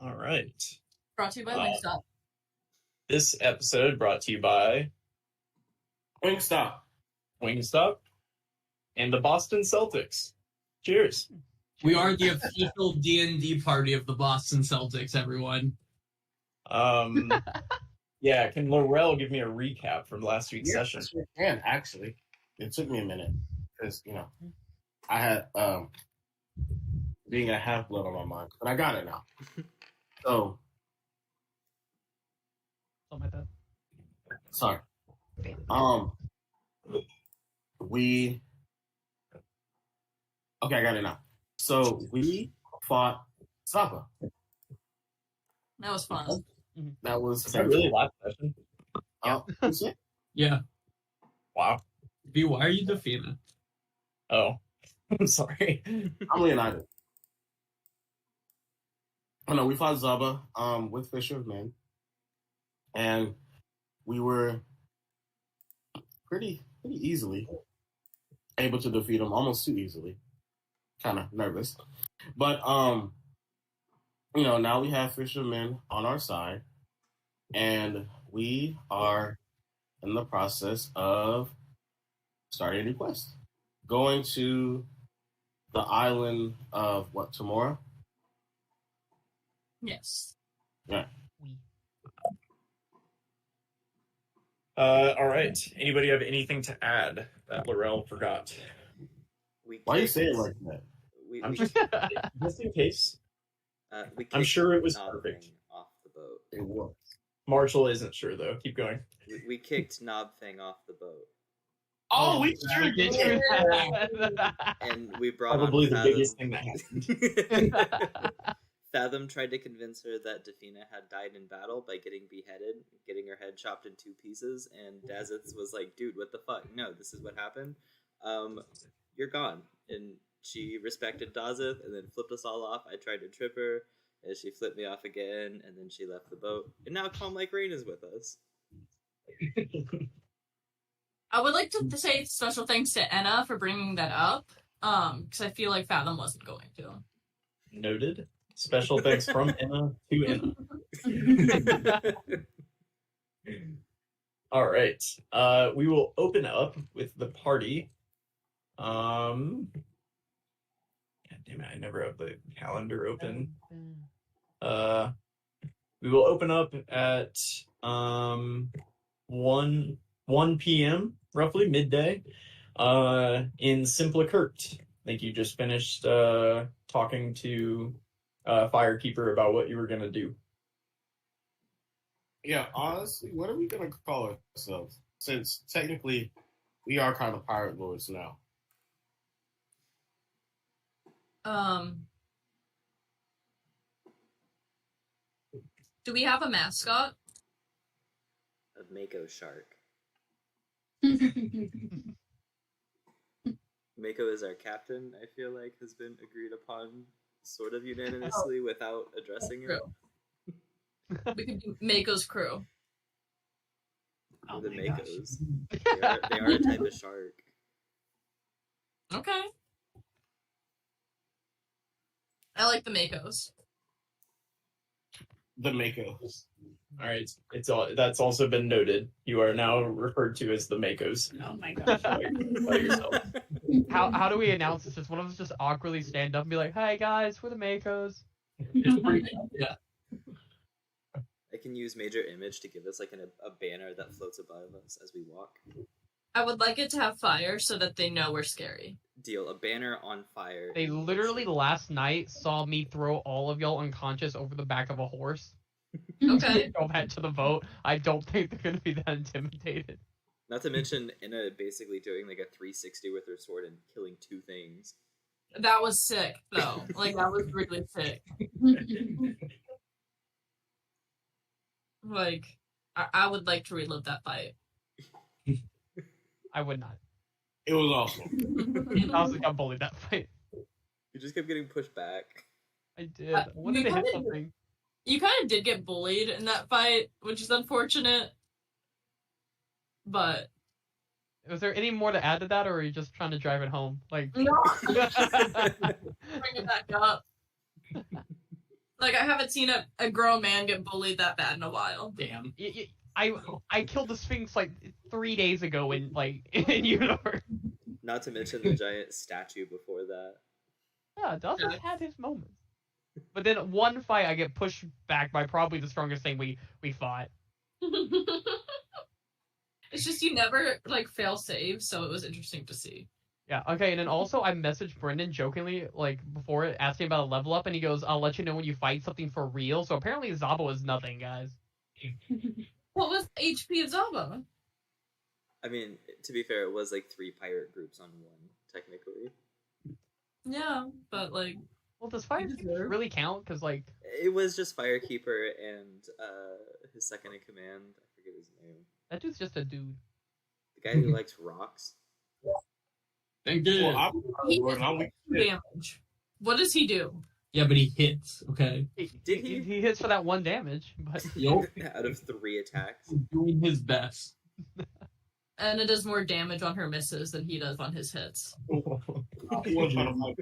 All right. Brought to you by Wingstop. This episode brought to you by Wingstop and the Boston Celtics. Cheers. We are the official D&D party of the Boston Celtics, everyone. Yeah, can Laurel give me a recap from last week's session? And actually, it took me a minute because I had being a half-blood on my mind, but I got it now. So, something like that. Sorry. I got it now. So we fought Zappa. That was fun. That was that really last session? Yeah. Wow. V, why are you defeated? Oh, I'm sorry. I'm Leonidas. Oh no, we fought Zaba with Fisher of Men, and we were pretty easily able to defeat him, almost too easily. Kind of nervous, but now we have Fisher of Men on our side, and we are in the process of starting a new quest, going to the island of Tamora. Yes. Yeah. All right. Anybody have anything to add that Laurel forgot? Why you say it like that? I'm just in case. I'm sure it was perfect. Off the boat. It was. Marshall isn't sure though. Keep going. We kicked Knob Thing off the boat. Oh, we sure did. And we brought probably on the Fathom. biggest thing that happened. Fathom tried to convince her that Defina had died in battle by getting beheaded, getting her head chopped in 2 pieces, and Dazith was like, dude, what the fuck? No, this is what happened. You're gone. And she respected Dazith and then flipped us all off. I tried to trip her, and she flipped me off again, and then she left the boat. And now Calm Like Rain is with us. I would like to say special thanks to Enna for bringing that up, because I feel like Fathom wasn't going to. Noted. Special thanks from Enna to Enna. All right. We will open up with the party. God damn it, I never have the calendar open. We will open up at 1 p.m., roughly midday, in Simplicurt. I think you just finished talking to Firekeeper about what you were going to do. Yeah, honestly, what are we going to call ourselves? Since technically we are kind of pirate lords now. Do we have a mascot? A Mako shark. Mako is our captain, I feel like, has been agreed upon sort of unanimously without addressing it. We could do Mako's crew. The Makos. They are a type of shark. Okay. I like the Makos. The Makos. All right, that's also been noted. You are now referred to as the Makos. Oh my gosh. By yourself. How do we announce this? Does one of us just awkwardly stand up and be like, "Hi guys, we're the Makos"? Yeah. I can use Major Image to give us like a banner that floats above us as we walk. I would like it to have fire so that they know we're scary. Deal. A banner on fire. They literally last night saw me throw all of y'all unconscious over the back of a horse. Okay. Go back to the boat. I don't think they're gonna be that intimidated. Not to mention Inna basically doing like a 360 with her sword and killing 2 things. That was sick, though. Like, that was really sick. Like, I would like to relive that fight. I would not. It was awesome. I honestly got bullied that fight. You just kept getting pushed back. I did. I wanted to hit something. You kind of did get bullied in that fight, which is unfortunate. But was there any more to add to that, or are you just trying to drive it home? Like, no. Bring it back up. Like, I haven't seen a grown man get bullied that bad in a while. Damn. I killed the Sphinx like 3 days ago in in universe. Not to mention the giant statue before that. Yeah, Dustin had his moments. But then one fight, I get pushed back by probably the strongest thing we fought. It's just you never like fail save, so it was interesting to see. Yeah, okay, and then also I messaged Brendan jokingly, like, before it, asking about a level up, and he goes, I'll let you know when you fight something for real. So apparently Zabo is nothing, guys. What was HP of Zaba? I mean, to be fair, it was like 3 pirate groups on one, technically. Yeah, but like, Well, does Fire deserve. really count? Because, like, It was just Firekeeper and his second in command. I forget his name. that dude's just a dude. The guy who likes rocks. Thank you. Well, He I'm, does I'm weak. damage. What does he do? Yeah, but he hits. Okay. Did he? He hits for that 1 damage, but Yup. Out of 3 attacks. He's doing his best. And it does more damage on her misses than he does on his hits. I was trying to fight.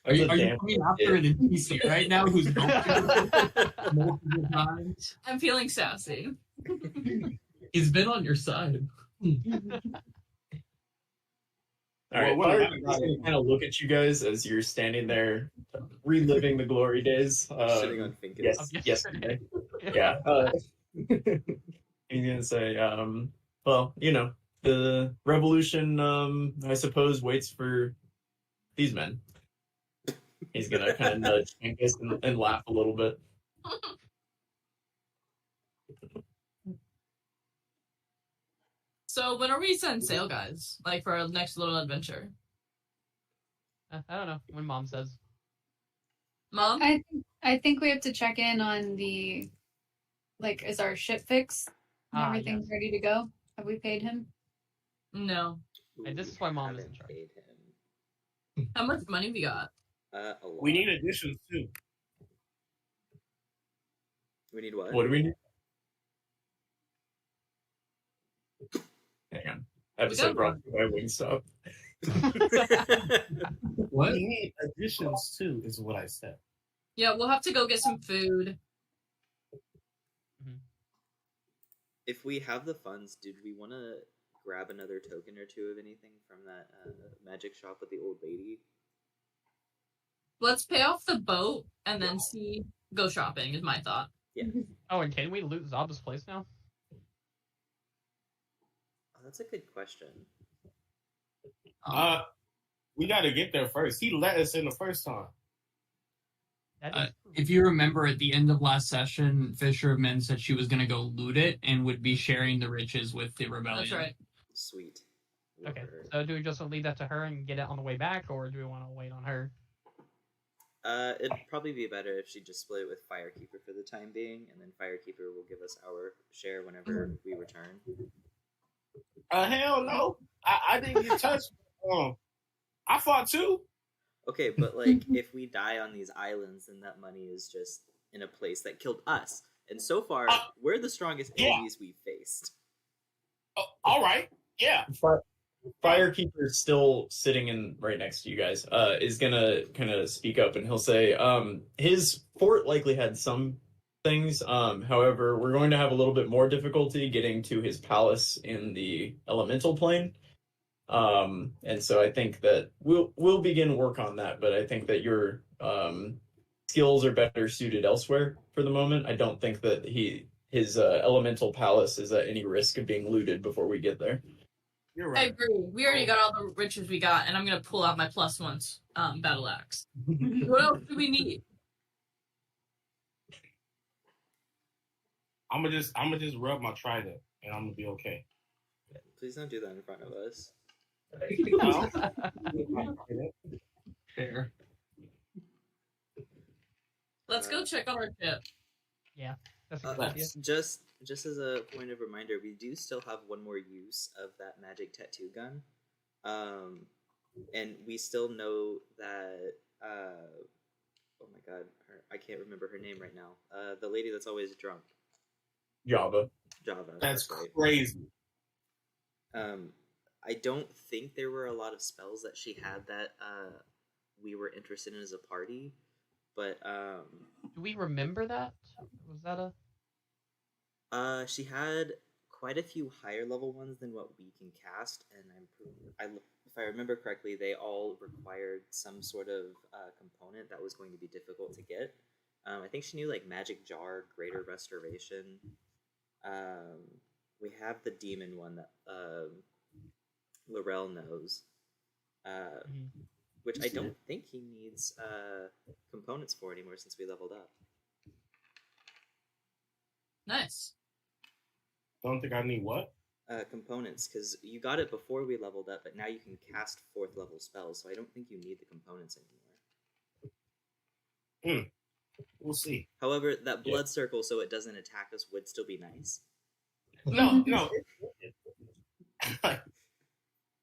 Are you Damn. coming after an NPC right now who's multiple times? I'm feeling sassy. He's been on your side. All right, Well, Fire kind of look at you guys as you're standing there, reliving the glory days. Shitting on Finkus. Yes, yesterday. Yeah. He's gonna say, well, you know, the revolution, I suppose, waits for these men. He's gonna kind of nudge Finkus and laugh a little bit. So when are we setting sail, guys? Like for our next little adventure? I don't know when Mom says. Mom? I think we have to check in on the, like, is our ship fixed? And everything's yes. ready to go? Have we paid him? No. Hey, this is why Mom is in Haven't charge. paid him. How much money we got? A lot. We need additions too. We need what? What do we need? Hang on. Episode brought to you by Wingstop. What? We need additions too, is what I said. Yeah, we'll have to go get some food. If we have the funds, did we want to grab another token or 2 of anything from that magic shop with the old lady? Let's pay off the boat and then go shopping is my thought. Oh, and can we loot Zaba's place now? Oh, that's a good question. We got to get there first. He let us in the first time. That is If you remember, at the end of last session, Fisherman said she was going to go loot it and would be sharing the riches with the rebellion. That's right. Sweet. Love okay. her. So do we just leave that to her and get it on the way back, or do we want to wait on her? It'd probably be better if she just split it with Firekeeper for the time being, and then Firekeeper will give us our share whenever we return. Hell no. I didn't get touched. I fought too. Okay, but like, if we die on these islands, then that money is just in a place that killed us. And so far, we're the strongest enemies we've faced. All right. Yeah. Firekeeper's still sitting in right next to you guys. Is gonna kind of speak up, and he'll say, his fort likely had some things. However, we're going to have a little bit more difficulty getting to his palace in the elemental plane. And so I think that we'll begin work on that, but I think that your skills are better suited elsewhere for the moment. I don't think that his elemental palace is at any risk of being looted before we get there. You're I right. agree. We already got all the riches we got, and I'm gonna pull out my +1 battle axe. What else do we need? I'm gonna just rub my trident and I'm gonna be okay. Please don't do that in front of us. Fair. Let's go check on our ship. That's a good idea. Just as a point of reminder, we do still have one more use of that magic tattoo gun, and we still know that. Oh my god, I can't remember her name right now. The lady that's always drunk. Java. Java. That's right. crazy. I don't think there were a lot of spells that she had that we were interested in as a party, but Do we remember that? Was that a? She had quite a few higher level ones than what we can cast, and if I remember correctly, they all required some sort of component that was going to be difficult to get. I think she knew like Magic Jar, Greater Restoration. We have the demon one that Laurel knows, which I don't think he needs components for anymore since we leveled up. Nice. Don't think I need what? Components, because you got it before we leveled up, but now you can cast 4th level spells, so I don't think you need the components anymore. We'll see. However, that blood circle, so it doesn't attack us, would still be nice. No.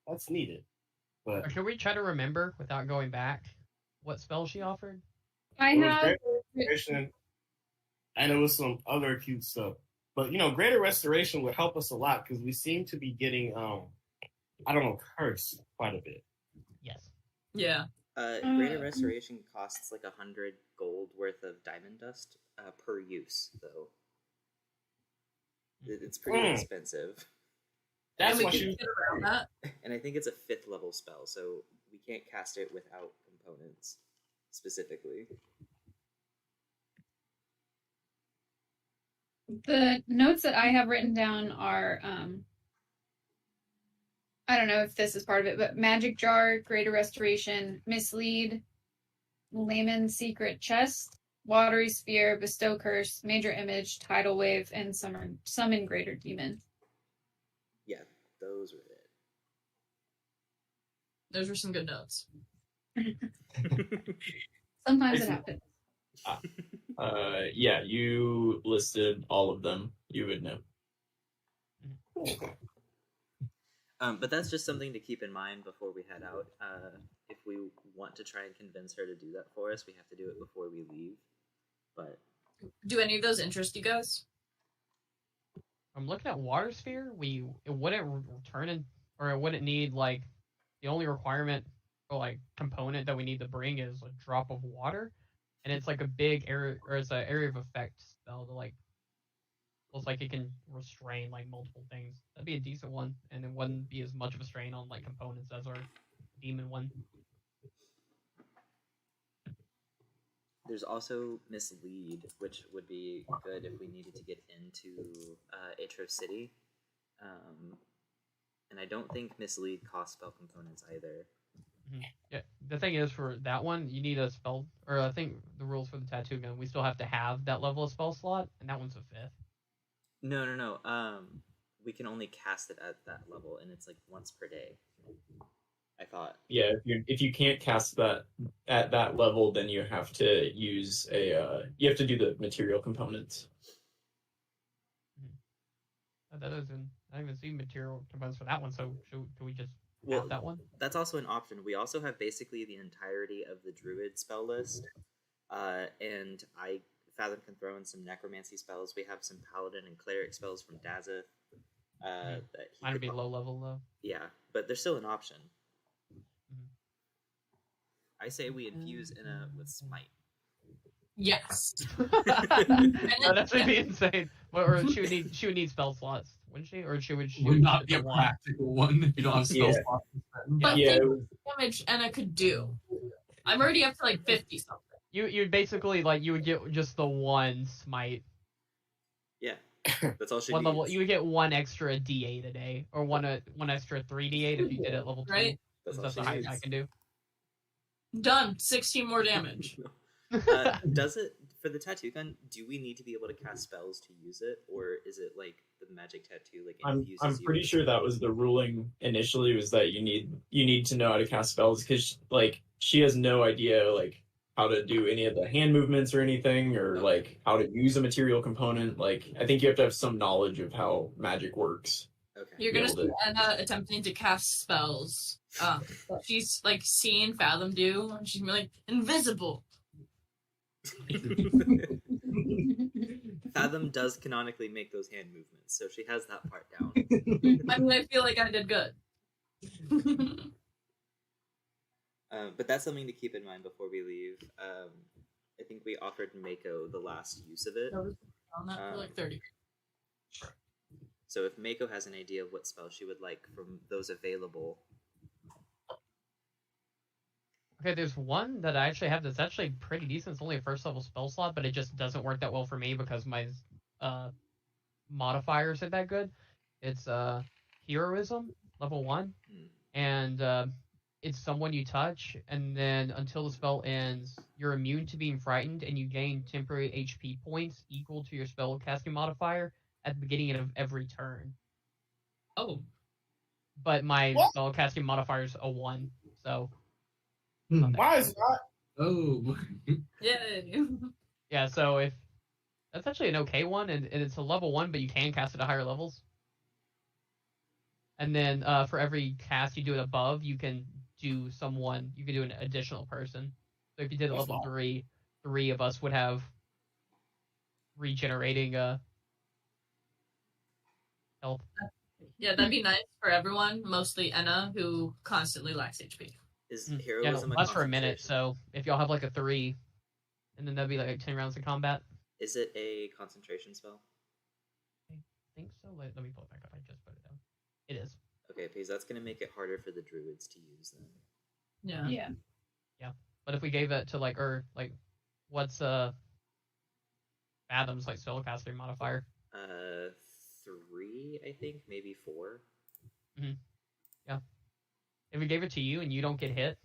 That's needed. But Or can we try to remember without going back what spell she offered? I it was have. Greater Restoration, and it was some other cute stuff. But Greater Restoration would help us a lot because we seem to be getting cursed quite a bit. Yes. Yeah. Greater Restoration costs like 100 gold worth of diamond dust per use, though. It's pretty expensive. That's and we why can she. get around that. And I think it's a 5th level spell, so we can't cast it without components specifically. The notes that I have written down are, I don't know if this is part of it, but Magic Jar, Greater Restoration, Mislead, Layman's Secret Chest, Watery Sphere, Bestow Curse, Major Image, Tidal Wave, and Summon Greater Demon. Yeah, those were it. Those were some good notes. Sometimes it happens. Yeah, you listed all of them. You would know. But that's just something to keep in mind before we head out. If we want to try and convince her to do that for us, we have to do it before we leave. But Do any of those interest you guys? I'm looking at Water Sphere. It wouldn't return in, or it wouldn't need like the only requirement or like component that we need to bring is a drop of water, and it's like a big area, or it's an area of effect spell to like. Looks like it can restrain like multiple things. That'd be a decent one, and it wouldn't be as much of a strain on like components as our demon one. there's also Mislead, which would be good if we needed to get into Aetros City. And I don't think Mislead costs spell components either. Mm-hmm. Yeah, the thing is for that one, you need a spell, or I think the rules for the tattoo gun, we still have to have that level of spell slot, and that one's a 5th. No. We can only cast it at that level, and it's like once per day. I thought. Yeah, if you can't cast that at that level, then you have to use you have to do the material components. I don't even see material components for that one, so do we just Well, have that one? That's also an option. We also have basically the entirety of the Druid spell list, and Fathom can throw in some Necromancy spells. We have some Paladin and Cleric spells from Dazeth. That he Mine would could be low level though. Yeah, but there's still an option. I say we infuse Inna with Smite. Yes. No, that's would be insane. Or she would need spell slots, wouldn't she? Or she would not be a practical one if you don't have spell slots. But Yeah, think damage Enna could do. I'm already up to like 50 something. You'd basically you would get just the one smite. Yeah, that's all she One needs. level, you would get one extra D8 a day, or one extra 3D8 if you did it level 2. Right. That's all That's she the highest needs. I can do. Done. 16 more damage. Does it for the tattoo gun? Do we need to be able to cast spells to use it, or is it like the magic tattoo? Like I'm infuses you pretty with- sure that was the ruling initially, was that you need to know how to cast spells, because she has no idea how to do any of the hand movements or anything, or how to use a material component. I think you have to have some knowledge of how magic works. Okay. You're gonna Nailed see it. Enna attempting to cast spells. She's seeing Fathom do, and she's gonna be like, invisible. Fathom does canonically make those hand movements, so she has that part down. I mean, I feel like I did good. But that's something to keep in mind before we leave. I think we offered Mako the last use of it. I was on that for like 30. So if Mako has an idea of what spell she would like from those available. Okay, there's one that I actually have that's actually pretty decent. It's only a first level spell slot, but it just doesn't work that well for me because my modifiers are that good. It's Heroism, level 1. And it's someone you touch, and then until the spell ends, you're immune to being frightened, and you gain temporary HP points equal to your spell casting modifier at the beginning of every turn. Oh. But my spell casting modifier is a 1, so. Why is that? Oh. Yay. Yeah, so if that's actually an okay one, and it's a level 1, but you can cast it at higher levels. And then for every cast you do it above, you can do an additional person. So if you did a level 3, 3 of us would have regenerating health. Yeah, that'd be nice for everyone, mostly Enna, who constantly lacks HP. Is Yeah, heroism no, a that's for a minute, concentration? so if y'all have like a 3, and then that'd be like 10 rounds of combat. Is it a concentration spell? I think so. Let me pull it back up. I just put it down. It is. Okay, because that's going to make it harder for the druids to use then. Yeah. Yeah. Yeah. But if we gave it to what's Fathom's like spellcasting modifier? 3, I think, maybe 4. Yeah. If we gave it to you and you don't get hit.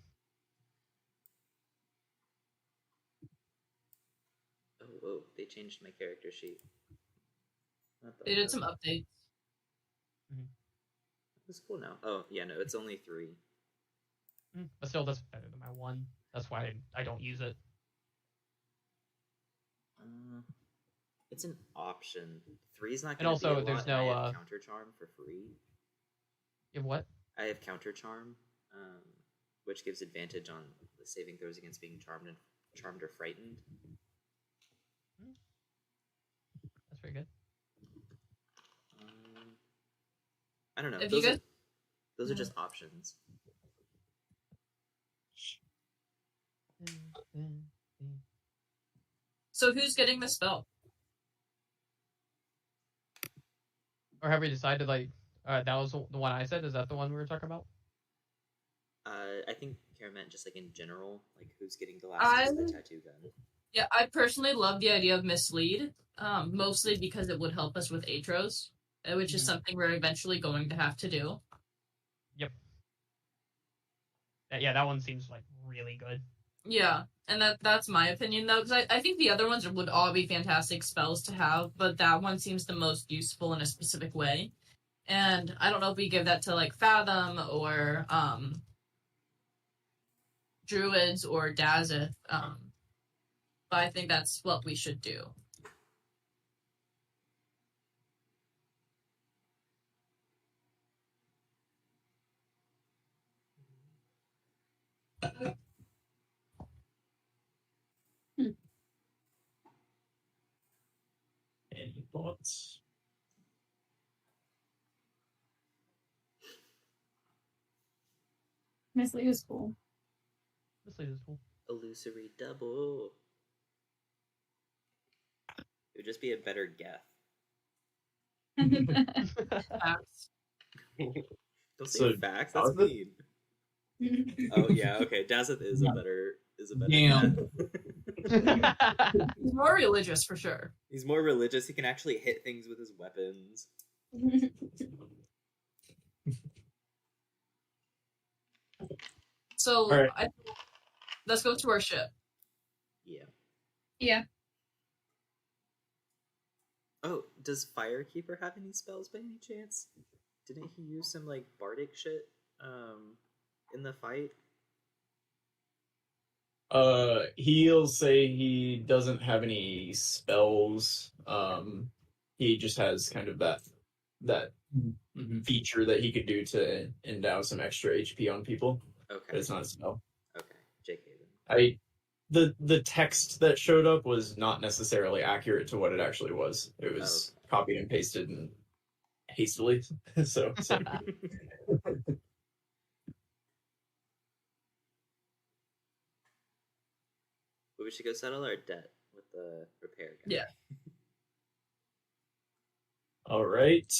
Oh, they changed my character sheet. They did some updates. It's cool now. Oh, yeah, no, it's only 3. But still, that's better than my 1. That's why I don't use it. It's an option. 3 is not And going to be also, a there's lot, and I no have counter charm for free. You have what? I have counter charm, which gives advantage on the saving throws against being charmed or frightened. That's pretty good. I don't know. If Those are just options. So who's getting the spell? Or have we decided that was the one I said? Is that the one we were talking about? I think Kara meant just like in general, like who's getting the last use of the tattoo gun. Yeah, I personally love the idea of mislead, mostly because it would help us with Aetros, which is something we're eventually going to have to do. Yep. Yeah, that one seems like really good. Yeah, and that's my opinion though, because I think the other ones would all be fantastic spells to have, but that one seems the most useful in a specific way. And I don't know if we give that to like Fathom or Druids or Dazeth, but I think that's what we should do. Any thoughts? Mislead is cool. Mislead is cool. Illusory double. It would just be a better Geth. Facts. Don't say So, facts. That's Dazeth? mean. Oh yeah, okay. Dazeth is a better Damn. Geth. He's more religious for sure. He's more religious. He can actually hit things with his weapons. So All right. let's go to our ship. Yeah. Yeah. Oh, does Firekeeper have any spells by any chance? Didn't he use some like bardic shit in the fight? He'll say he doesn't have any spells. He just has kind of that feature that he could do to endow some extra HP on people. Okay. But it's not a spell. Okay. JK then. The text that showed up was not necessarily accurate to what it actually was. It was copied and pasted and hastily. so But we should go settle our debt with the repair guy. Yeah. All right.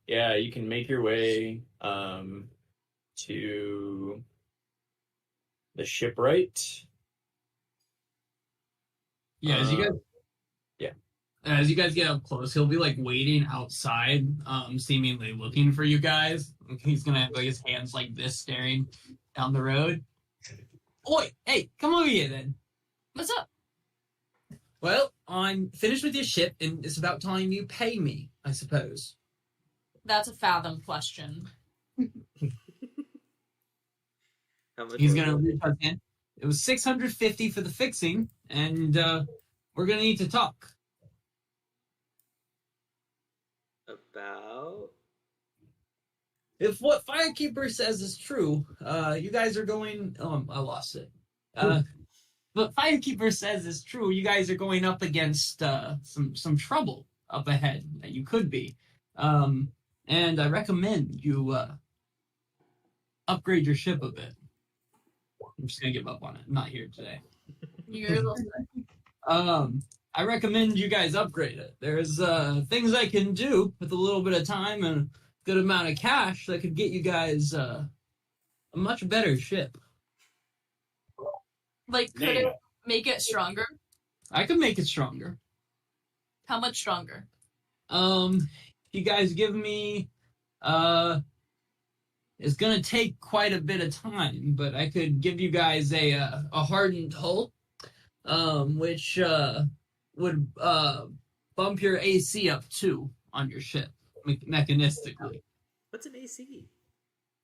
Yeah, you can make your way to the shipwright. Yeah, as you guys yeah. As you guys get up close, he'll be like waiting outside, seemingly looking for you guys. He's gonna have like his hands like this, staring down the road. Oi, hey, come over here then. What's up? Well, I'm finished with your ship, and it's about time you pay me, I suppose. That's a Fathom question. How much? He's was gonna it? reach out in. It was 650 for the fixing, and we're gonna need to talk. About. If what Firekeeper says is true, you guys are going. I lost it. What Firekeeper says is true. You guys are going up against some trouble up ahead that you could be, and I recommend you upgrade your ship a bit. I'm just gonna give up on it. I'm not here today. You're I recommend you guys upgrade it. There's things I can do with a little bit of time and a good amount of cash that could get you guys a much better ship. like, could it make it stronger? I could make it stronger. How much stronger? You guys give me it's gonna take quite a bit of time, but I could give you guys a hardened hull, which would bump your AC up 2 on your ship mechanistically. What's an AC?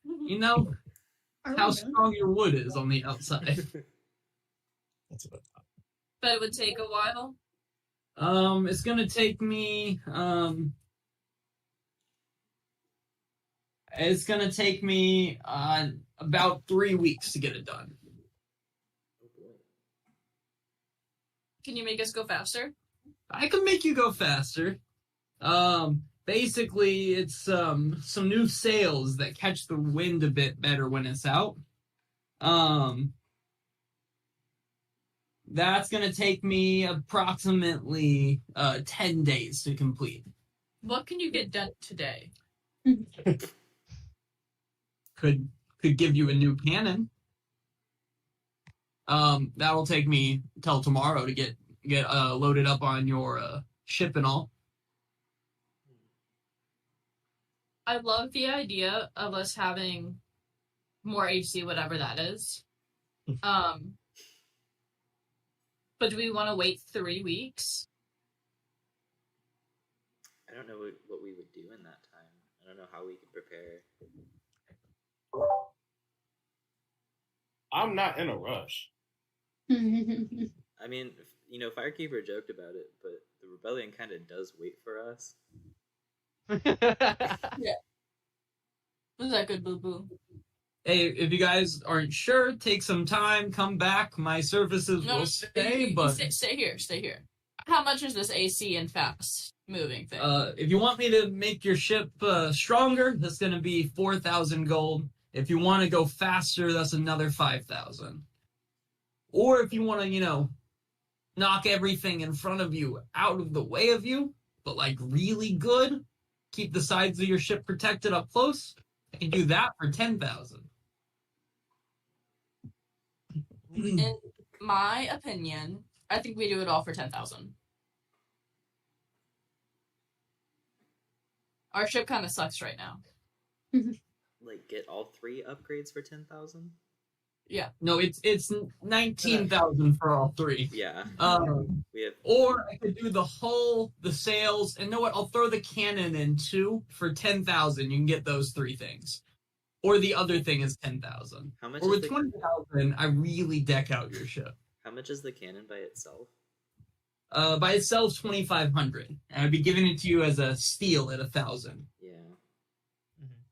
You know how strong your wood is on the outside. That's about But it would take a while. It's gonna take me about 3 weeks to get it done. Oh boy. Can you make us go faster? I can make you go faster. Basically, it's some new sails that catch the wind a bit better when it's out. That's gonna take me approximately 10 days to complete. What can you get done today? Could give you a new cannon. That'll take me till tomorrow to get loaded up on your ship and all. I love the idea of us having more HC, whatever that is. But do we want to wait 3 weeks? I don't know what we would do in that time. I don't know how we could prepare. I'm not in a rush. I mean, Firekeeper joked about it, but the rebellion kind of does wait for us. Was that good, Boo Boo? Hey, if you guys aren't sure, take some time, come back. My services will stay, but Stay here. How much is this AC and fast moving thing? if you want me to make your ship stronger, that's going to be 4,000 gold. If you want to go faster, that's another 5,000. Or if you want to, knock everything in front of you out of the way of you, but like really good, keep the sides of your ship protected up close, I can do that for 10,000. In my opinion, I think we do it all for 10,000. Our ship kind of sucks right now. Like, get all 3 upgrades for 10,000? No, it's 19,000 for all 3. Yeah. We have. Or I could do the sails, and know what? I'll throw the cannon in too for 10,000. You can get those 3 things. Or the other thing is 10,000. How much? Or Is with 20,000, I really deck out your ship. How much is the cannon by itself? By itself, 2,500, and I'd be giving it to you as a steal at 1,000. Yeah. Mhm.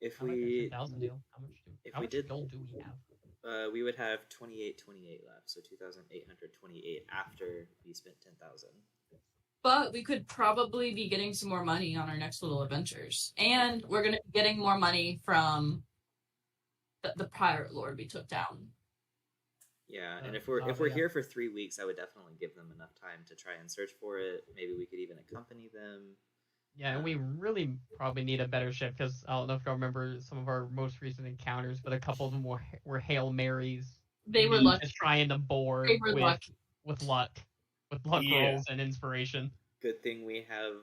If I like the we 10,000 deal. How much did- gold do we have? we would have 2828 left, so 2,828 after we spent 10,000. But we could probably be getting some more money on our next little adventures. And we're going to be getting more money from the pirate lord we took down. Yeah, and if Oh, we're yeah. here for 3 weeks, I would definitely give them enough time to try and search for it. Maybe we could even accompany them. Yeah, and we really probably need a better ship because I don't know if y'all remember some of our most recent encounters, but a couple of them were Hail Marys. They were Me lucky. just trying to board They were lucky. with luck Yeah. rolls and inspiration. Good thing we have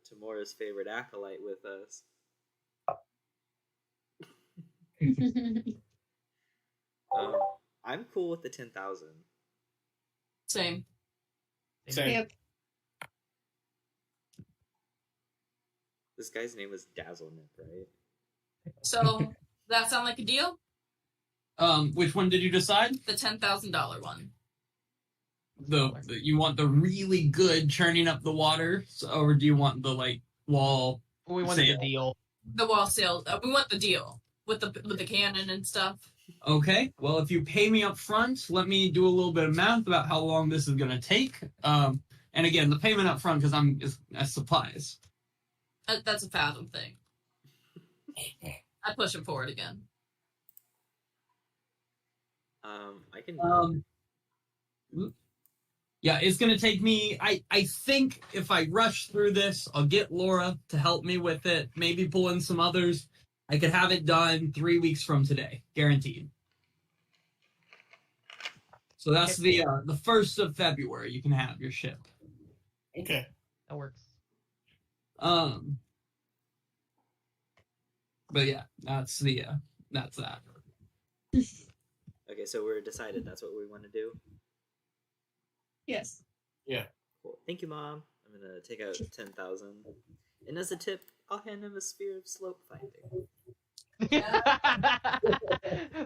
Tamora's favorite acolyte with us. I'm cool with the 10,000. Same. Same. Yep. This guy's name was Dazzlenip, right? So that sound like a deal? Which one did you decide? The $10,000 one. The you want the really good churning up the water, or do you want the like wall? We wanted Sail. the deal. The wall sail. We want the deal with the cannon and stuff. Okay, well, if you pay me up front, let me do a little bit of math about how long this is going to take. And again, the payment up front because is supplies. That's a Fathom thing. I push him forward again. I can. Yeah, it's going to take me. I think if I rush through this, I'll get Laura to help me with it. Maybe pull in some others. I could have it done 3 weeks from today, guaranteed. So that's the 1st of February. You can have your ship. Okay. That works. But yeah, that's that. Okay, so we're decided that's what we want to do. Yes. Cool. Thank you, Mom. I'm gonna take out 10,000, and as a tip, I'll hand him a spear of slope finding.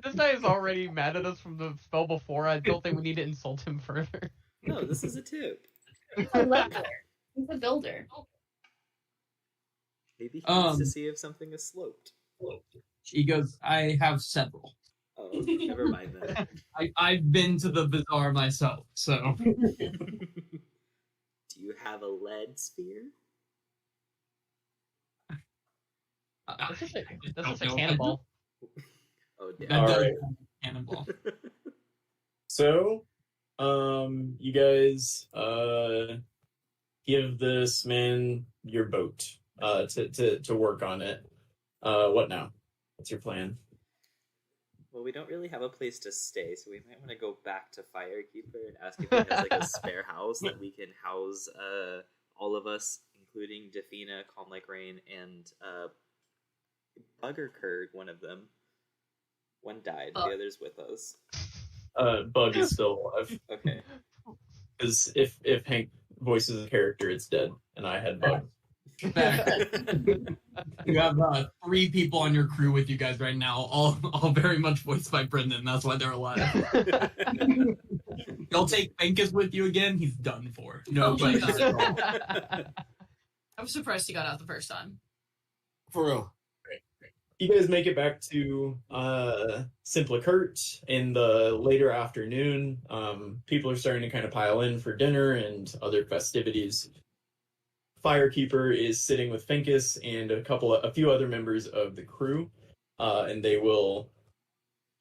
This guy is already mad at us from the spell before. I don't think we need to insult him further. No, this is a tip. He's a builder. He's a builder. Maybe he wants to see if something is sloped. He goes, I have several. Oh, never mind that. I've been to the bazaar myself, so. Do you have a lead spear? This is a cannonball. Oh, That damn. does Alright. cannonball. So, you guys give this man your boat to work on it. What now? What's your plan? Well, we don't really have a place to stay, so we might want to go back to Firekeeper and ask if he has like a spare house that we can house all of us, including Defina, Calm Like Rain, and Buggerkurg, one of them. One died, the other's with us. Bug is still alive. Okay. Because if Hank voices a character, it's dead, and I had Bug. You have 3 people on your crew with you guys right now, all very much voiced by Brendan. That's why they're alive. You'll take Venkus with you again. He's done for. No, Oh my but I'm surprised he got out the first time. For real. You guys make it back to Simplicurt in the later afternoon. People are starting to kind of pile in for dinner and other festivities. Firekeeper is sitting with Finkus and a few other members of the crew, and they will,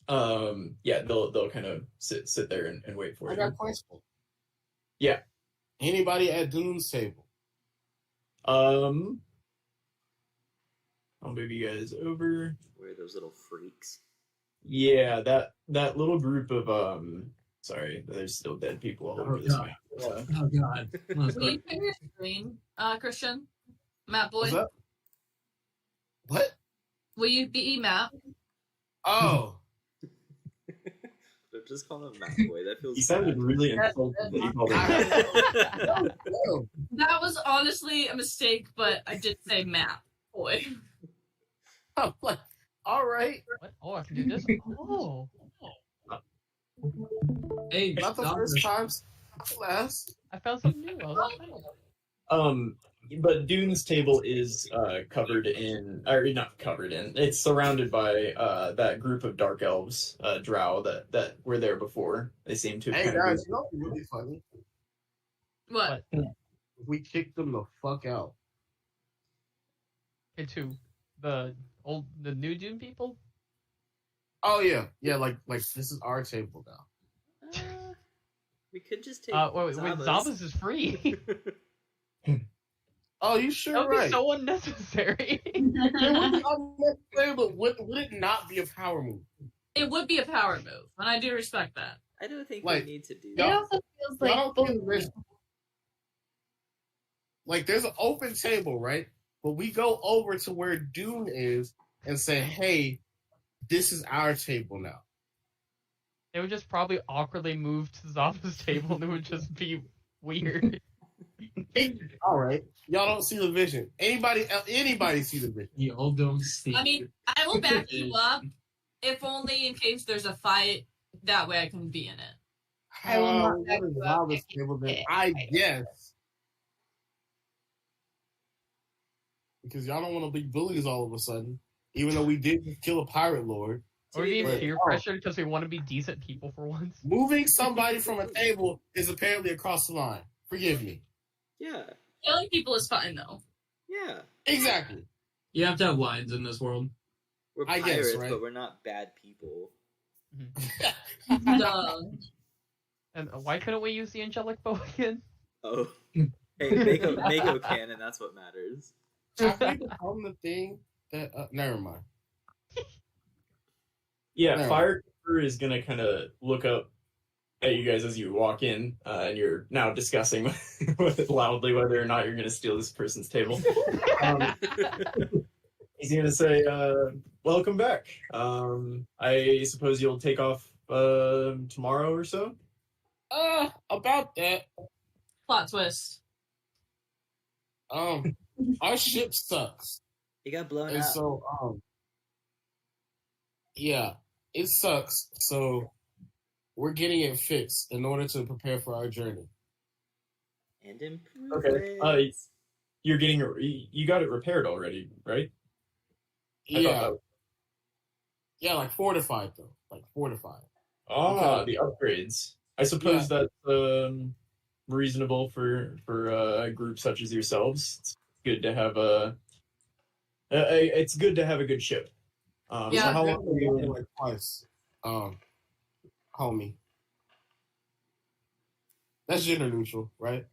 they'll kind of sit there and wait for I you. got a question. Yeah. Anybody at Dune's table? I'll move you guys over. We're those little freaks. Yeah, that little group of sorry, there's still dead people all over this map. oh god. Will you share your screen, Christian? Matt Boy? What's up? What? Will you be Matt? Oh. Just call him Matt Boy. That feels He sounded really insulted that you called him. Oh. That was honestly a mistake, but I did say Matt Boy. I'm like, all right. What? Oh, I can do this? Oh. Hey, Not the stop first it. time class. I found something new. I was excited. But Dune's table is covered in, or not covered in. It's surrounded by that group of dark elves, Drow that were there before. They seem to. Hey kind of guys, you know what's really funny? What? We kicked them the fuck out. Into the new Dune people? Oh yeah, like this is our table now. We could just take. Wait, Zaba's is free. Oh, you sure That would right? be so unnecessary. It would be unnecessary, but would it not be a power move? It would be a power move, and I do respect that. I don't think Like, we need to do It that. also feels I like don't both. think there's like there's an open table, right? But we go over to where Dune is and say, "Hey, this is our table now." They would just probably awkwardly move to Zaba's table, and it would just be weird. All right, y'all don't see the vision. Anybody see the vision? Y'all don't see. I mean, I will back you up, if only in case there's a fight. That way I can be in it. I will not back what is you up. Zaba's table then? I guess because y'all don't want to be bullies all of a sudden, even though we did kill a pirate lord. Or being But- peer pressured because we want to be decent people for once. Moving somebody from a table is apparently across the line. Forgive me. Yeah, Killing people is fine though. yeah. Exactly. You have to have lines in this world. We're I pirates, guess, right? but we're not bad people. Duh. And why couldn't we use the angelic bow again? Oh, hey, Mako can, and that's what matters. Have we become the thing that? Never mind. Yeah, Alright. Firekeeper is gonna kind of look up at you guys as you walk in, and you're now discussing loudly whether or not you're gonna steal this person's table. He's gonna say, "Welcome back. I suppose you'll take off tomorrow or so." About that. Plot twist. Our ship sucks, He got blown and up. so yeah, it sucks. So we're getting it fixed in order to prepare for our journey. And improve Okay. it. You're getting you got it repaired already, right? I thought Yeah, that- yeah, like fortified though, like fortified. Ah, Okay. the upgrades. I suppose that's reasonable for a group such as yourselves. It's good to have it's good to have a good ship. So Yeah. how long are you in? Like twice, homie. That's gender neutral, right?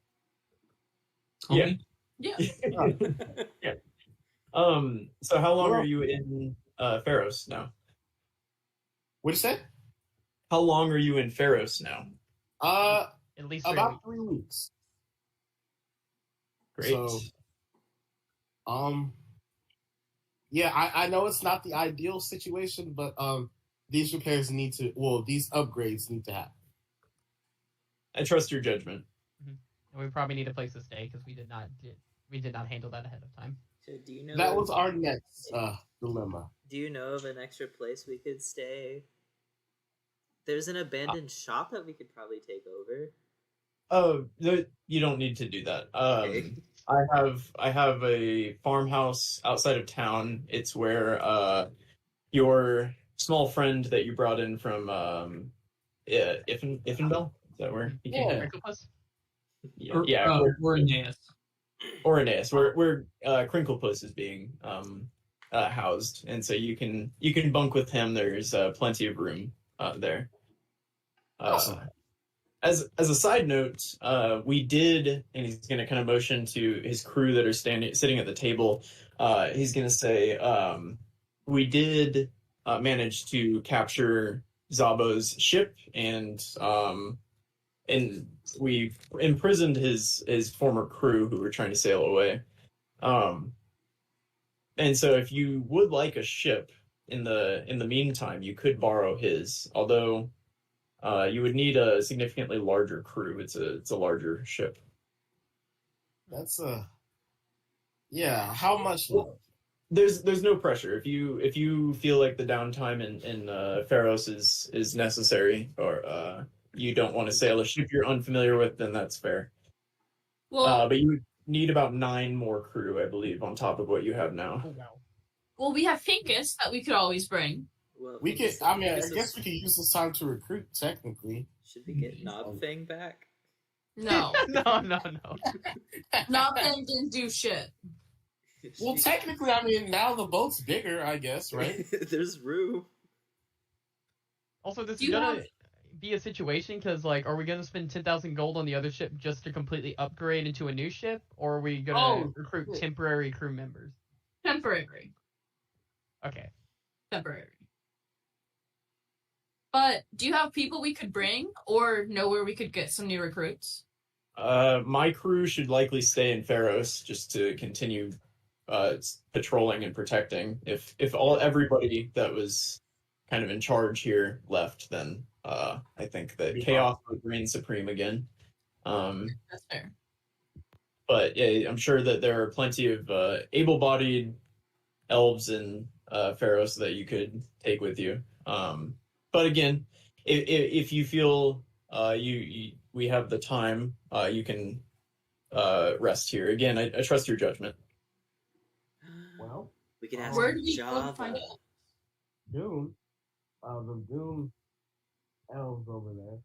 Yeah. Yeah. Yeah. So how long are you in Pharos now? What'd you say? How long are you in Pharos now? At least 3 About weeks. 3 weeks. Great. So, yeah, I know it's not the ideal situation, but these repairs these upgrades need to happen. I trust your judgment. And we probably need a place to stay because we did not handle that ahead of time. So do you know That was our next dilemma. Do you know of an extra place we could stay? There's an abandoned shop that we could probably take over. Oh, you don't need to do that. Okay. I have a farmhouse outside of town. It's where your small friend that you brought in from Iffenbell. Is that where he came? Yeah. Cricklepuss? Yeah. We're in Naeus. Or Aeneas, where Crinklepuss is being housed, and so you can bunk with him. There's plenty of room there. Awesome. As a side note, we did, and he's going to kind of motion to his crew that are sitting at the table. He's going to say, we did manage to capture Zabo's ship, and we imprisoned his former crew who were trying to sail away. And so, if you would like a ship in the meantime, you could borrow his. Although you would need a significantly larger crew. It's a larger ship. That's yeah. How much? There's no pressure. If you feel like the downtime in Pharos is necessary, or you don't want to sail a ship you're unfamiliar with, then that's fair. Well, But you would need about 9 more crew, I believe, on top of what you have now. Oh, wow. well, we have Pinkus that we could always bring. Well, We could. this- I mean, I this guess is- we could use this time to recruit. Technically, Should we get Knobfang back? No, No. nothing didn't do shit. well, technically, I mean, now the boat's bigger. I guess, right? There's room. Also, this Do is you gonna have- be a situation because, like, are we gonna spend 10,000 gold on the other ship just to completely upgrade into a new ship, or are we gonna Oh, recruit shit. temporary crew members? Temporary. Okay. Temporary. But do you have people we could bring, or know where we could get some new recruits? My crew should likely stay in Pharos just to continue patrolling and protecting. If everybody that was kind of in charge here left, then I think that chaos would reign supreme again. That's fair. But yeah, I'm sure that there are plenty of able-bodied elves in Pharos that you could take with you. But again, if you feel we have the time, you can rest here. Again, I trust your judgment. Well, We could ask Where do we go to Java. find out? Doom, the Doom elves over there.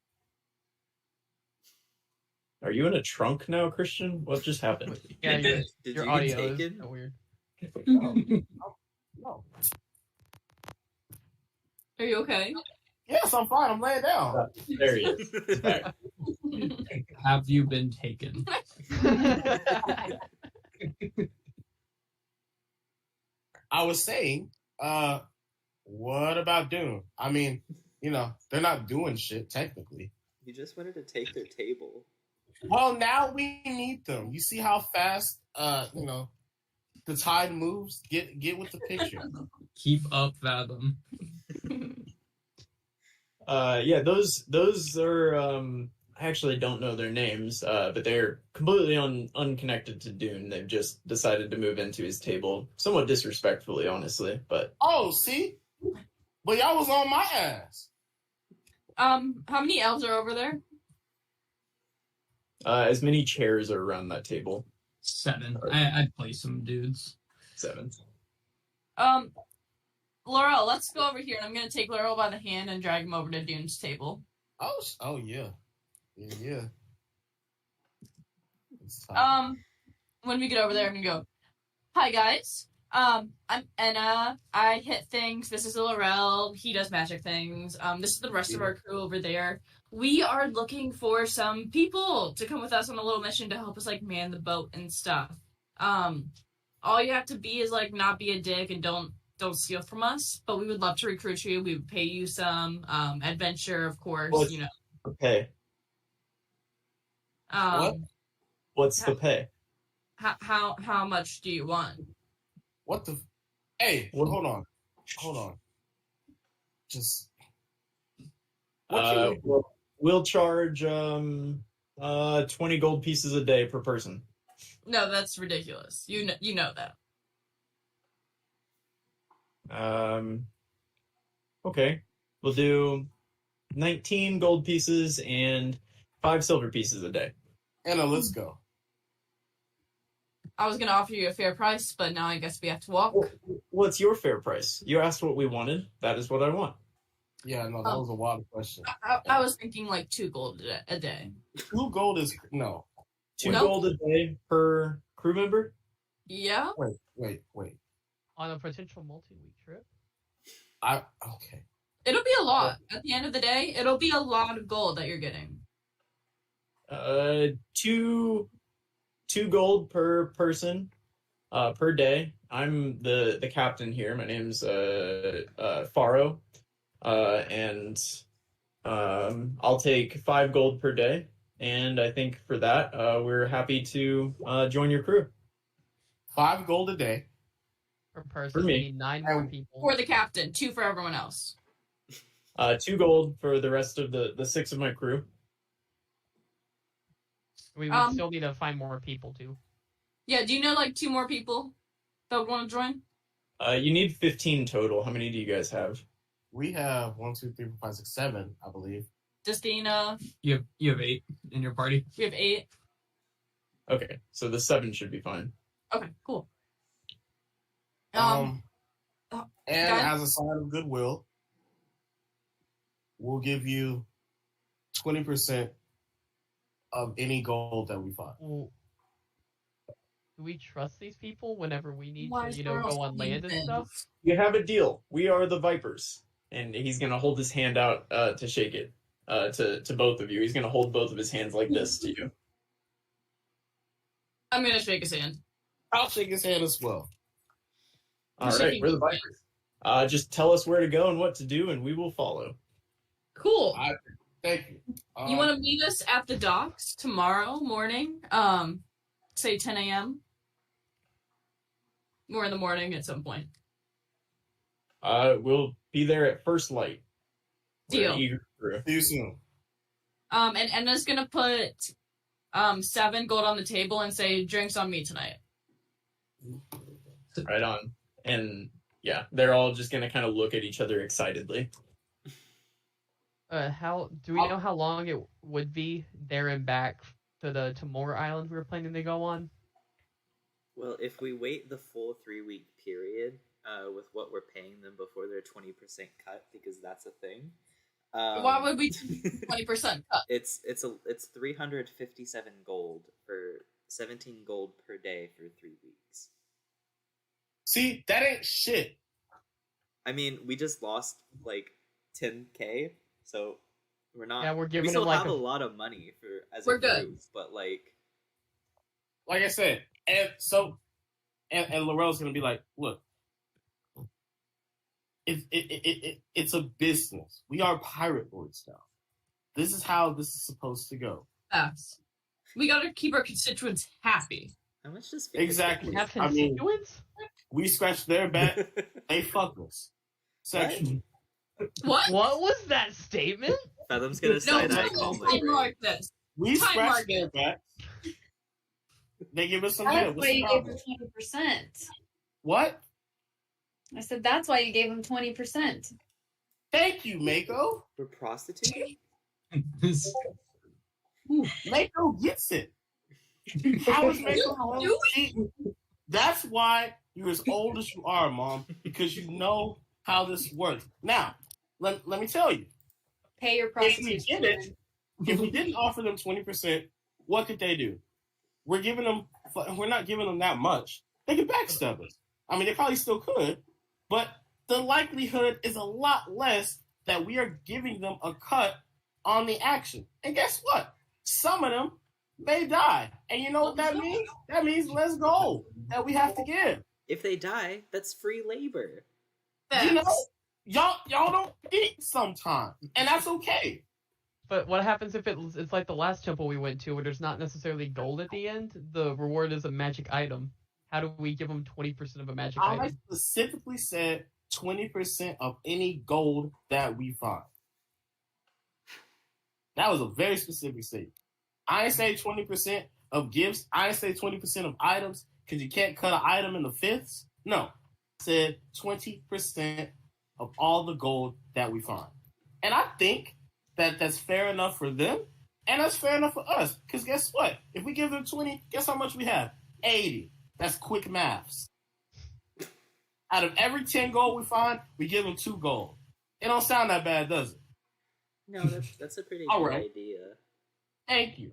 Are you in a trunk now, Christian? What just happened? Yeah, Did your you get audio is taken? so weird. No. Are you okay? Yes, I'm fine. I'm laying down. There he is. He's back. Have you been taken? I was saying, what about Doom? I mean, they're not doing shit technically. You just wanted to take their table. Well, now we need them. You see how fast, the tide moves? Get with the picture. Keep up, Fathom. Yeah, those are I actually don't know their names, but they're completely unconnected to Dune. They've just decided to move into his table, somewhat disrespectfully, honestly. But Oh, see? But y'all was on my ass. How many elves are over there? as many chairs are around that table. 7. I'd play some dudes. 7. Laurel, let's go over here, and I'm gonna take Laurel by the hand and drag him over to Dune's table. Oh yeah. Yeah. It's time. When we get over there, I'm gonna go, "Hi guys, I'm Enna. I hit things. This is Laurel. He does magic things. This is the rest of our crew over there. We are looking for some people to come with us on a little mission to help us like man the boat and stuff. All you have to be is like not be a dick and don't steal from us. But we would love to recruit you. We would pay you some adventure, of course. What's you know. the pay? What's the pay? How much do you want? What the? Hey, What- hold on. Just. What can we- We'll charge 20 gold pieces a day per person. No, that's ridiculous. You know that. Okay. We'll do 19 gold pieces and 5 silver pieces a day. Anna, let's go. I was gonna offer you a fair price, but now I guess we have to walk. What's your fair price? You asked what we wanted. That is what I want. Yeah, no, that was a wild question. I was thinking like 2 gold a day. 2 gold is no. 2 No. gold a day per crew member? Yeah. Wait. On a potential multi-week trip. Okay. It'll be a lot. At the end of the day, it'll be a lot of gold that you're getting. 2 gold per person per day. I'm the captain here. My name's Faro. And I'll take 5 gold per day. And I think for that, we're happy to join your crew. 5 gold a day. Per person, For me. we need 9 more people. For the captain, 2 for everyone else. 2 gold for the rest of the 6 of my crew. We would still need to find more people too. Yeah, do you know like 2 more people that would want to join? You need 15 total. How many do you guys have? We have 1, 2, 3, 4, 5, 6, 7, I believe. Justina, You have 8 in your party. we have 8. Okay, so the 7 should be fine. Okay, cool. And guys- as a sign of goodwill, we'll give you 20% of any gold that we find. Well, do we trust these people whenever we need Why to, is go Laurel on land and saying stuff? this? You have a deal. We are the Vipers. and he's gonna hold his hand out to shake it to both of you. He's gonna hold both of his hands like this to you. I'm gonna shake his hand. I'll shake his hand as well. All right, we're the Vipers. Just tell us where to go and what to do, and we will follow. Cool. Thank you. You want to meet us at the docks tomorrow morning? Say 10 a.m. More in the morning at some point. We'll be there at first light. Deal. See you soon. And Enna's gonna put 7 gold on the table and say drinks on me tonight. Right on. And yeah, they're all just gonna kind of look at each other excitedly. How do we know how long it would be there and back to the Timor Island we were planning to go on? Well, if we wait the full 3-week period with what we're paying them before their 20% cut, because that's a thing. Why would we 20% cut? It's 357 gold for 17 gold per day for 3 weeks. See, that ain't shit. I mean, we just lost like 10k, so we're not. Yeah, we're giving we still them like have a lot of money for as We're a good. group, but like I said, and Laurel's gonna be like, look, it's a business. We are pirate lords now. This is how this is supposed to go. Facts. We gotta keep our constituents happy. how much does Exactly. Have I mean, constituents? we scratch their back, they fuck us. Sexually. What? What was that statement? Fathom's gonna No, side eye time calmly. mark this. We Time scratch mark their back. They give us some That's head. why What's the you gave problem? him 20%. What? I said that's why you gave him 20%. Thank you, Mako. We're prostituting? Mako gets it. How is Mako wrong? See, that's why you're as old as you are, Mom, because you know how this works. Now, let me tell you. Pay your If we prostitution. did it, if we didn't offer them 20%, what could they do? We're not giving them that much. They could backstab us. I mean, they probably still could, but the likelihood is a lot less that we are giving them a cut on the action. And guess what? Some of them may die. And you know what that means? That means less gold that we have to give. If they die, that's free labor. You know, Facts. y'all don't eat sometimes, and that's okay. But what happens if it's like the last temple we went to where there's not necessarily gold at the end? The reward is a magic item. How do we give them 20% of a magic I item? specifically said 20% of any gold that we find. That was a very specific statement. I ain't say 20% of gifts. I ain't say 20% of items because you can't cut an item into fifths. No. I said 20% of all the gold that we find. And I think that that's fair enough for them, and that's fair enough for us. Because guess what? If we give them 20, guess how much we have? 80. That's quick maths. Out of every 10 gold we find, we give them 2 gold. It don't sound that bad, does it? No, that's a pretty All good right. idea. Thank you.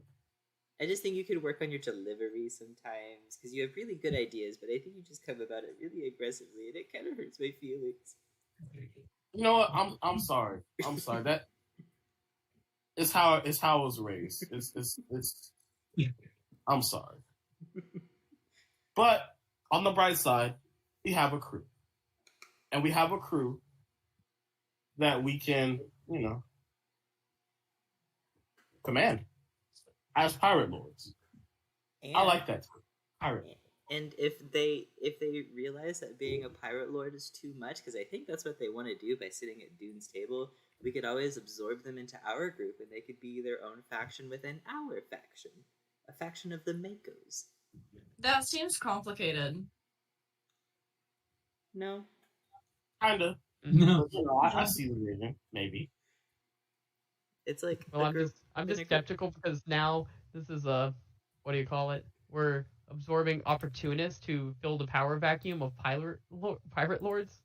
I just think you could work on your delivery sometimes because you have really good ideas, but I think you just come about it really aggressively, and it kind of hurts my feelings. You know what? I'm sorry. I'm sorry. That is how I was raised. It's I'm sorry. But on the bright side, we have a crew. And we have a crew that we can, command as pirate lords. And, I like that. Pirate. And if they realize that being a pirate lord is too much, because I think that's what they want to do by sitting at Dune's table, we could always absorb them into our group, and they could be their own faction within our faction, a faction of the Makos. That seems complicated. No, Kinda. No. I see the vision, maybe. it's like Well, a I'm group just I'm within just a group. skeptical because now this is what do you call it? We're absorbing opportunists to fill the power vacuum of pirate lords.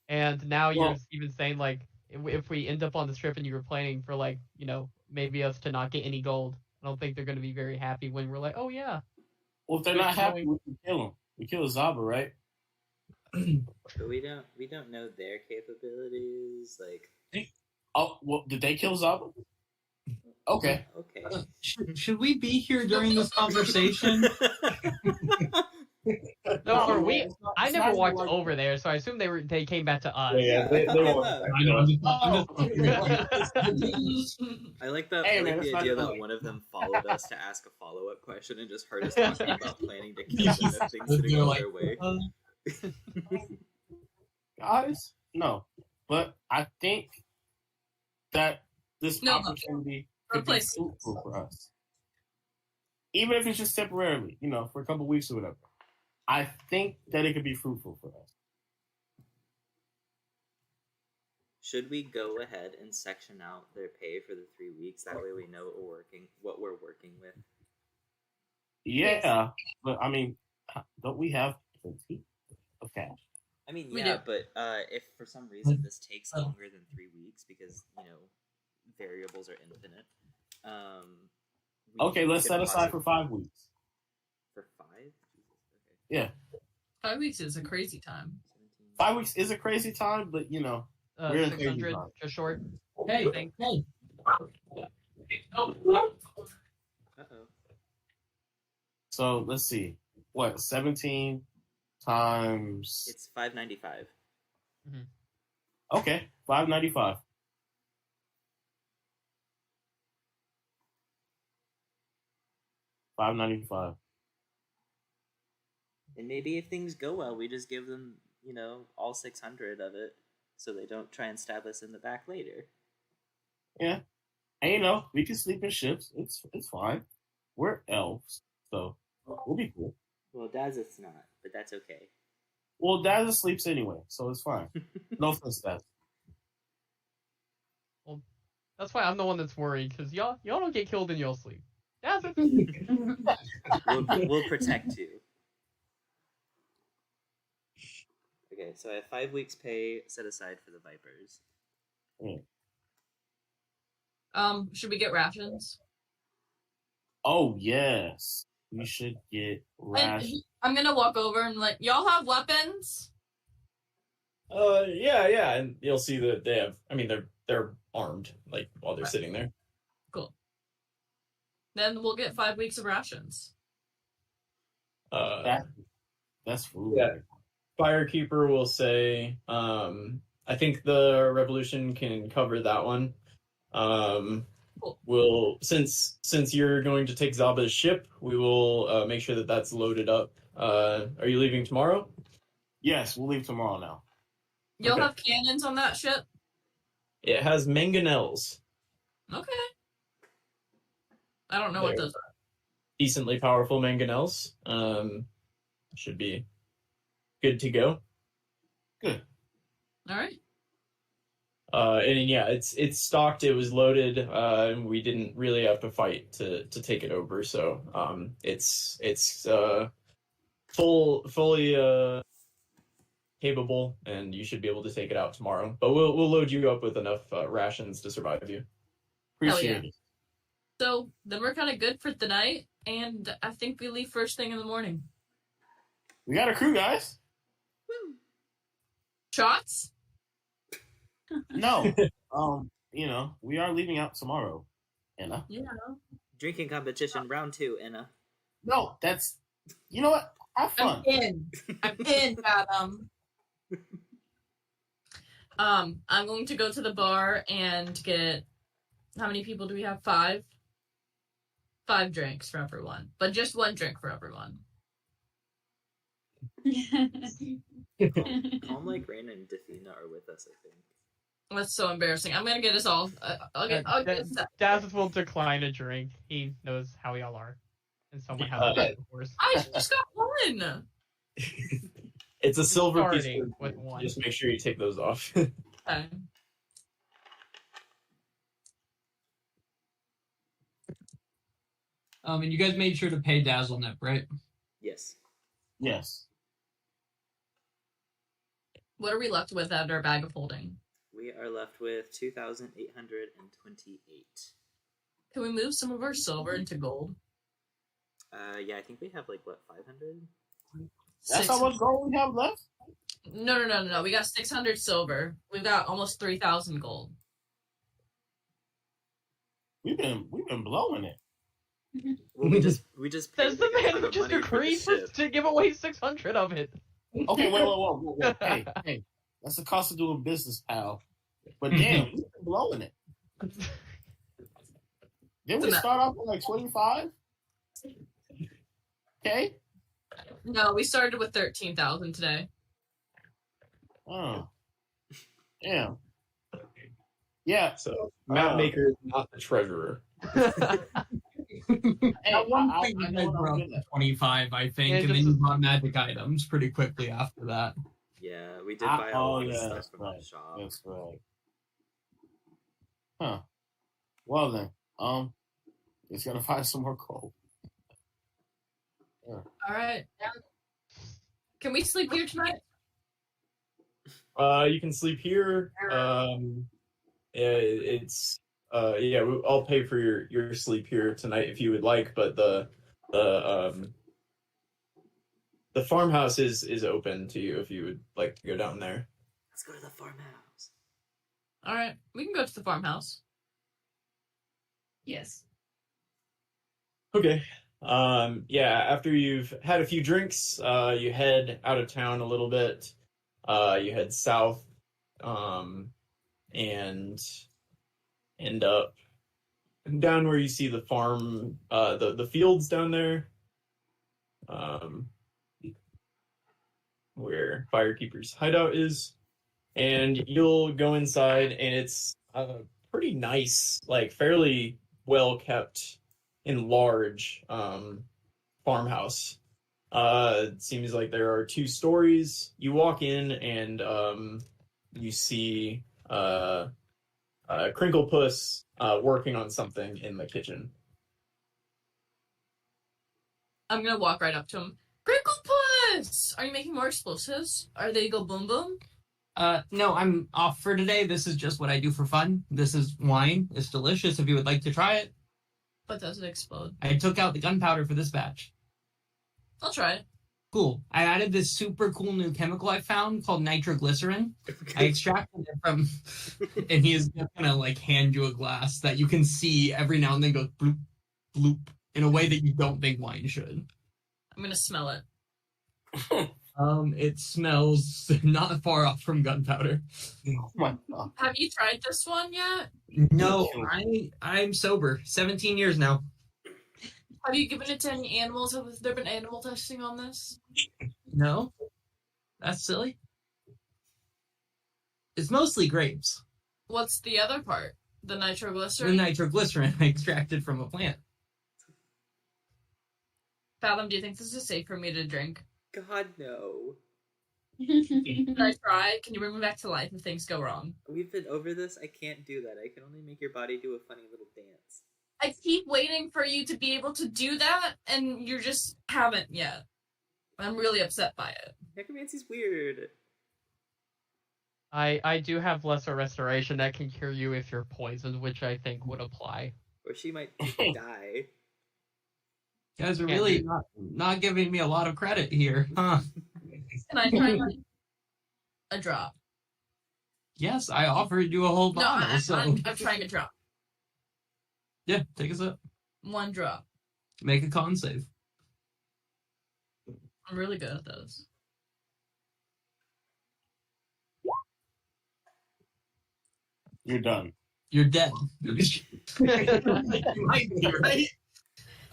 And now you're Well- even saying like if we end up on the strip and you were planning for like maybe us to not get any gold, I don't think they're going to be very happy when we're like, oh yeah. Well, if they're not happy, we can kill them. We kill Zaba, right? But we don't know their capabilities. Like, Oh, well, did they kill Zaba? Okay. okay. Should we be here during this conversation? No, or man, it's not- I it's never not walked like- over there, so I assume they came back to us. Yeah, they won't. I know. I like that. Hey, I man, like the that's idea not that good. one of them followed us to ask a follow-up question and just heard us talking about planning to kill them if things didn't go their way. Guys, no. But I think that this No, opportunity could be replace- fruitful for us. Even if it's just temporarily, for a couple weeks or whatever. I think that it could be fruitful for us. Should we go ahead and section out their pay for the 3 weeks? That way we know what we're working with. Yeah, but I mean, don't we have plenty of cash? I mean, We yeah, do. but if for some reason this takes longer than 3 weeks because variables are infinite. Okay, let's set aside for 5 weeks. For 5? Jesus, okay. Yeah, 5 weeks is a crazy time. 17. 5 weeks is a crazy time, but we're in 600, crazy just short. Hey, Thanks. hey. Uh-oh. So let's see. What, 17 times? It's 595. Okay, 595. $5.95. And maybe if things go well, we just give them, all 600 of it so they don't try and stab us in the back later. Yeah, and we can sleep in ships. It's fine. We're elves, so we'll be cool. Well, Dazith's not, but that's okay. Well, Dad sleeps anyway, so it's fine. No offense, Dad. That's why I'm the one that's worried, because y'all don't get killed in your sleep. That's it. We'll protect you. Okay, so I have 5 weeks' pay set aside for the Vipers. Should we get rations? Oh yes, we should get And rations. I'm gonna walk over and y'all have weapons? Yeah, and you'll see that they have. I mean, they're armed, while they're sitting there. Cool. Then we'll get 5 weeks of rations. That's food. Yeah. Firekeeper will say, I think the revolution can cover that one. We'll since you're going to take Zaba's ship, we will make sure that that's loaded up. Are you leaving tomorrow? Yes, we'll leave tomorrow now. You'll Okay. have cannons on that ship? It has mangonels, Okay. I don't know what There. those are. decently powerful mangonels. Should be good to go. Good. All right. And yeah, it's stocked. It was loaded. And we didn't really have to fight to take it over. So it's fully capable, and you should be able to take it out tomorrow. But we'll load you up with enough rations to survive you. Appreciate yeah. it. So then we're kind of good for the night, and I think we leave first thing in the morning. We got a crew, guys. Shots? No, we are leaving out tomorrow, Anna. Yeah. Drinking competition, round 2, Anna. No, that's. You know what? Have fun. I'm in. I'm in, Adam. I'm going to go to the bar and get. How many people do we have? 5? 5 drinks for everyone, but just 1 drink for everyone. Calm Like Rain and Defina are with us, I think. That's so embarrassing. I'm gonna get us all. I'll get us. Daz will decline a drink. He knows how y'all are. And someone has it, of course. I just got 1. It's a silver piece. Starting with 1. Just make sure you take those off. Okay. And you guys made sure to pay DazzleNip, right? Yes. Yes. What are we left with at our bag of holding? We are left with 2,828. Can we move some of our silver into gold? Yeah, I think we have 500? That's how much gold we have left? No. We got 600 silver. We've got almost 3,000 gold. We've been blowing it. Well, we just paid Says the like a man ton who of just money for the agreed ship. to give away 600 of it. Okay, wait. Hey, that's the cost of doing business, pal. But damn, we've been blowing it. Didn't we start off with like 25? Okay. No, we started with 13,000 today. Oh. Damn. Yeah. So map maker is not the treasurer. Hey, At one I point, you know guys what were I'm up good to at. 25, I think, Yeah, and just then a- you bought magic items pretty quickly after that. Yeah, we did buy a lot of stuff that's from right. the shop. That's right. Huh. Well then, just gotta find some more coal. All right. Can we sleep here tonight? You can sleep here. I'll pay for your sleep here tonight if you would like, but the farmhouse is open to you if you would like to go down there. Let's go to the farmhouse. All right, we can go to the farmhouse. Yes. Okay. After you've had a few drinks, you head out of town a little bit. You head south, and end up down where you see the farm, the fields down there, where Firekeeper's hideout is. And you'll go inside, and it's pretty nice, like fairly well kept and large farmhouse. It seems like there are 2 stories. You walk in and you see Crinklepuss working on something in the kitchen. I'm gonna walk right up to him. Crinklepuss! Are you making more explosives? Are they go boom boom? No, I'm off for today. This is just what I do for fun. This is wine. It's delicious if you would like to try it. But does it explode? I took out the gunpowder for this batch. I'll try it. Cool. I added this super cool new chemical I found called nitroglycerin. I extracted it from, and he is just gonna like hand you a glass that you can see every now and then go bloop, bloop in a way that you don't think wine should. I'm gonna smell it. It smells not far off from gunpowder. Oh my God. Have you tried this one yet? No, I'm sober. 17 years now. Have you given it to any animals? Have there been animal testing on this? No, that's silly. It's mostly grapes. What's the other part? The The nitroglycerin? nitroglycerin I extracted from a plant. Fathom, do you think this is safe for me to drink? God, no. Can I try? Can you bring me back to life if things go wrong? We've been over this. I can't do that. I can only make your body do a funny little dance. I keep waiting for you to be able to do that, and you just haven't yet. I'm really upset by it. Necromancy's weird. I do have lesser restoration that can cure you if you're poisoned, which I think would apply. Or she might die. You guys are Can't really do- not giving me a lot of credit here, huh? Can I try like a drop? Yes, I offered you a whole No, bottle, so I'm trying a drop. yeah, take a sip. 1 drop. Make a con save. I'm really good at those. You're done. You're dead. You might be, right?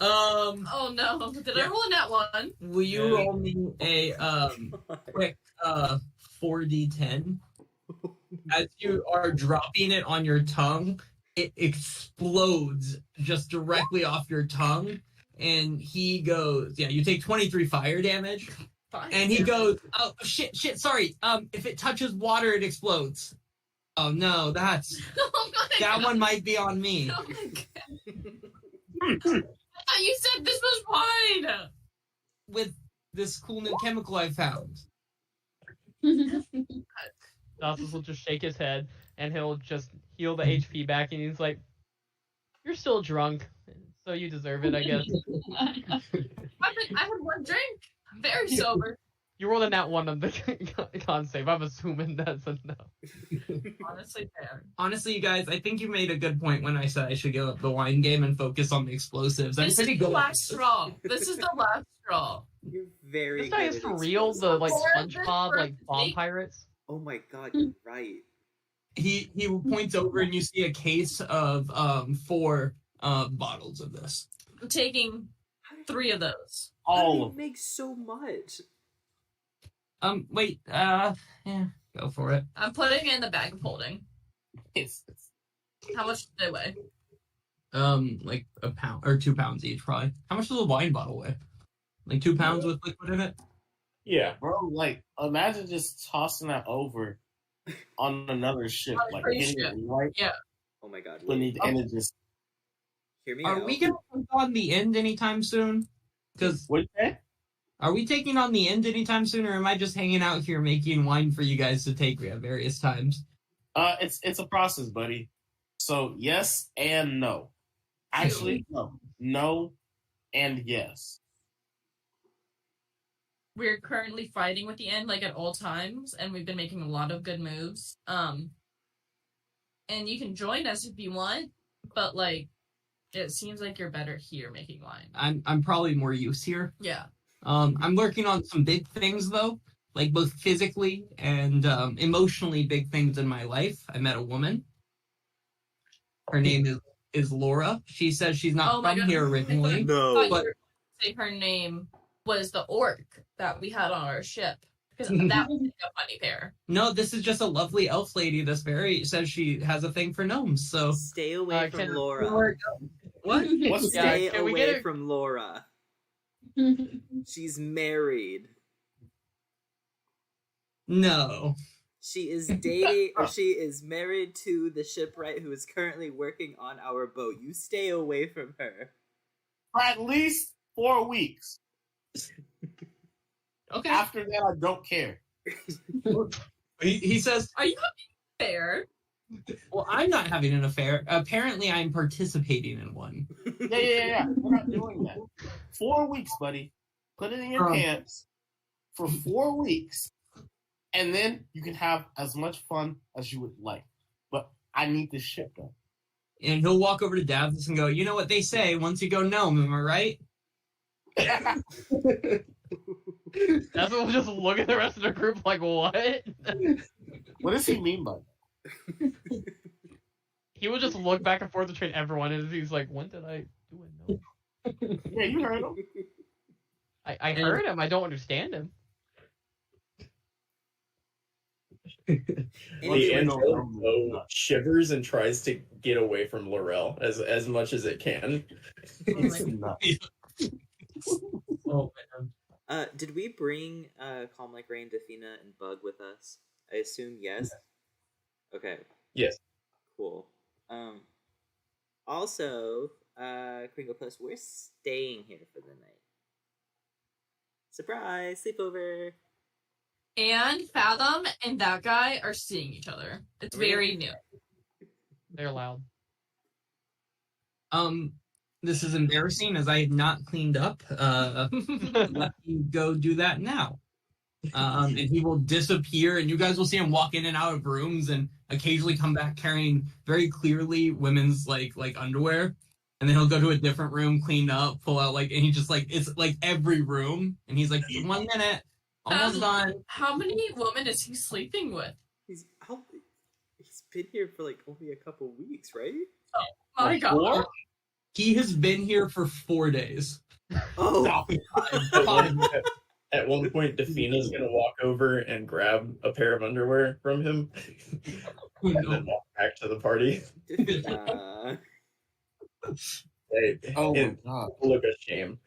Oh no! Did I roll in that one? Will you roll me a quick 4d10? As you are dropping it on your tongue, it explodes just directly off your tongue, and he goes, "Yeah, you take 23 fire damage." Fine. And he goes, "Oh shit, sorry. If it touches water, it explodes." Oh no, that's Oh my that God. one might be on me. Oh my God. I thought you said this was wine. With this cool new chemical I found. Dawson will just shake his head and he'll just heal the HP back, and he's like, "You're still drunk, so you deserve it, I guess." I had 1 drink. I'm very sober. You rolled a nat 1 on the con save. I'm assuming that's a no. Honestly, fair. Honestly, you guys, I think you made a good point when I said I should give up the wine game and focus on the explosives. I'm This pretty is the good at last this. straw. This is the last straw. You're very This guy good is at for real, the like explosives. SpongeBob like bomb Snake. pirates. Oh my god, you're right. He points over and you see a case of 4 bottles of this. I'm taking 3 of those. How All do of you make so much? Wait, yeah, go for it. I'm putting it in the bag of holding. it. How much do they weigh? Like a pound or 2 pounds each, probably. How much does a wine bottle weigh? Like 2 pounds with liquid in it? Yeah. Bro, like, imagine just tossing that over on another ship. On a Like, cruise hitting ship. it right Oh my god, when wait. it, and it just. Hear me Are out. we gonna take on the end anytime soon? Because What'd you say? are we taking on the end anytime soon, or am I just hanging out here making wine for you guys to take at various times? It's a process, buddy. So, yes and no. Actually, no. No and yes. We're currently fighting with the end, like at all times, and we've been making a lot of good moves. And you can join us if you want, but like, it seems like you're better here making wine. I'm probably more use here. Yeah. I'm working on some big things though, like both physically and emotionally big things in my life. I met a woman. Her name is Laura. She says she's not Oh my from God. here originally. I thought No. you But- were gonna say her name was the orc that we had on our ship, because that was like a funny pair. No, this is just a lovely elf lady that's says she has a thing for gnomes. So Stay away from can- Laura. what? What's Yeah, Stay can we get away her- from Laura. She's married. No. She is dating, or she is married to the shipwright who is currently working on our boat. You stay away from her. For at least 4 weeks. Okay. After that, I don't care. He says, Are you fair? well, I'm not having an affair. Apparently, I'm participating in one. Yeah. We're not doing that. 4 weeks, buddy. Put it in your pants for 4 weeks. And then you can have as much fun as you would like. But I need this ship done. And he'll walk over to Davos and go, you know what they say, once you go gnome, am I right? That's what we'll just look at the rest of the group like, what? What does he mean by that? He will just look back and forth between everyone, and he's like, when did I do a no? Yeah, you heard him. I heard him, I don't understand him. The Anyway, angel shivers and tries to get away from Laurel as much as it can. It's not. Oh, man. Did we bring Calm Like Rain, Defina, and Bug with us? I assume yes. Okay. Yes. Cool. Also, Kringle Plus, we're staying here for the night. Surprise! Sleepover! And Fathom and that guy are seeing each other. It's very new. They're loud. This is embarrassing as I have not cleaned up. Let me go do that now. And he will disappear, and you guys will see him walk in and out of rooms, and occasionally come back carrying very clearly women's like underwear. And then he'll go to a different room, clean up, pull out and he just it's like every room, and he's like, 1 minute, almost done. How many women is he sleeping with? He's been here for only a couple weeks, right? My God. He has been here for 4 days. Oh, At one point, Defina's gonna walk over and grab a pair of underwear from him, and then walk back to the party. Hey, Oh my it- god. look a shame.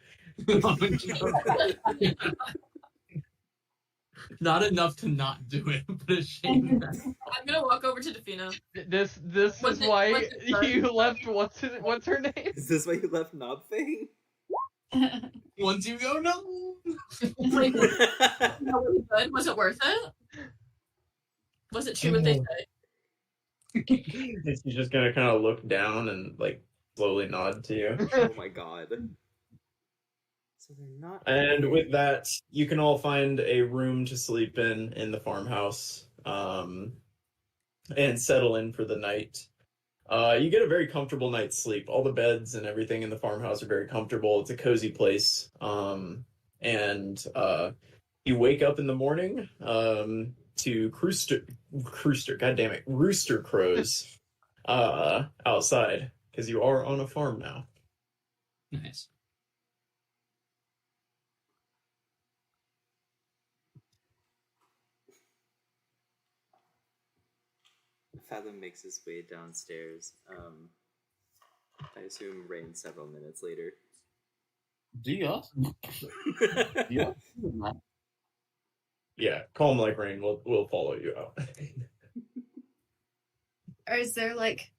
Not enough to not do it, but a shame. I'm gonna walk over to Defina. This What's is it- why what's it for? you left. What's her name? is this why you left Knob Thing? Once you go, no. Like, good? Was it worth it? Was it true what they say? She's just gonna kind of look down and slowly nod to you. Oh my god. So they're not. And with that, you can all find a room to sleep in the farmhouse, and settle in for the night. You get a very comfortable night's sleep. All the beds and everything in the farmhouse are very comfortable. It's a cozy place. And you wake up in the morning to rooster crows outside, because you are on a farm now. Nice. Fathom makes his way downstairs. I assume rain several minutes later. Do you? Yeah, calm like rain will follow you out. Or is there like,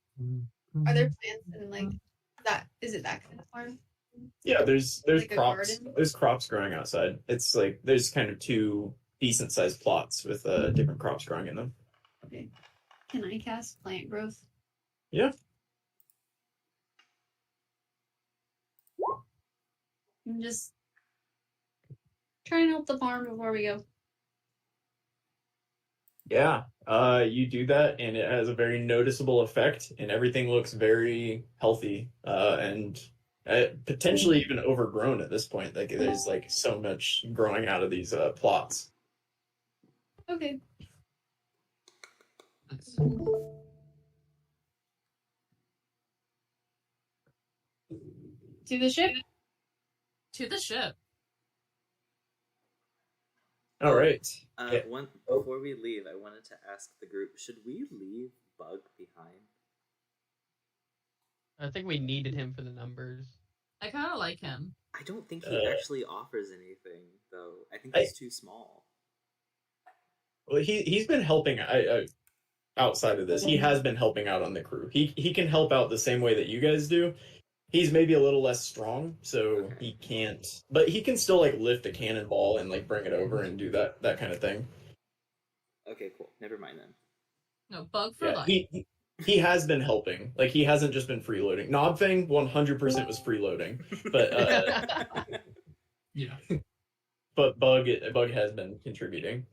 are there plants and like that? Is it that kind of farm? Yeah, there's Like a crops. garden? There's crops growing outside. It's like there's kind of two decent sized plots with different crops growing in them. Okay. Can I cast plant growth? Yeah. I'm just trying to help the farm before we go. Yeah, you do that, and it has a very noticeable effect, and everything looks very healthy, and potentially even overgrown at this point. Like there's like so much growing out of these plots. Okay. Nice. To the ship? To the ship. All right. Yeah. Before we leave, I wanted to ask the group: should we leave Bug behind? I think we needed him for the numbers. I kind of like him. I don't think he actually offers anything, though. I think he's too small. Well, he's been helping. Outside of this, he has been helping out on the crew. He can help out the same way that you guys do. He's maybe a little less strong, so he can't. But he can still like lift a cannonball and like bring it over and do that kind of thing. Okay, cool. Never mind then. No, Bug for Yeah, life. he has been helping. Like he hasn't just been freeloading. Knobfang 100% was freeloading, but Yeah. but Bug has been contributing.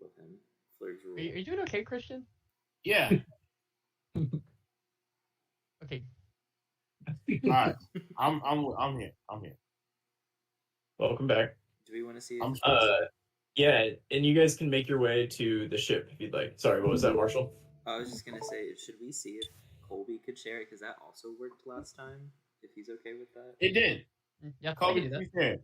Love him. Flirt's rule. Are you doing okay, Christian? Yeah. Okay. All right. I'm here. I'm here. Welcome back. Do we want to see? I'm Yeah, and you guys can make your way to the ship if you'd like. Sorry, what was that, Marshall? I was just gonna say, should we see if Colby could share it? Because that also worked last time. If he's okay with that, It did. Yeah, I Kobe, can do that. you said.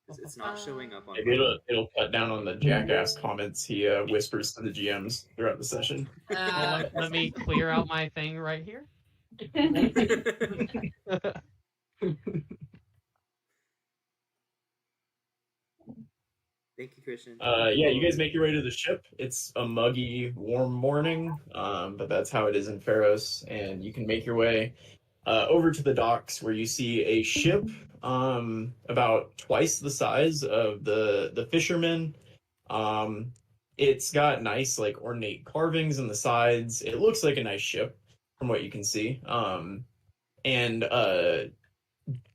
'cause it's not showing up on. Maybe it'll cut down on the jackass comments he whispers to the GMs throughout the session. Well, let me clear out my thing right here. Thank you, Christian. Yeah, you guys make your way to the ship. It's a muggy, warm morning, but that's how it is in Pharos. And you can make your way over to the docks, where you see a ship about twice the size of the fishermen. It's got nice, like, ornate carvings in the sides. It looks like a nice ship from what you can see. And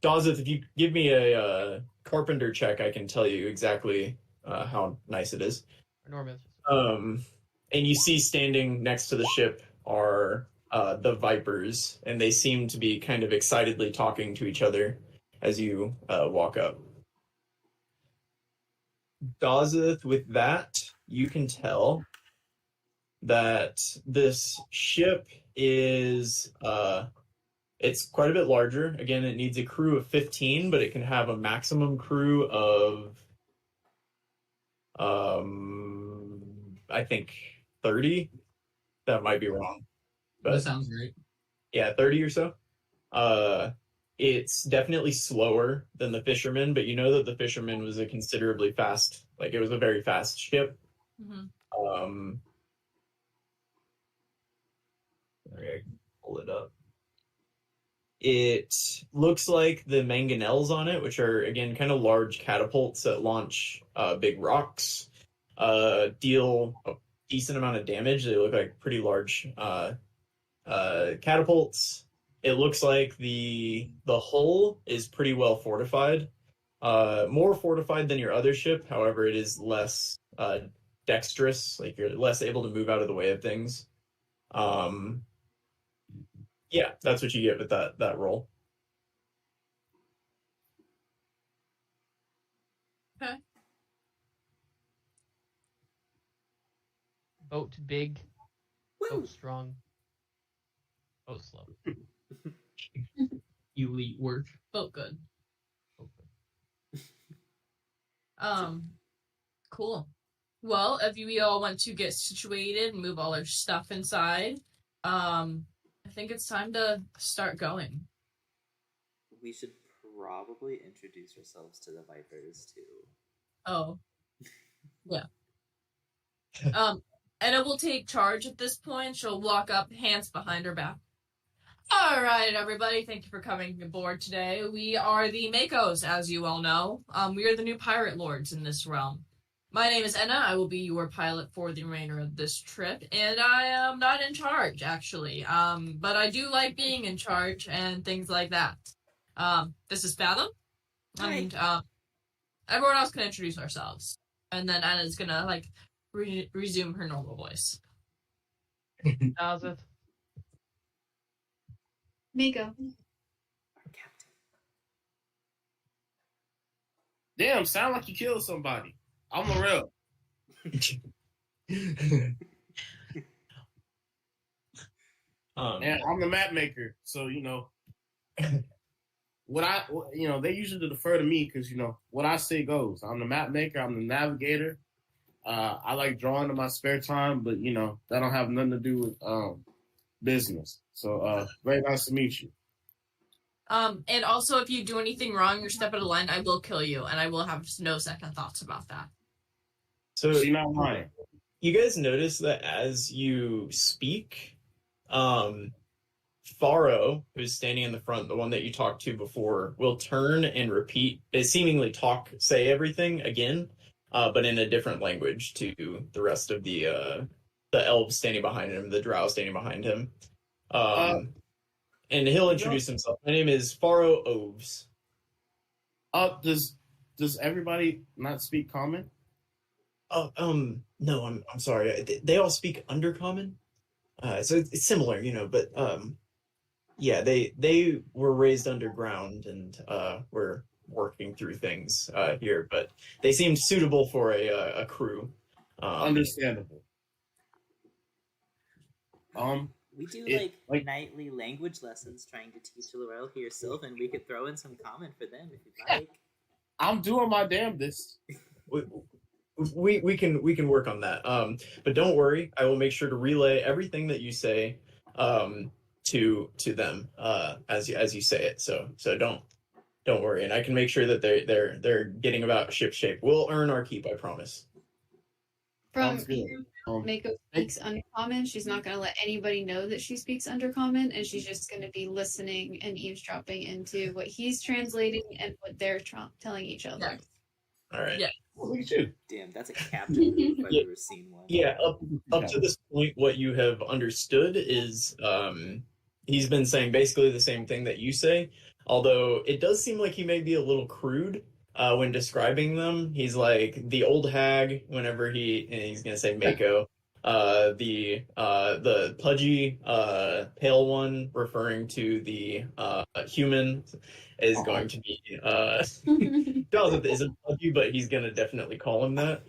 Dazeth, if you give me a carpenter check, I can tell you exactly how nice it is. Enormous. And you see standing next to the ship are the Vipers, and they seem to be kind of excitedly talking to each other as you walk up. Dazeth, with that, you can tell that this ship is it's quite a bit larger. Again, it needs a crew of 15, but it can have a maximum crew of I think 30. That might be wrong. That But sounds great. yeah, 30 or so. It's definitely slower than the Fisherman, but you know that the Fisherman was a considerably fast, like it was a very fast ship. Mhm. Okay, pull it up. It looks like the mangonels on it, which are again kind of large catapults that launch big rocks, deal a decent amount of damage. They look like pretty large catapults. It looks like the hull is pretty well fortified. more fortified than your other ship. However, it is less dexterous. Like you're less able to move out of the way of things. Yeah, that's what you get with that roll. Okay. Boat big, boat strong, boat slow. Elite work. Boat good. Boat good. Cool. Well, if we all want to get situated and move all our stuff inside, I think it's time to start going. We should probably introduce ourselves to the Vipers too. Oh. Yeah. Anna will take charge at this point. She'll walk up, hands behind her back. All right, everybody. Thank you for coming aboard today. We are the Makos, as you all know. We are the new pirate lords in this realm. My name is Enna. I will be your pilot for the remainder of this trip, and I am not in charge, actually. But I do like being in charge and things like that. This is Fathom, and everyone else can introduce ourselves, and then Anna's gonna resume her normal voice. How's it? Miko. Our captain. Damn, sound like you killed somebody. I'm a real. And I'm the map maker, so they usually defer to me because what I say goes. I'm the map maker. I'm the navigator. I like drawing in my spare time, but that don't have nothing to do with business. So very nice to meet you. And also, if you do anything wrong or step out of line, I will kill you, and I will have no second thoughts about that. So She's not lying. You guys notice that as you speak, Faro, who's standing in the front, the one that you talked to before, will turn and repeat, seemingly say everything again, but in a different language to the rest of the elves standing behind him, the drow standing behind him. And he'll introduce himself. My name is Faro Oves. Does everybody not speak common? Oh, no, I'm sorry. They all speak Undercommon. So it's similar, but yeah, they were raised underground and we're working through things here, but they seemed suitable for a crew. Understandable. We do like nightly language lessons trying to teach Laurel here Sylvan. We could throw in some common for them if you'd like. I'm doing my damnedest. We can work on that. But don't worry, I will make sure to relay everything that you say to them as you say it. So don't worry, and I can make sure that they're getting about ship shape. We'll earn our keep, I promise. From Mako speaks Undercommon. She's not going to let anybody know that she speaks Undercommon, and she's just going to be listening and eavesdropping into what he's translating and what they're telling each other. Yeah. All right. Yeah. Look at you. Damn, that's a captain move if I've ever seen one. Yeah, up to this point, what you have understood is he's been saying basically the same thing that you say, although it does seem like he may be a little crude when describing them. He's like the old hag whenever he's going to say Mako, the pudgy pale one referring to the human is going to be Dalzeth isn't pudgy, but he's going to definitely call him that.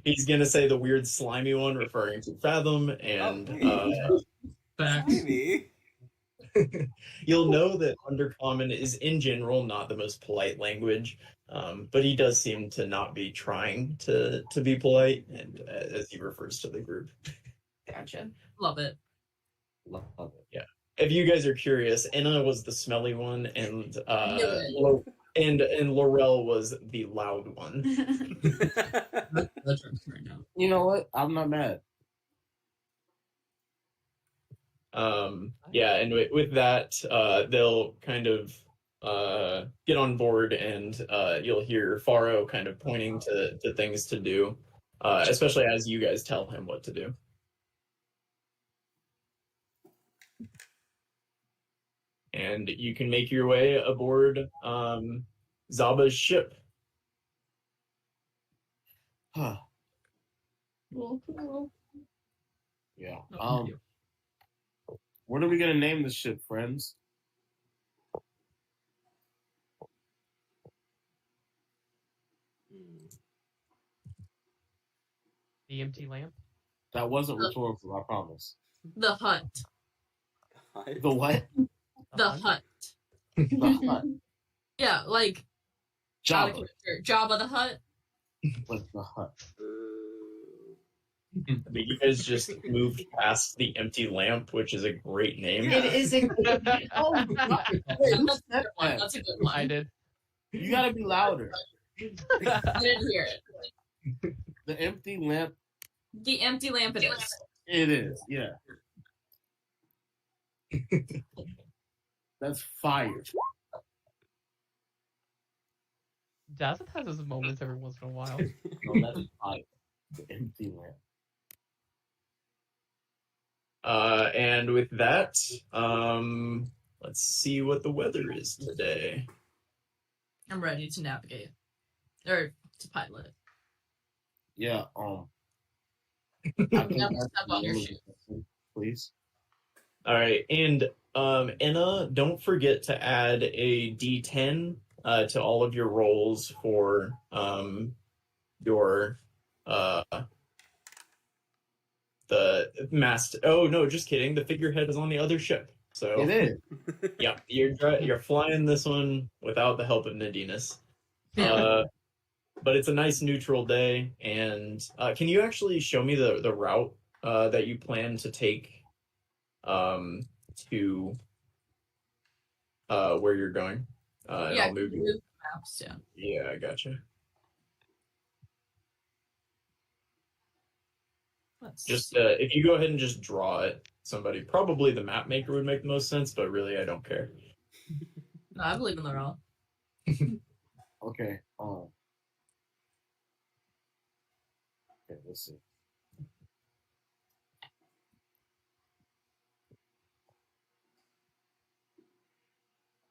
He's going to say the weird slimy one referring to Fathom, and Slimy. You'll know that Undercommon is in general not the most polite language, but he does seem to not be trying to be polite, and as he refers to the group. Gotcha. Love it. Love it. Yeah. If you guys are curious, Enna was the smelly one, and Laurel was the loud one. That's right now. You know what? I'm not mad. Yeah, and with that, they'll kind of get on board, and you'll hear Faro kind of pointing to things to do, especially as you guys tell him what to do. and you can make your way aboard Zaba's ship. Huh. Yeah. What are we gonna name the ship, friends? The empty lamp. That wasn't rhetorical, I promise. The hut. God. The what? The hut. The hut. Yeah, like Java. Jabba the Hutt. What's the hut? But you guys just moved past the empty lamp, which is a great name. It is a Oh, That's a good one. That's a good one. I did. you gotta be louder. I didn't hear it. The empty lamp. The empty lamp it is. It is, yeah. That's fire. Dazzle has his moments every once in a while. No, that's fire. The empty lamp. And with that, let's see what the weather is today. I'm ready to navigate. Or to pilot. Yeah, I Now think that's step on your shoe. please. All right, and Enna, don't forget to add a D10 to all of your rolls for your the mast. Oh no, just kidding. The figurehead is on the other ship. So It is. yeah, you're flying this one without the help of Nadinies. But it's a nice neutral day, and can you actually show me the route that you plan to take to where you're going? And Yeah, I'll move you. move the maps, yeah. Yeah, I gotcha. Just if you go ahead and just draw it, somebody, probably the map maker would make the most sense, but really I don't care. No, I believe in the route. Okay. Okay, let's see.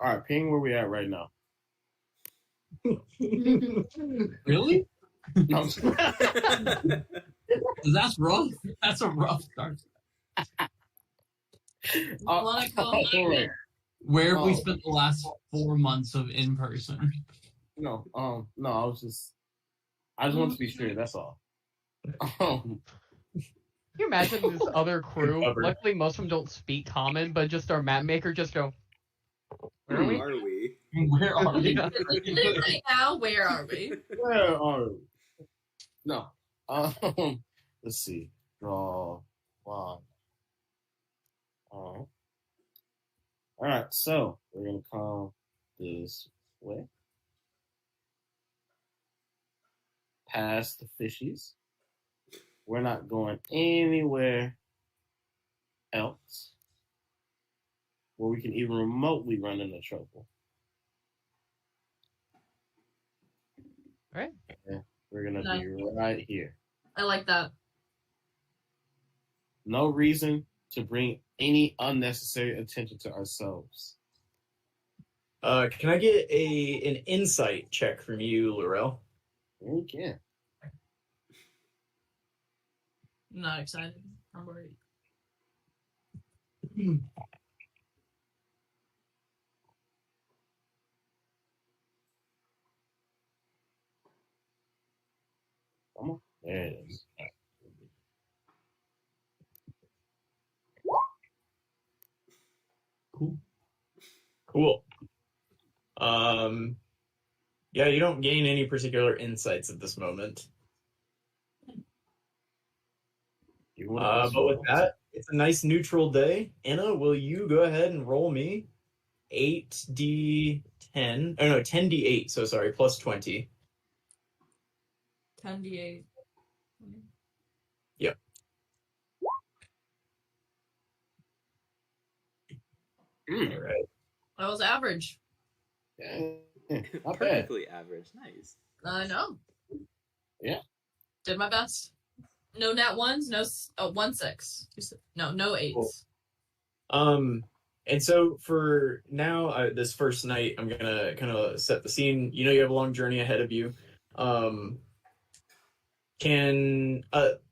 All right, ping where we at right now. Really? No, I'm sorry. That's rough. That's a rough start. Wanna go all right. Where have we Oh. spent the last 4 months of in person? No, I just want to be sure. That's all. Can you imagine this other crew? Covered. Luckily, most of them don't speak common, but just our map maker just go. Where are we? Are we? Where are we? Yeah. Right now, where are we? Where are we? No. Let's see. Draw one. All right. So we're gonna come this way, past the fishies. We're not going anywhere else where we can even remotely run into trouble. Right. Yeah, we're gonna Nice. be right here. I like that. No reason to bring any unnecessary attention to ourselves. Can I get an insight check from you, Laurel? We can. I'm not excited. I'm worried. Come on. There it is. Cool. Yeah, you don't gain any particular insights at this moment. You would've But with that, it's a nice neutral day. Anna, will you go ahead and roll me 8d10? Oh no, 10d8. So sorry, plus 20. 10d8. Yep. All right. That was average. Yeah, not bad. Perfectly average. Nice. I know. Yeah. Did my best. No nat ones, no 1 6. No 8s. And so for now, this first night, I'm gonna kind of set the scene. You know, you have a long journey ahead of you. Um,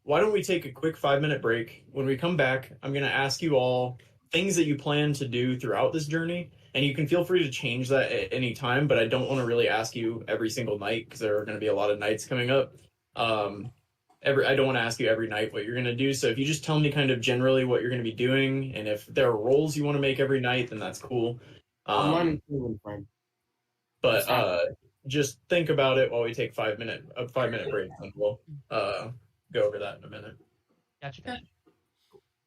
why don't we take a quick 5 minute break? When we come back, I'm gonna ask you all things that you plan to do throughout this journey, and you can feel free to change that at any time. But I don't want to really ask you every single night because there are going to be a lot of nights coming up. Um, I don't want to ask you every night what you're going to do. So if you just tell me kind of generally what you're going to be doing, and if there are roles you want to make every night, then that's cool. I'm running through friend. But just think about it while we take a 5 minute break, and we'll go over that in a minute. Gotcha.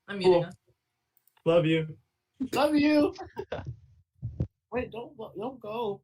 I'm muting Cool. us. Love you. Love you. Wait, don't go.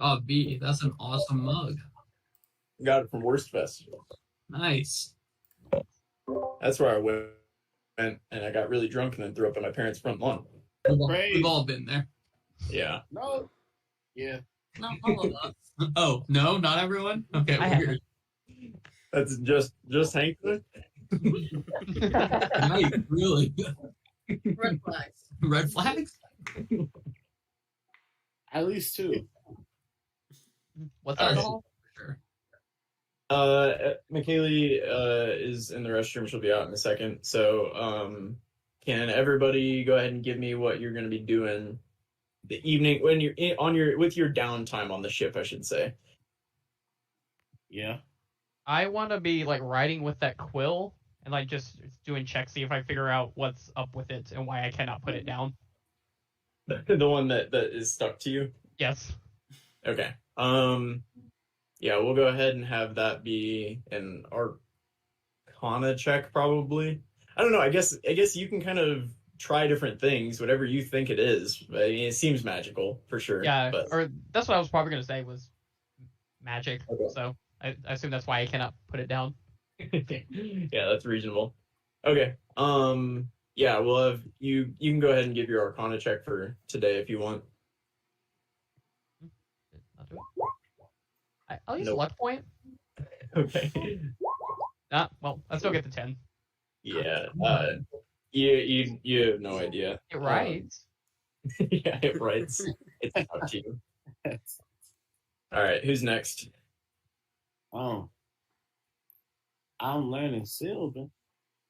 Oh, B, that's an awesome mug. Got it from Worst Festival. Nice. That's where I went, and I got really drunk and then threw up in my parents' front lawn. We've all been there. Yeah. No. Yeah. Not all of us. Oh, no, not everyone? Okay, I weird. That's just Hank. Nice, really. Red flags. Red flags? At least 2. What's All right. alcohol? Sure. McKaylee is in the restroom. She'll be out in a second. So, can everybody go ahead and give me what you're going to be doing the evening when you're with your downtime on the ship, I should say. Yeah. I want to be like riding with that quill and like just doing checks, see if I figure out what's up with it and why I cannot put it down. The one that is stuck to you. Yes. Okay. Yeah, we'll go ahead and have that be an Arcana check, probably. I don't know. I guess you can kind of try different things, whatever you think it is. I mean, it seems magical for sure. Yeah, but... or that's what I was probably gonna say was magic. Okay. So I assume that's why I cannot put it down. Yeah, that's reasonable. Okay. Yeah, we'll have you can go ahead and give your Arcana check for today if you want. Not do it. I'll use a Nope. luck point. Okay. Well, I still get the 10. Yeah. You have no idea. It writes. Yeah, it writes. It's up to you. All right, who's next? Oh. I'm learning Sylvan.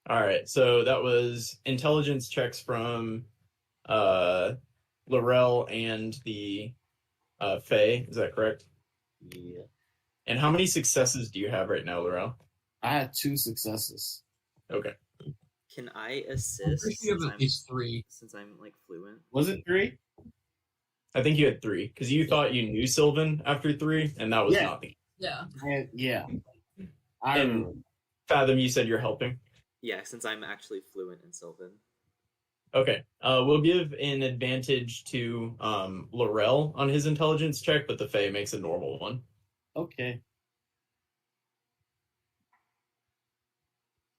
All right, so that was intelligence checks from Laurel and the Thay. Is that correct? Yeah. And how many successes do you have right now, Laurel? I had 2 successes. Okay. Can I I'm assist pretty sure you have at least 3. since I'm like fluent? Was it 3? I think you had 3 because you thought you knew Sylvan after 3, and that was Yeah. not the Yeah. Yeah. I And- remember. Fathom. You said you're helping. Yeah, since I'm actually fluent in Sylvan. Okay. We'll give an advantage to Laurel on his intelligence check, but the Fae makes a normal one. Okay.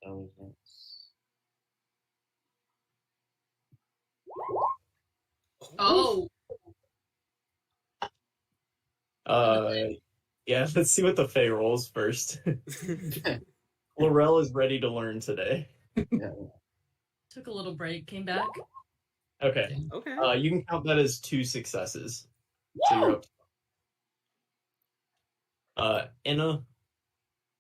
Intelligence. Oh. Yeah. Let's see what the Fae rolls first. Laurel is ready to learn today. Yeah. Took a little break, came back. Okay. Okay. You can count that as 2 successes. So you're up. Enna.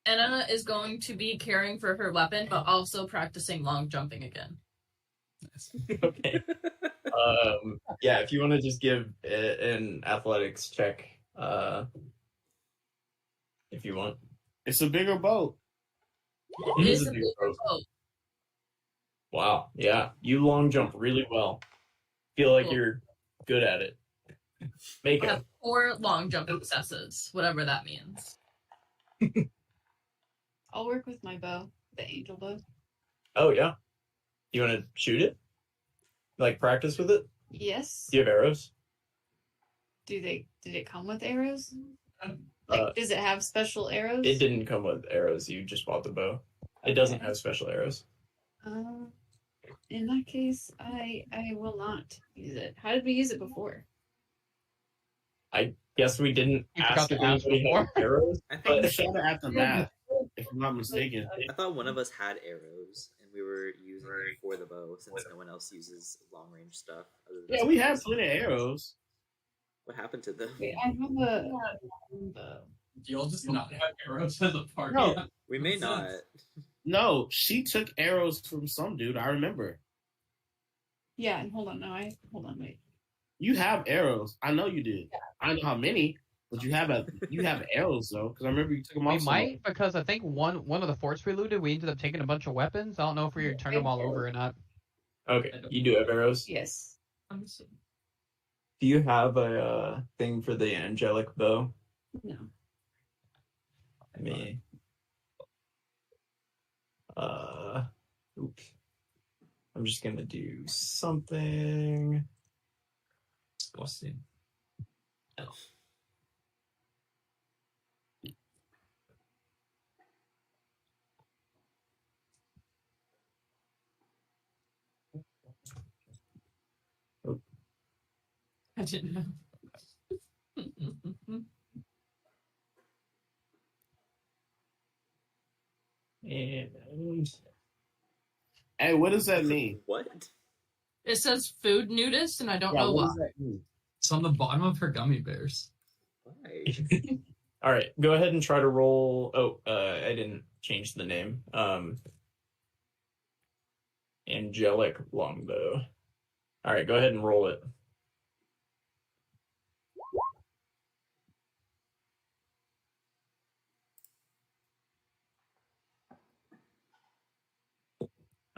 Anna is going to be caring for her weapon, but also practicing long jumping again. Okay. Yeah, if you want to just give an athletics check, if you want. It's a bigger boat. It It is is a a big bigger boat. boat. Wow. Yeah, you long jump really well. Feel like Cool. you're good at it. Make I it. have 4 long jump successes, whatever that means. I'll work with my bow, the angel bow. Oh yeah. You want to shoot it? Like practice with it? Yes. Do you have arrows? Did it come with arrows? Like, does it have special arrows? It didn't come with arrows. You just bought the bow. It doesn't Okay. have special arrows. In that case, I will not use it. How did we use it before? I guess we didn't You ask forgot if to ask anybody had before. arrows. I think But You shot it at the map, if I'm not mistaken. I thought one of us had arrows and we were using it for the bow since no one else uses long range stuff. Other than Yeah, we have plenty of arrows. What happened to them? Wait, I have a You'll just not have arrows as a party. No. We may not. No, she took arrows from some dude. I remember. yeah. And hold on, wait. You have arrows. I know you did. I know how many, but you have arrows though, because I remember you took them We off. might, because I think one of the forts we looted, we ended up taking a bunch of weapons. I don't know if we turned them all over or not. Okay, you do have arrows. Yes. Do you have a thing for the angelic bow? No. I mean, oops. I'm just gonna do something. Disgusting. I didn't know. And Hey, what does that mean? What? It says food nudist, and I don't know what why. does that mean? It's on the bottom of her gummy bears. Why? all right, go ahead and try to roll. Oh, I didn't change the name. Angelic Longbow. All right, go ahead and roll it.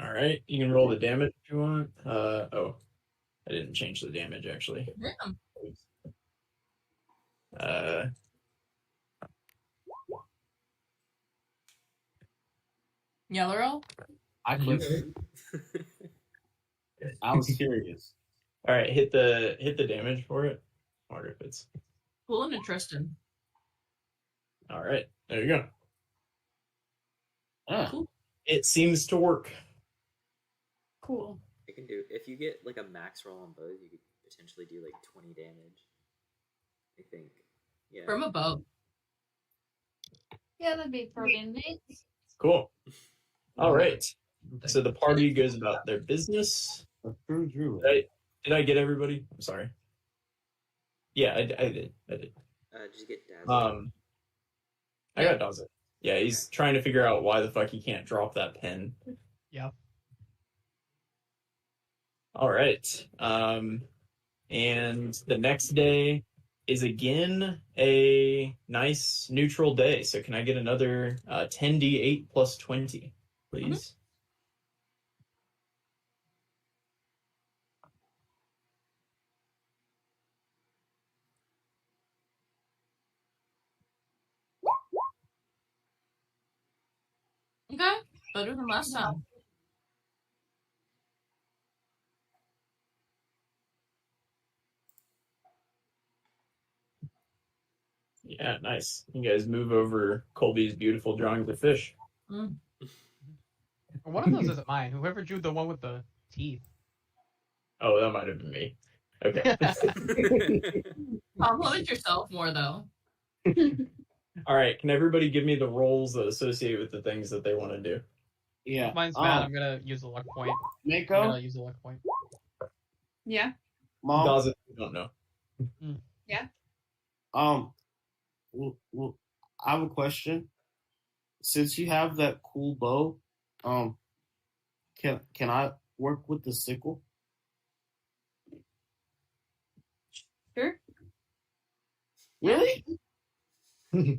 All right, you can roll the damage if you want. Oh, I didn't change the damage actually. Yeah. Yellow roll? I couldn't. I was curious. All right, hit the damage for it. I wonder if it's Cool and interesting. all right. There you go. Ah, It seems to work. Cool. I can do if you get like a max roll on both, you could potentially do like 20 damage. I think. Yeah. From a bow. Yeah, that'd be pretty neat. Cool. All right. So the party goes about their business. a true druid. Did I get everybody? I'm sorry. Yeah, I did. Did you get Dazzle? I got Dawson. Yeah, he's trying to figure out why the fuck he can't drop that pen. Yeah. All right. And the next day is again a nice neutral day. So can I get another 10d8 plus 20, please? Okay. Better than last time. Yeah, nice. You guys move over Colby's beautiful drawing of the fish. Mm. One of those isn't mine. Whoever drew the one with the teeth. Oh, that might have been me. Okay. Compliment yourself more, though. All right. Can everybody give me the roles that associate with the things that they want to do? Yeah. Mine's bad. I'm gonna use a luck point. I'm Mako, gonna use a luck point. Yeah. Mom. Doesn't don't know. Well, I have a question. Since you have that cool bow, can I work with the sickle? Sure. Really? Yeah.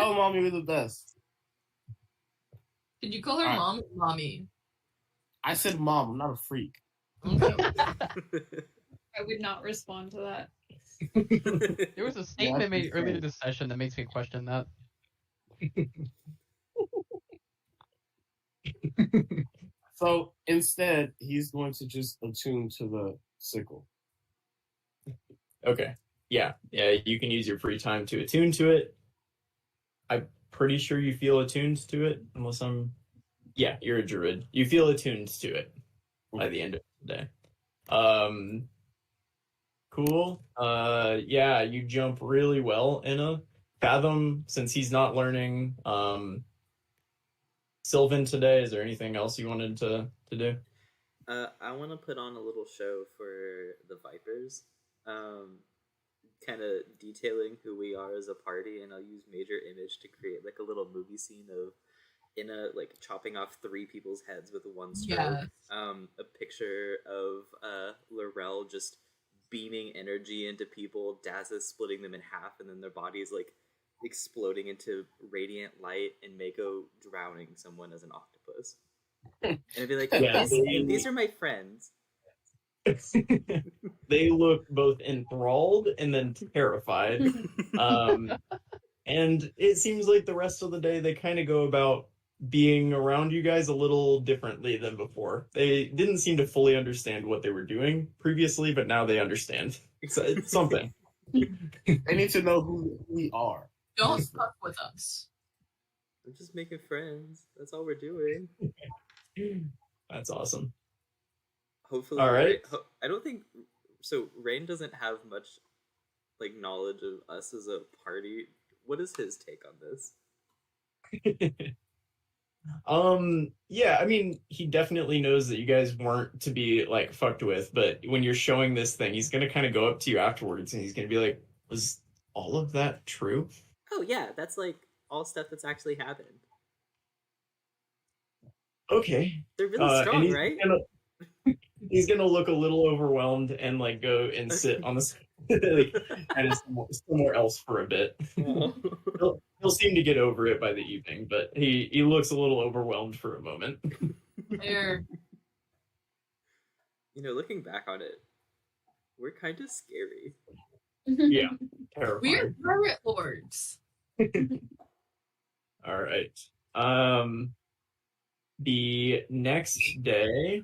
Oh, mommy, you're the best. Did you call her Alright. mom or mommy? I said mom. I'm not a freak. Okay. I would not respond to that. There was a statement made earlier this session that makes me question that. So instead, he's going to just attune to the sickle. Okay. Yeah. You can use your free time to attune to it. I'm pretty sure you feel attuned to it, unless I'm. Yeah, you're a druid. You feel attuned to it by the end of the day. Cool. Yeah, you jump really well in a Fathom. Since he's not learning Sylvan today, is there anything else you wanted to do? I want to put on a little show for the Vipers, kind of detailing who we are as a party, and I'll use Major Image to create like a little movie scene of like chopping off 3 people's heads with one stroke. Yes. A picture of Laurel just beaming energy into people, Dazza splitting them in half, and then their bodies like exploding into radiant light, and Mako drowning someone as an octopus. And I'd be like, Yeah, these are my friends. They look both enthralled and then terrified. And it seems like the rest of the day they kind of go about being around you guys a little differently than before. They didn't seem to fully understand what they were doing previously, but now they understand. It's something. They need to know who we are. Don't fuck with us. We're just making friends. That's all we're doing. That's awesome. Hopefully, All right. I don't think so. Rain doesn't have much like knowledge of us as a party. What is his take on this? Yeah, I mean, he definitely knows that you guys weren't to be like fucked with, but when you're showing this thing, he's gonna kind of go up to you afterwards and he's gonna be like, was all of that true? Oh yeah, that's like all stuff that's actually happened. Okay. They're really And strong, right? He's gonna look a little overwhelmed and like go and sit on the like kind of somewhere else for a bit. He'll seem to get over it by the evening, but he looks a little overwhelmed for a moment. Fair. You know, looking back on it, we're kind of scary. Yeah, We're terrifying. pirate lords. All right. The next day.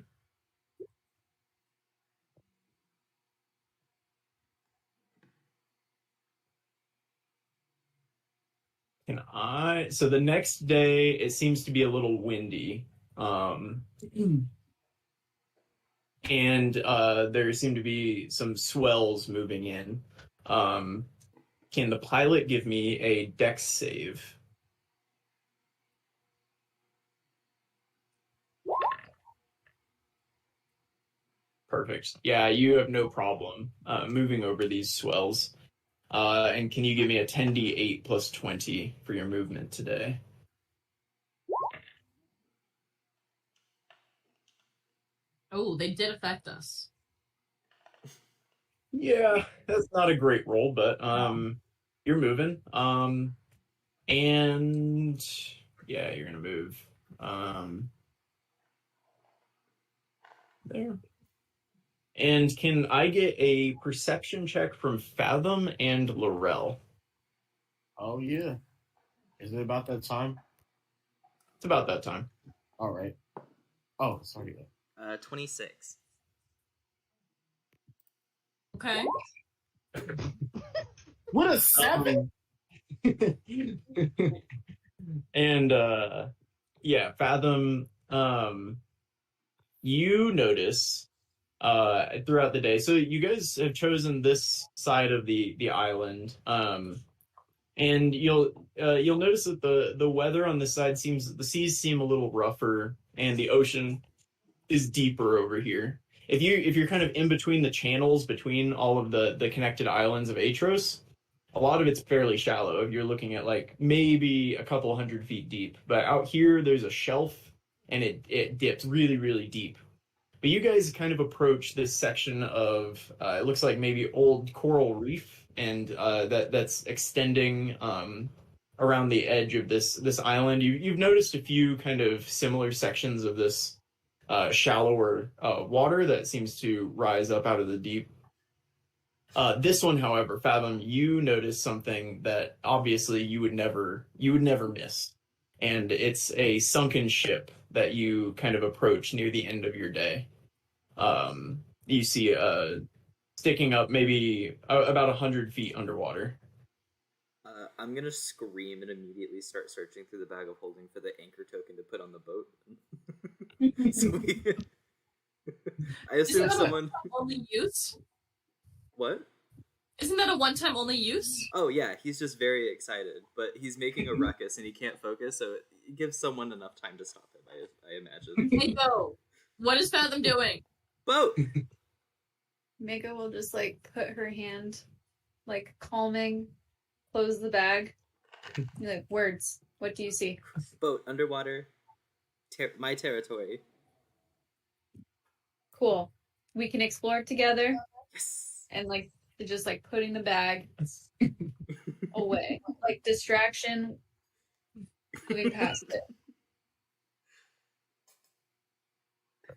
So the next day, it seems to be a little windy. And there seem to be some swells moving in. Can the pilot give me a dex save? Perfect. Yeah, you have no problem moving over these swells. And can you give me a 10d8 plus 20 for your movement today? Oh, they did affect us. Yeah, that's not a great roll, but you're moving. And yeah, you're gonna move. There. And can I get a perception check from Fathom and Laurel? Oh yeah. Is it about that time? It's about that time. All right. Oh, sorry. 26. Okay. What a 7! And yeah, Fathom, you notice throughout the day. So you guys have chosen this side of the island. And you'll notice that the weather on this side the seas seem a little rougher and the ocean is deeper over here. If you're kind of in between the channels between all of the connected islands of Aetros, a lot of it's fairly shallow. If you're looking at like maybe a couple 100 feet deep, but out here there's a shelf and it dips really really deep. But you guys kind of approach this section of it looks like maybe old coral reef, and that's extending around the edge of this island. You've noticed a few kind of similar sections of this shallower water that seems to rise up out of the deep. This one, however, Fathom, you notice something that obviously you would never miss, and it's a sunken ship that you kind of approach near the end of your day. You see sticking up maybe about 100 feet underwater. I'm gonna scream and immediately start searching through the bag of holding for the anchor token to put on the boat. So I assume someone. Only use? What? Isn't that a one-time only use? Oh yeah, he's just very excited, but he's making a ruckus and he can't focus, so it gives someone enough time to stop him. I imagine. Hey, yo, what is Fathom doing? Boat. Mega will just like put her hand, like calming, close the bag. Be like, words. What do you see? Boat underwater. My territory. Cool. We can explore together. Yes. And like just like putting the bag away, like distraction. Moving past it.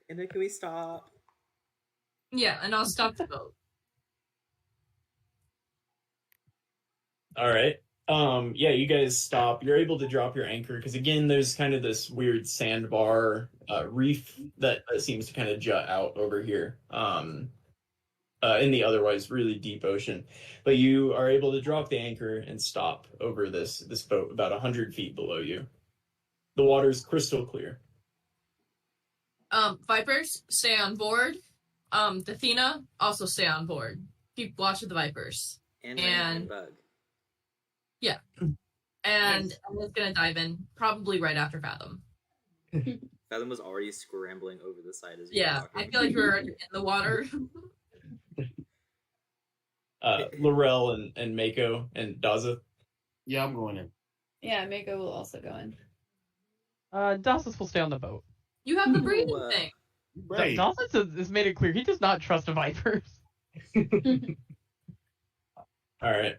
And then can we stop? Yeah, and I'll stop the boat. All right. Yeah, you guys stop. You're able to drop your anchor because again, there's kind of this weird sandbar reef that seems to kind of jut out over here in the otherwise really deep ocean. But you are able to drop the anchor and stop over this boat about 100 feet below you. The water's crystal clear. Vipers, stay on board. Athena, also stay on board. Keep watch of the Vipers. And And- Bug. And Nice. I'm just gonna dive in, probably right after Fathom. Fathom was already scrambling over the side as you were Yeah, talking. I feel like we're in the water. Laurel and Mako and Daza. Yeah, I'm going in. Yeah, Mako will also go in. Dawson's will stay on the boat. You have the breathing Ooh, thing. Brave. Dawson has made it clear he does not trust the Vipers. All right.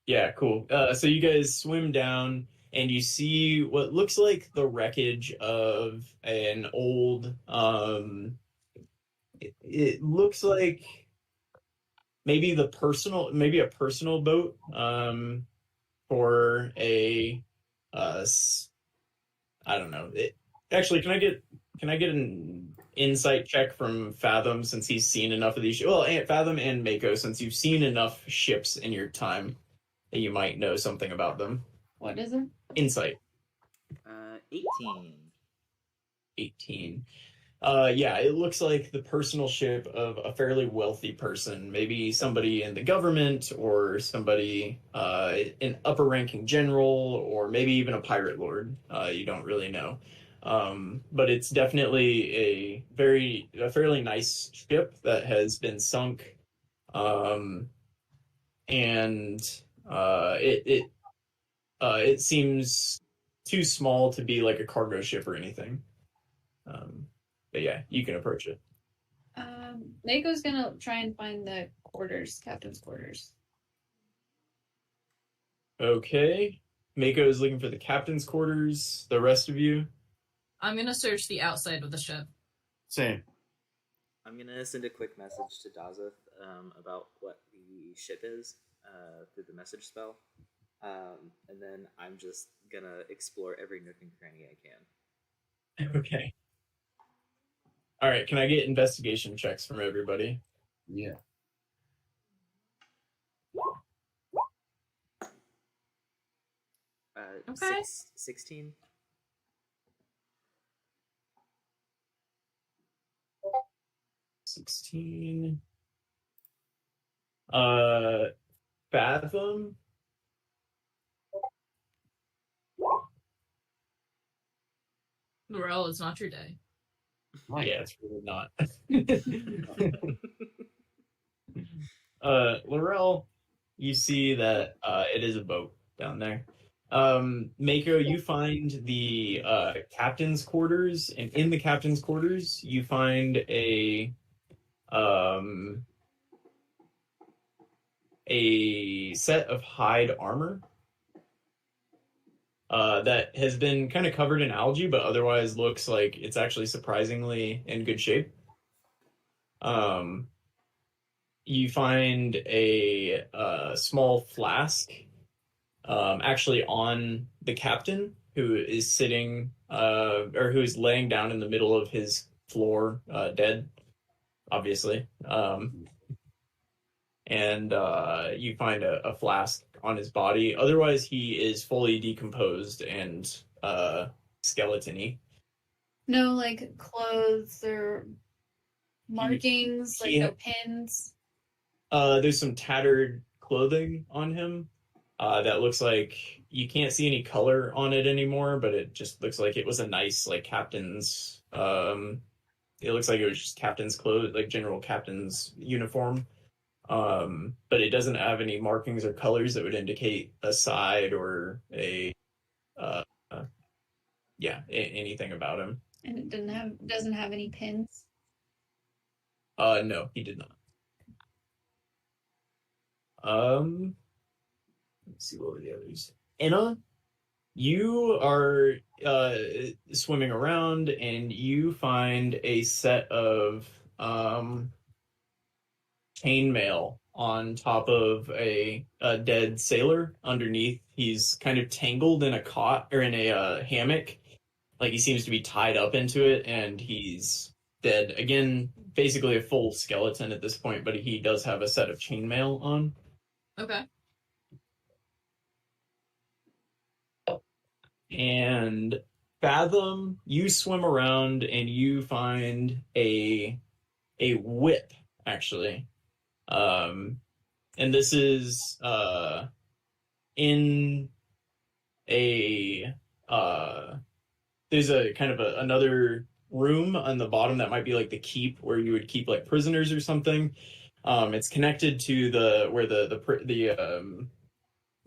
Yeah, cool. So you guys swim down and you see what looks like the wreckage of an old it looks like maybe a personal boat for a I don't know. Actually, can I get an insight check from Fathom since he's seen enough of these? Well, Fathom and Mako, since you've seen enough ships in your time that you might know something about them. What is it? Insight 18. 18. Yeah, it looks like the personal ship of a fairly wealthy person, maybe somebody in the government or somebody an upper ranking general or maybe even a pirate lord. You don't really know. But it's definitely a fairly nice ship that has been sunk. And it seems too small to be like a cargo ship or anything. But yeah, you can approach it. Mako's gonna try and find the captain's quarters. Okay. Mako is looking for the captain's quarters. The rest of you? I'm gonna search the outside of the ship. Same. I'm gonna send a quick message to Dazeth about what the ship is through the message spell, and then I'm just gonna explore every nook and cranny I can. Okay. All right, can I get investigation checks from everybody? Yeah. Okay. 16. 16. Fathom? Laurel, it's not your day. Yeah, it's really not. Laurel, you see that it is a boat down there. Mako, you find the captain's quarters, and in the captain's quarters, you find a set of hide armor that has been kind of covered in algae, but otherwise looks like it's actually surprisingly in good shape. You find a small flask actually on the captain, who is sitting or who is laying down in the middle of his floor, dead, obviously. And you find a flask on his body. Otherwise, he is fully decomposed and skeleton-y. No, like clothes or markings, like he- no pins. There's some tattered clothing on him that looks like you can't see any color on it anymore, but it just looks like it was a nice, like, captain's. It looks like it was just captain's clothes, like general captain's uniform. But it doesn't have any markings or colors that would indicate a side or anything about him. And it doesn't have any pins. No, he did not. Let's see, what were the others? Anna, you are swimming around and you find a set of chainmail on top of a dead sailor underneath. He's kind of tangled in a cot or in a hammock. Like he seems to be tied up into it and he's dead. Again, basically a full skeleton at this point, but he does have a set of chainmail on. Okay. And Fathom, you swim around and you find a a whip, actually. And this is in a there's a kind of another room on the bottom that might be like the keep where you would keep like prisoners or something. It's connected to where the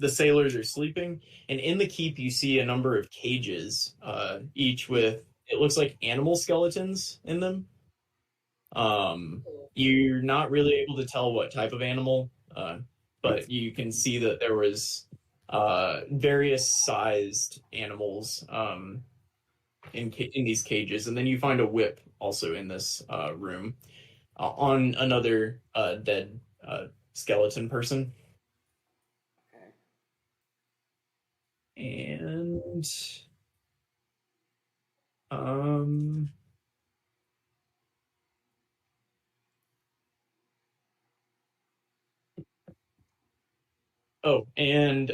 sailors are sleeping, and in the keep you see a number of cages, each with, it looks like, animal skeletons in them. You're not really able to tell what type of animal, but you can see that there was various sized animals in these cages, and then you find a whip also in this room on another dead skeleton person. Okay. And oh, and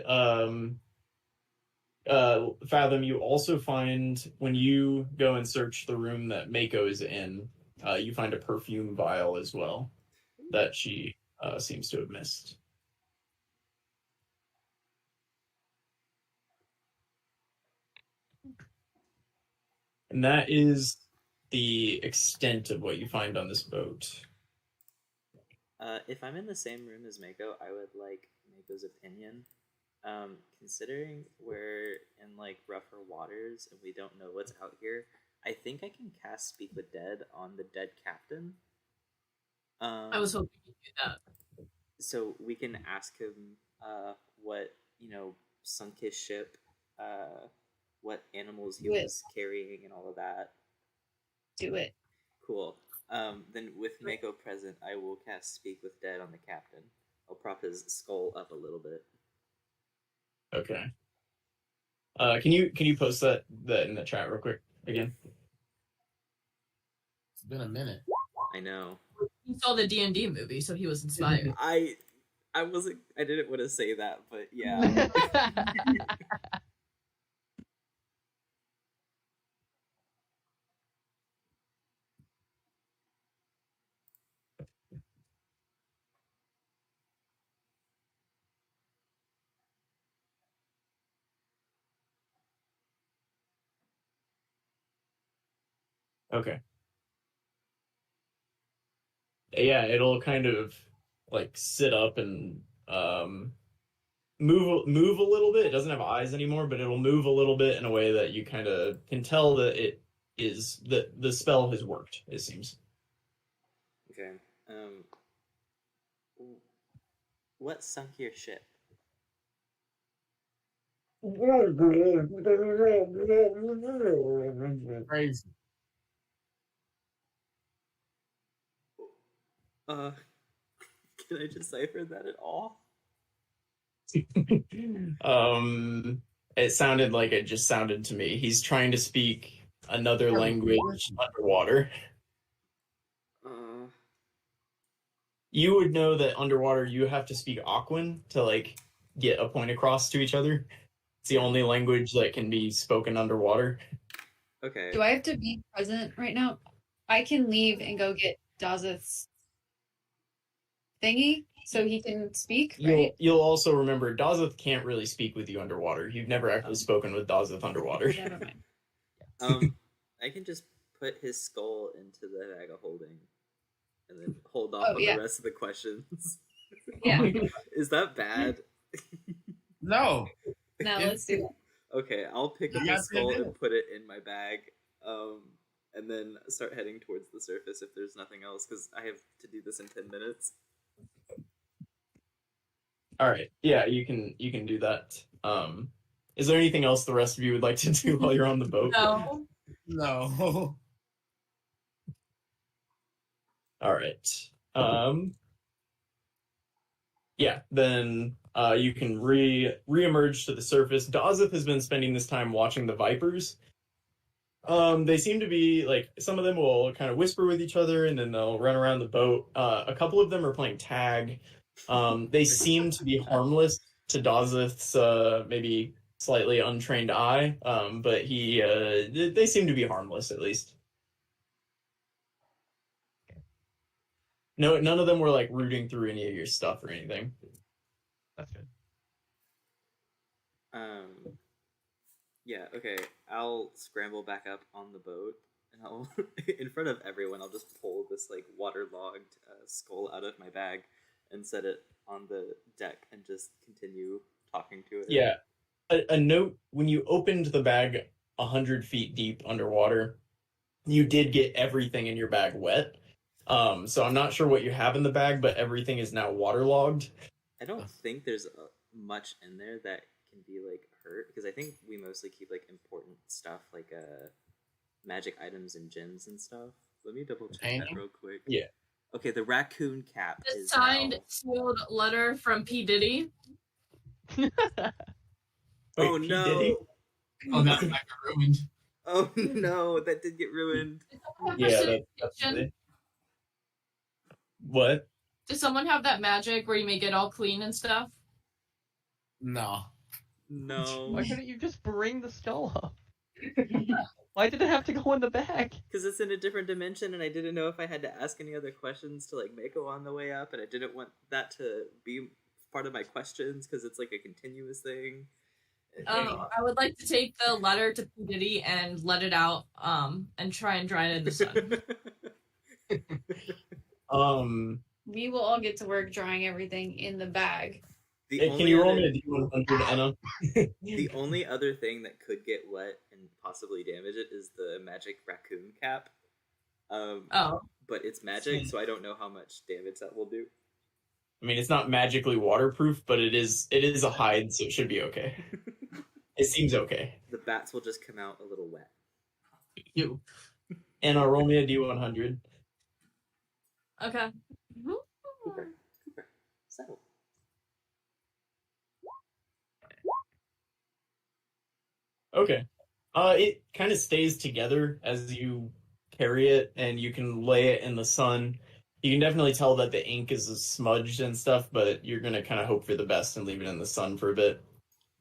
Fathom, you also find, when you go and search the room that Mako is in, you find a perfume vial as well that she seems to have missed. And that is the extent of what you find on this boat. If I'm in the same room as Mako, I would like Mako's opinion. Considering we're in like rougher waters and we don't know what's out here, I think I can cast Speak with Dead on the dead captain. I was hoping you'd do that. So we can ask him what, sunk his ship, what animals he was carrying, and all of that. Do it. Cool. Then with Mako present, I will cast Speak with Dead on the captain. I'll prop his skull up a little bit. Okay. Can you post that in the chat real quick again? It's been a minute. I know. He saw the D&D movie, so he was inspired. I didn't want to say that, but yeah. Okay. Yeah, it'll kind of like sit up and move a little bit. It doesn't have eyes anymore, but it'll move a little bit in a way that you kind of can tell that it is that the spell has worked, it seems. Okay. What sunk your ship? Crazy. Can I decipher that at all? It sounded like it just sounded to me. He's trying to speak another language underwater. You would know that underwater you have to speak Aquan to like get a point across to each other. It's the only language that can be spoken underwater. Okay. Do I have to be present right now? I can leave and go get Dazeth's thingy so he can speak, right? You'll also remember Dazeth can't really speak with you underwater. You've never actually spoken with Dazeth underwater. Never mind. I can just put his skull into the bag of holding and then hold off on the rest of the questions. Yeah. Is that bad? No. No, let's do it. Okay, I'll pick up his skull and put it in my bag, and then start heading towards the surface if there's nothing else, because I have to do this in 10 minutes. All right. Yeah, you can do that. Is there anything else the rest of you would like to do while you're on the boat? No. No. All right. Yeah, then you can re-emerge to the surface. Dazeth has been spending this time watching the Vipers. They seem to be, like, some of them will kind of whisper with each other, and then they'll run around the boat. A couple of them are playing tag. They seem to be harmless to Dazeth's maybe slightly untrained eye, but they seem to be harmless, at least. No, none of them were like rooting through any of your stuff or anything. That's good. Yeah, okay. I'll scramble back up on the boat, and I'll, in front of everyone, I'll just pull this like waterlogged skull out of my bag and set it on the deck and just continue talking to it. Yeah. A note: when you opened the bag 100 feet deep underwater, you did get everything in your bag wet. So I'm not sure what you have in the bag, but everything is now waterlogged. I don't think there's much in there that can be like hurt, because I think we mostly keep like important stuff like magic items and gems and stuff. Let me double check that Painting? real quick. Yeah. Okay, the raccoon cap The is signed, now... sealed letter from P. Diddy. Wait, Oh P. no! Diddy? Oh, that got ruined. Oh no, that did get ruined. Yeah, that's it. What? Does someone have that magic where you make it all clean and stuff? No. No. Why couldn't you just bring the skull up? Why did it have to go in the bag? Because it's in a different dimension, and I didn't know if I had to ask any other questions to like Mako on the way up, and I didn't want that to be part of my questions because it's like a continuous thing. I would like to take the letter to P. Diddy and let it out, and try and dry it in the sun. We will all get to work drawing everything in the bag. Can you roll me a D100, Anna? The only other thing that could get wet and possibly damage it is the magic raccoon cap. But it's magic, so I don't know how much damage that will do. I mean, it's not magically waterproof, but it is a hide, so it should be okay. It seems okay. The bats will just come out a little wet. You. Anna, roll me a D100. Okay. Cooper. So. Okay. It kind of stays together as you carry it, and you can lay it in the sun. You can definitely tell that the ink is smudged and stuff, but you're gonna kind of hope for the best and leave it in the sun for a bit.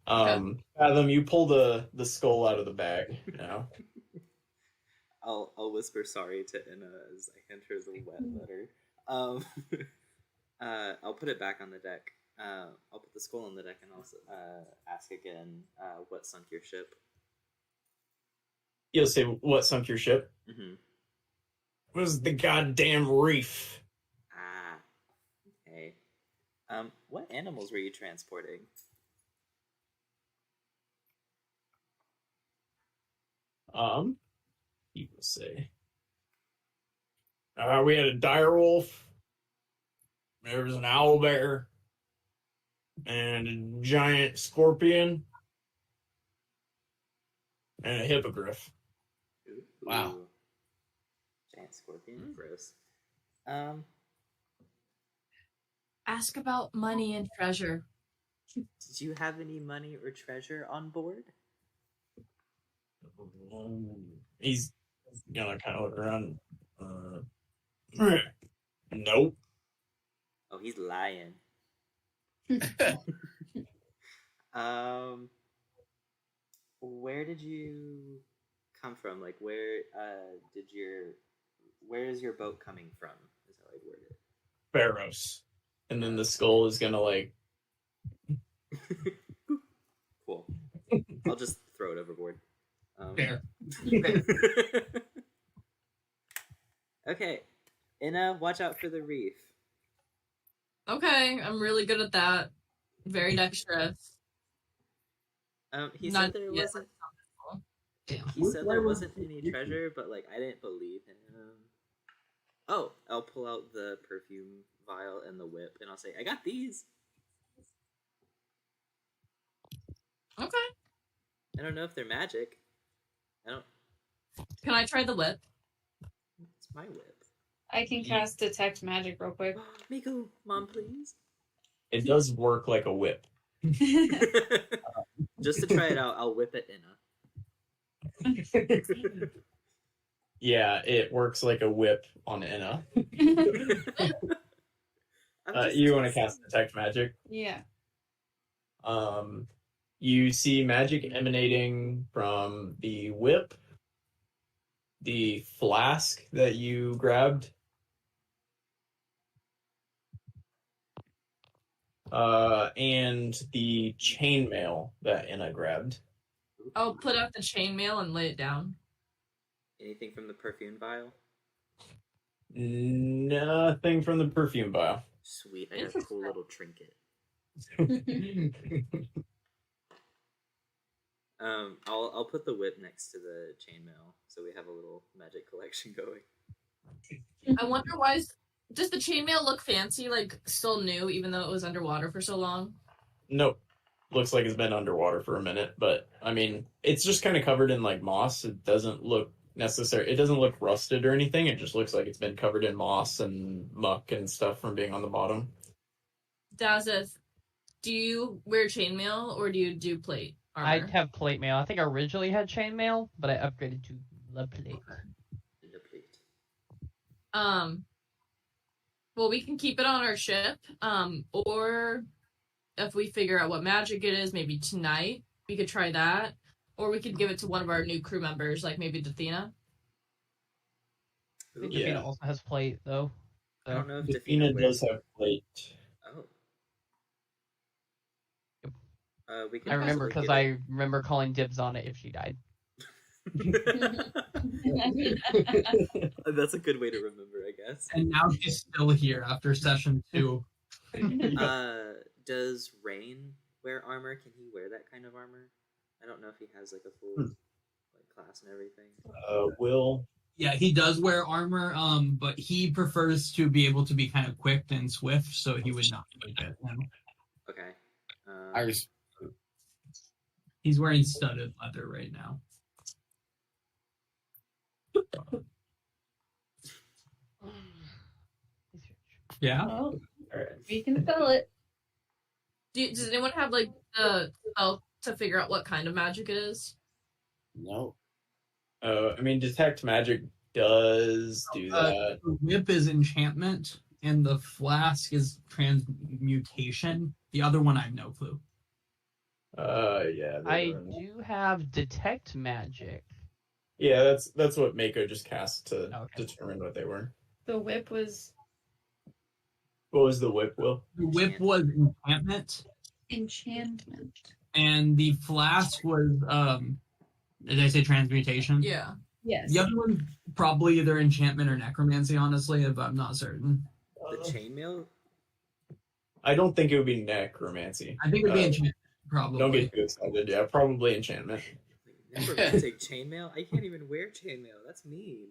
Fathom, you pull the skull out of the bag now. I'll whisper sorry to Inna as I enter the wet letter. I'll put it back on the deck. I'll put the skull on the deck and also ask again what sunk your ship. You'll say, what sunk your ship? Mm-hmm. It was the goddamn reef. Ah, okay. What animals were you transporting? You will say. We had a dire wolf. There was an owl bear. And a giant scorpion. And a hippogriff. Ooh. Wow. Giant scorpion, gross. Ask about money and treasure. Did you have any money or treasure on board? He's gonna kind of look around. Nope. Oh, he's lying. Where did you come from? Like, where is your boat coming from? Is how I'd word it. Pharaohs. And then the skull is gonna like. Cool. I'll just throw it overboard. Fair. Okay, Inna, watch out for the reef. Okay, I'm really good at that. Very dexterous. He Not said there yet. wasn't. Damn. He said there wasn't any treasure, but like I didn't believe him. Oh, I'll pull out the perfume vial and the whip, and I'll say, "I got these." Okay. I don't know if they're magic. I don't. Can I try the whip? It's my whip. I can cast detect magic real quick. Miku, mom, please. It does work like a whip. Just to try it out, I'll whip it Inna. Yeah, it works like a whip on Inna. I'm just You want to teasing. cast detect magic? Yeah. You see magic emanating from the whip, the flask that you grabbed, and the chainmail that Inna grabbed. I'll put out the chainmail and lay it down. Anything from the perfume vial? Nothing from the perfume vial. Sweet, I got a cool little trinket. I'll put the whip next to the chainmail, so we have a little magic collection going. I wonder why does the chainmail look fancy, like still new, even though it was underwater for so long? Nope. Looks like it's been underwater for a minute, but I mean, it's just kind of covered in like moss. It doesn't look necessary. It doesn't look rusted or anything. It just looks like it's been covered in moss and muck and stuff from being on the bottom. Dazeth, do you wear chainmail or do you do plate armor? I have plate mail. I think I originally had chainmail, but I upgraded to the plate. The plate. Well, we can keep it on our ship, or if we figure out what magic it is, maybe tonight, we could try that. Or we could give it to one of our new crew members, like maybe Dathina. I think Yeah. Davina also has plate, though. I don't know if Dathina Dathina does have plate. We can I remember possibly because get I remember calling dibs on it if she died. That's a good way to remember, I guess. And now she's still here after session 2. Does Rain wear armor? Can he wear that kind of armor? I don't know if he has like a full like class and everything. Will. Yeah, he does wear armor, but he prefers to be able to be kind of quick and swift, so he would not keep it. Okay. Iris. He's wearing studded leather right now. Yeah. Well, All right. we can sell it. Does anyone have like the spell to figure out what kind of magic it is? No. I mean, detect magic does do that. The whip is enchantment, and the flask is transmutation. The other one, I have no clue. Yeah. I do have detect magic. Yeah, that's what Mako just cast to Okay. determine what they were. The whip was What was the whip, Will? The whip was enchantment, enchantment. and the flask was did I say transmutation? Yeah. Yes. The other one probably either enchantment or necromancy, honestly, but I'm not certain. The chainmail? I don't think it would be necromancy. I think it would be enchantment, probably. Don't get too excited. Yeah, probably enchantment. Necromantic chainmail? I can't even wear chainmail. That's mean.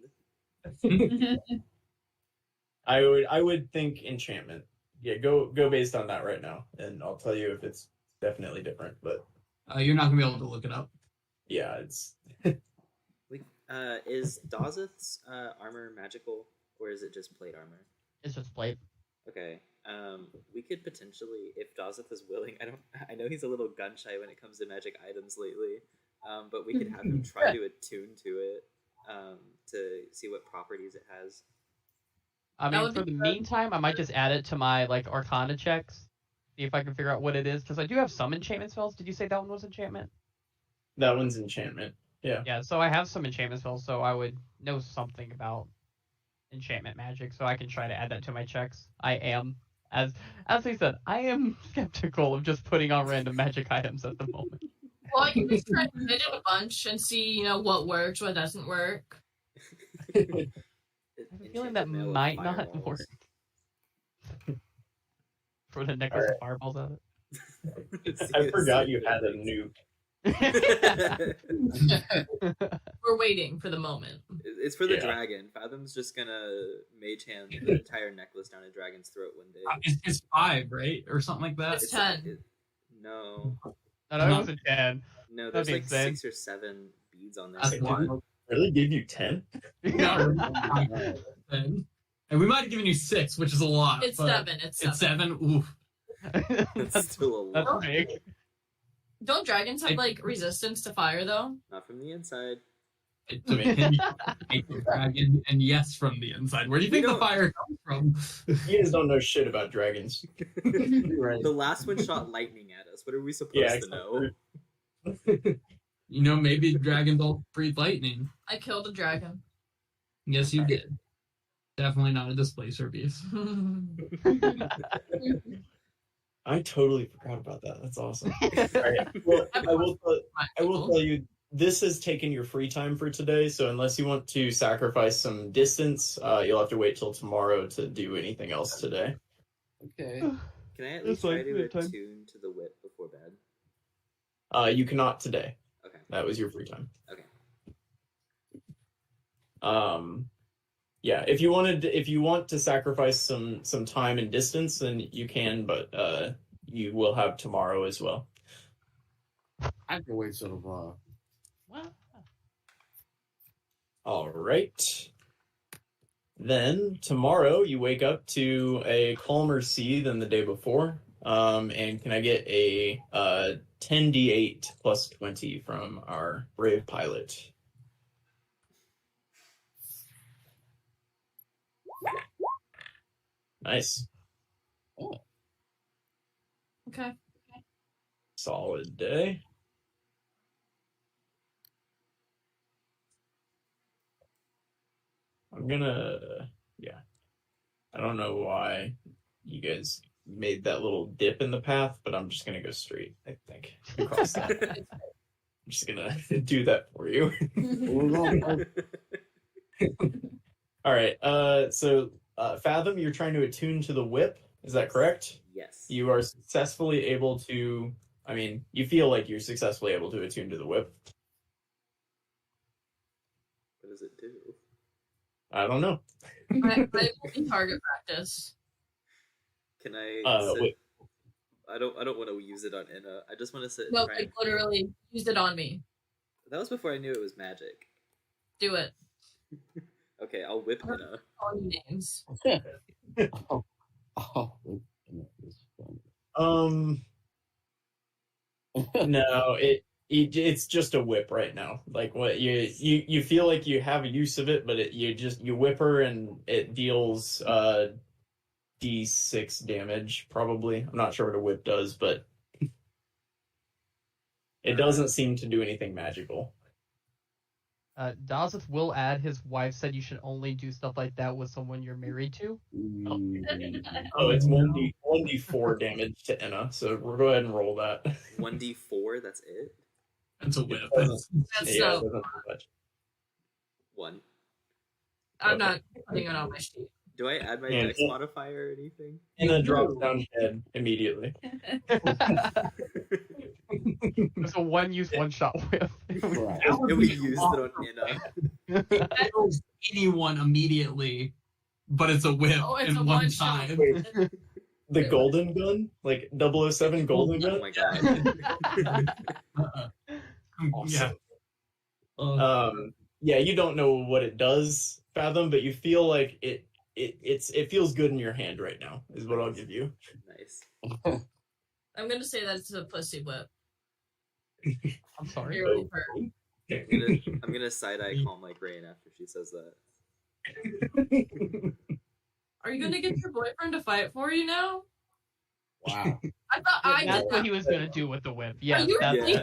I would think enchantment. Yeah, go based on that right now, and I'll tell you if it's definitely different. But You're not gonna be able to look it up. yeah, it's Is Dazeth's armor magical, or is it just plate armor? It's just plate. Okay. We could potentially, if Dazeth is willing. I know he's a little gun shy when it comes to magic items lately. But we could have him try to attune to it, to see what properties it has. I That mean, would for be the good. meantime, I might just add it to my like Arcana checks, see if I can figure out what it is. Because I do have some enchantment spells. Did you say that one was enchantment? that one's enchantment. Yeah. Yeah, so I have some enchantment spells, so I would know something about enchantment magic, so I can try to add that to my checks. I am, as we said, I am skeptical of just putting on random magic items at the moment. Well, I can just try to fit it a bunch and see, what works, what doesn't work. I have a feeling that Enchantment mail with might not fireballs. work. For the necklace of fireballs out of I forgot you had a nuke. it. We're waiting for the moment. It's for the Yeah. dragon. Fathom's just gonna mage hand the entire necklace down a dragon's throat one day. It's 5, right, or something like that. It's 10. No, No, it was a 10. no, That'd there's be like insane. 6 or 7 beads on there. That's so one. one- Really gave you 10? And we might have given you 6, which is a lot. It's but 7. It's 7. It's 7. Oof. That's still a That's lot. big. Don't dragons have like resistance to fire though? Not from the inside. It can make the dragon, and yes, from the inside. Where do you think the don't- fire comes from? You guys don't know shit about dragons. Right. The last one shot lightning at us. What are we supposed Yeah, to know? Maybe dragons all breathe lightning. I killed a dragon. Yes, you did. Definitely not a displacer beast. I totally forgot about that. That's awesome. All right. Well, I will tell you, this has taken your free time for today. So unless you want to sacrifice some distance, you'll have to wait till tomorrow to do anything else today. Okay. Can I at least try to attune to the whip before bed? You cannot today. Okay. That was your free time. Okay. Yeah, if you want to sacrifice some time and distance, then you can, but you will have tomorrow as well. I can wait till tomorrow. Well, All right. Then tomorrow you wake up to a calmer sea than the day before. And can I get a 10d8 plus 20 from our brave pilot? Nice. Okay. Solid day. I don't know why you guys made that little dip in the path, but I'm just gonna go straight, I think, across that. I'm just gonna do that for you. All right, so Fathom, you're trying to attune to the whip, is that correct? Yes. You are successfully able to, you feel like you're successfully able to attune to the whip. What does it do? I don't know. I will be target practice. Can I? Wait. I don't want to use it on Inna. I just want to sit. No, and try like literally used it on me. That was before I knew it was magic. Do it. Okay, I'll whip Inna. All your names. No, it's just a whip right now. Like what you feel like you have a use of it, but you whip her and it deals d6 damage probably. I'm not sure what a whip does, but it doesn't seem to do anything magical. Dazeth will add his wife said you should only do stuff like that with someone you're married to. Oh, it's 1d4 damage to Enna, so we'll go ahead and roll that. 1d4, that's it? That's a whip. It That's doesn't do much. 1. I'm not putting it on my sheet. Do I add my Yeah. dex modifier or anything? Enna drops down dead immediately. It's a one-use, one-shot whip. Right. And we used it on Inna. That kills anyone immediately, but it's a whip Oh, it's in a one one-shot. time. Wait, the golden gun? Like 007 golden Oh gun? my god. Yeah. Yeah, you don't know what it does, Fathom, but you feel like it feels good in your hand right now, is what I'll give you. Nice. I'm gonna say that's a pussy whip. I'm sorry. You're really hurt. I'm gonna side-eye Calm like Rain after she says that. Are you gonna get your boyfriend to fight for you now? Wow. I thought I That's did what that. he was gonna do with the whip. Yeah. you That's really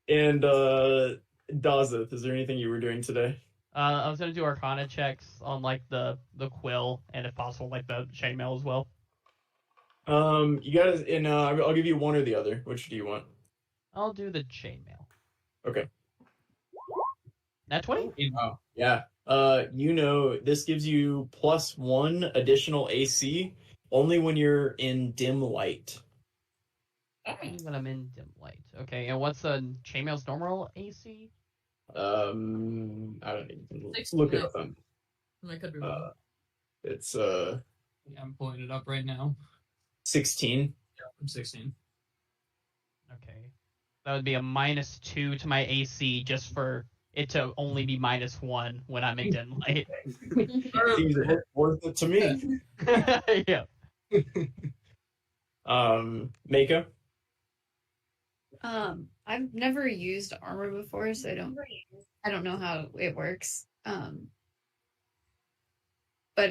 And Dazeth, is there anything you were doing today? I was gonna do Arcana checks on like the quill and if possible like the chainmail as well. You guys, and I'll give you one or the other. Which do you want? I'll do the chainmail. Okay. Nat 20? Yeah. This gives you +1 additional AC only when you're in dim light. When I'm in dim light. Okay, and what's chainmail's normal AC? I don't know. 16. Look it up. I could be wrong. It's Yeah, I'm pulling it up right now. 16. Yeah, I'm 16. Okay. That would be a -2 to my AC just for it to only be -1 when I'm in dim light. Seems worth it to me. Yeah. Mako? I've never used armor before, so I don't know how it works. But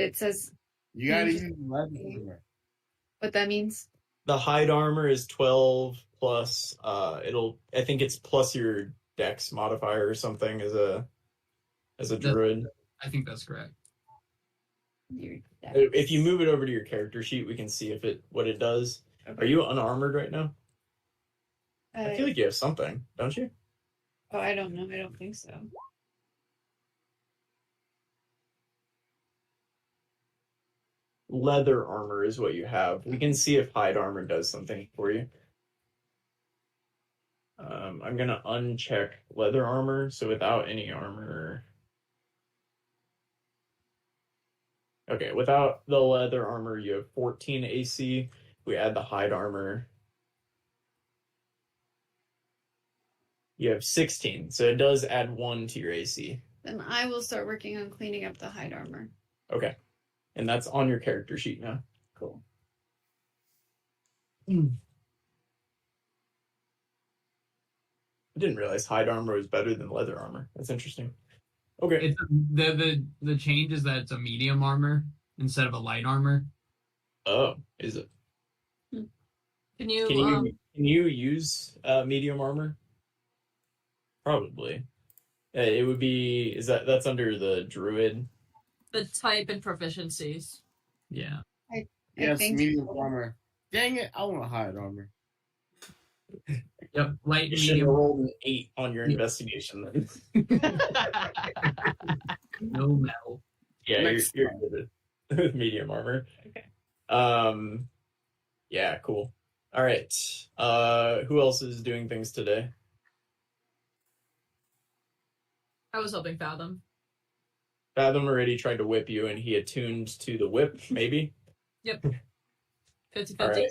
it says You gotta use leather. what that means. The hide armor is 12 plus I think it's plus your dex modifier or something as a druid. I think that's correct. If you move it over to your character sheet, we can see what it does. Okay. Are you unarmored right now? I feel like you have something, don't you? Oh, I don't know. I don't think so. Leather armor is what you have. We can see if hide armor does something for you. I'm gonna uncheck leather armor, so without any armor. Okay, without the leather armor, you have 14 AC. We add the hide armor. You have 16, so it does add 1 to your AC. Then I will start working on cleaning up the hide armor. Okay. And that's on your character sheet now. Cool. I didn't realize hide armor was better than leather armor. That's interesting. Okay. It's the change is that it's a medium armor instead of a light armor. Oh, is it? Can you Can you use medium armor? Probably. It would be that's under the druid. the type and proficiencies? Yeah. Yes, think medium so. armor. Dang it, I want hide armor. Yep. Light You and should have medium. rolled an 8 on your Yeah. investigation then. No metal. Yeah, Next you're good with medium armor. Okay. Yeah, cool. All right. Who else is doing things today? I was hoping Fathom. Fathom already tried to whip you, and he attuned to the whip. Maybe. 50-50. All right.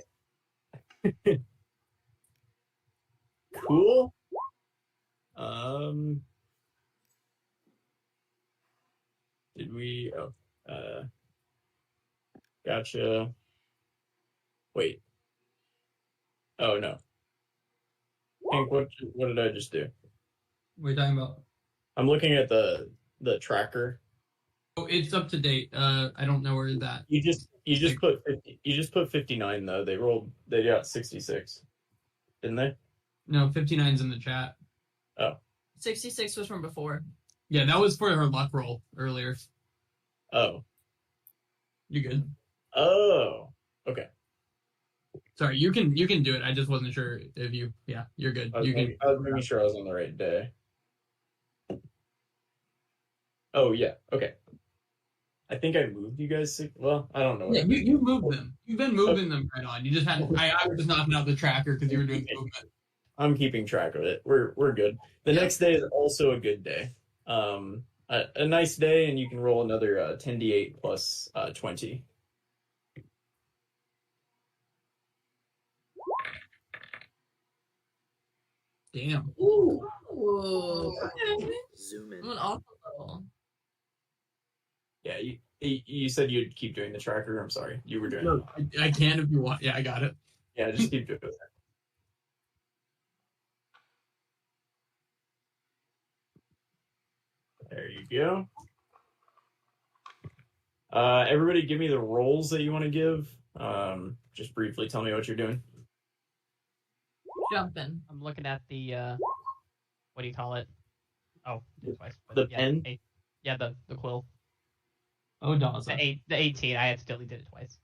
Cool. Did we? Oh, gotcha. Wait. Oh no. Hank, what did I just do? What are you talking about? I'm looking at the tracker. Oh, it's up to date. I don't know where that. You just put 50. You just put 59 though. They got 66, didn't they? No, 59's in the chat. 66 was from before. Yeah, that was for her luck roll earlier. Oh. You good? Oh. Okay. Sorry, you can do it. I just wasn't sure if you. Yeah, you're good. I was, You can. I was making sure I was on the right day. Oh yeah. Okay. I think I moved you guys. Well, I don't know. Yeah, you moved them. You've been moving them right on. You just had. I was just knocking out the tracker because you were doing movement. I'm keeping track of it. We're good. The next day is also a good day. A nice day, and you can roll another 10d8 plus 20. Damn. Ooh. Zoom in. I'm an awful level. Yeah, you said you'd keep doing the tracker. I'm sorry, you were doing it. No, I can if you want. Yeah, I got it. Yeah, just keep doing it. There you go. Everybody give me the rolls that you want to give. Just briefly tell me what you're doing. Jumping. I'm looking at the what do you call it? Oh, did it twice. But The yeah, pen? Yeah, the quill. Oh, Dawson. The 18. I accidentally did it twice.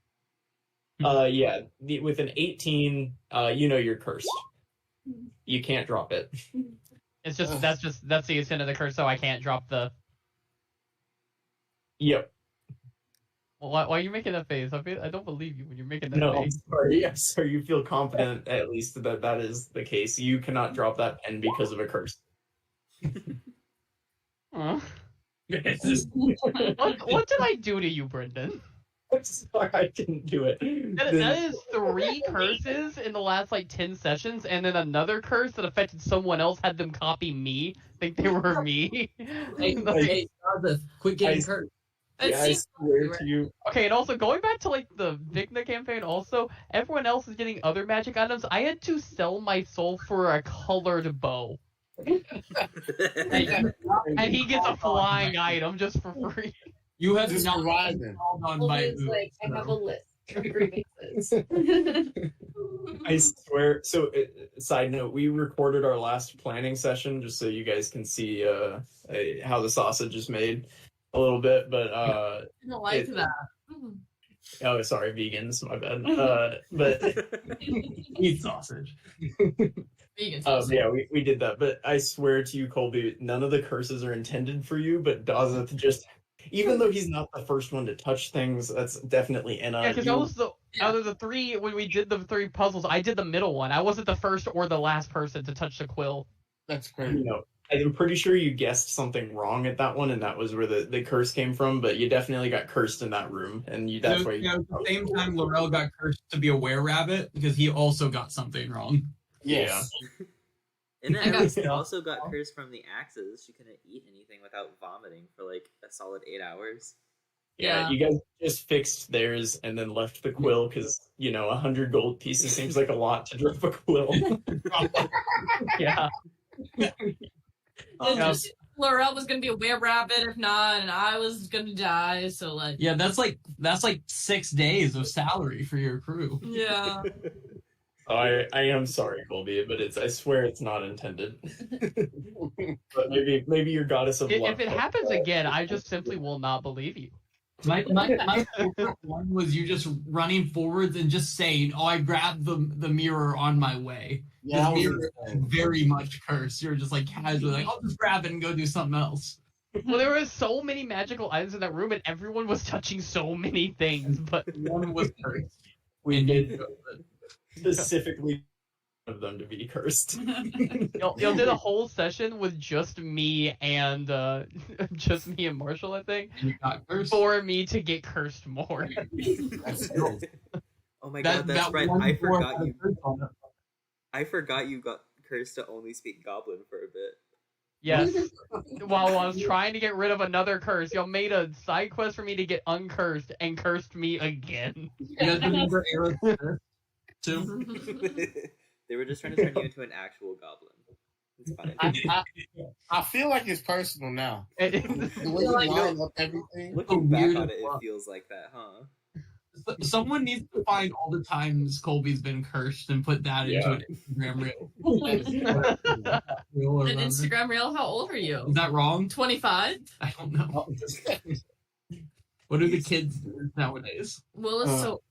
Yeah, with an 18, you're cursed. You can't drop it. It's just that's the extent of the curse, so I can't drop the. Yep. Well, why are you making that face? I don't believe you when you're making that No, I'm face. sorry. I'm sorry. You feel confident at least that is the case. You cannot drop that pen because of a curse. Huh? It's just- What did I do to you, Brendan? I'm sorry, I didn't do it. That is 3 curses in the last 10 sessions, and then another curse that affected someone else had them copy me, think they were me. Hey, Dawson, quit getting hurt. It I seems swear to you. Okay, and also going back to the Vigna campaign, also everyone else is getting other magic items. I had to sell my soul for a colored bow, and he gets a flying item just for free. You have Just not surviving. been called on Well, by it's Oops, like I have a so. list of grievances. I swear. So, side note, we recorded our last planning session just so you guys can see how the sausage is made. a little bit, but I don't like It- that. oh, sorry, vegans, my bad. But Eat sausage. Vegan sausage. yeah, we did that. But I swear to you, Colby, none of the curses are intended for you. But Dazeth just, even though he's not the first one to touch things, that's definitely Yeah, because I was out of the three when we did the three puzzles, I did the middle one. I wasn't the first or the last person to touch the quill. That's you crazy. know, I'm pretty sure you guessed something wrong at that one, and that was where the curse came from. But you definitely got cursed in that room, and that's why. At the same time, Laurel got cursed to be a were-rabbit because he also got something wrong. Yes. And I then got- Alice also got cursed from the axes. She couldn't eat anything without vomiting for like a solid 8 hours. Yeah, you guys just fixed theirs and then left the quill because 100 gold pieces seems like a lot to drop a quill. Yeah. Laurel was gonna be a were-rabbit if not, and I was gonna die. So like, Yeah, that's like 6 days of salary for your crew. yeah. I am sorry, Colby, but I swear it's not intended. But maybe your goddess of luck. If it happens again, I just simply will not believe you. My favorite one was you just running forwards and just saying, "Oh, I grabbed the mirror on my way." Yeah, that This was mirror is insane. very much cursed. You're just like casually like, "I'll just grab it and go do something else." Well, there were so many magical items in that room, and everyone was touching so many things. But One was cursed. We did specifically of them to be cursed. y'all did a whole session with just me and Marshall, I think, And you got cursed. for me to get cursed more. That's cool. Oh my god, that's right. one I before forgot had a you. curse on it. I forgot you got cursed to only speak Goblin for a bit. Yes. While I was trying to get rid of another curse, y'all made a side quest for me to get uncursed and cursed me again. You guys remember Aetros curse too? They were just trying to turn you into an actual goblin. It's fine. I feel like it's personal now. The way you Like, line up everything. Looking back weird on it, as it fuck. feels like that, huh? Someone needs to find all the times Colby's been cursed and put that into an Instagram reel. Reel or An whatever. Instagram reel. How old are Is you? that wrong? 25. I don't know. What do the kids do nowadays? Will is so.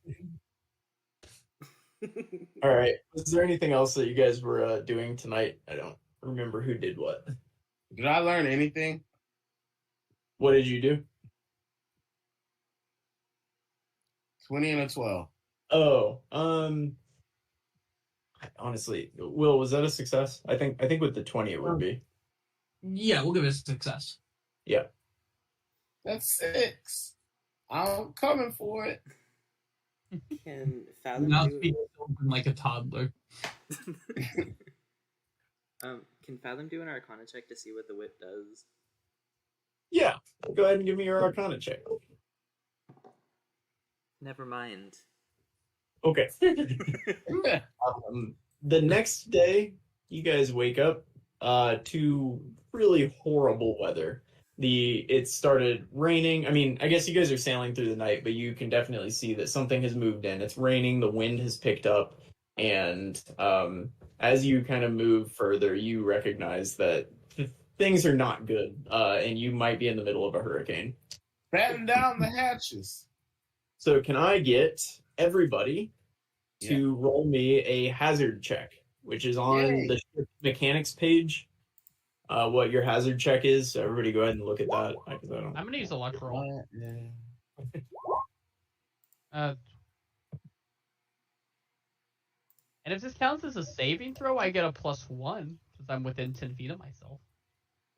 All right. Was there anything else that you guys were doing tonight? I don't remember who did what. Did I learn anything? What did you do? 20 and a 12. Oh, honestly, Will, was that a success? I think with the 20 it would be. Yeah, we'll give it a success. That's 6. I'm coming for it. Can Fathom Now do speaking like a toddler. Can Fathom do an Arcana check to see what the whip does? Yeah. Go ahead and give me your Arcana check. Never mind. Okay. The next day, you guys wake up to really horrible weather. It started raining. I mean, I guess you guys are sailing through the night, but you can definitely see that something has moved in. It's raining, the wind has picked up, and as you kind of move further, you recognize that things are not good, and you might be in the middle of a hurricane. Batten down the hatches. So can I get everybody to roll me a hazard check, which is on Yay. the ship mechanics page? What your hazard check is. So everybody go ahead and look at that. Because I don't. I'm gonna use electoral. Yeah. And if this counts as a saving throw, I get a +1 since I'm within 10 feet of myself.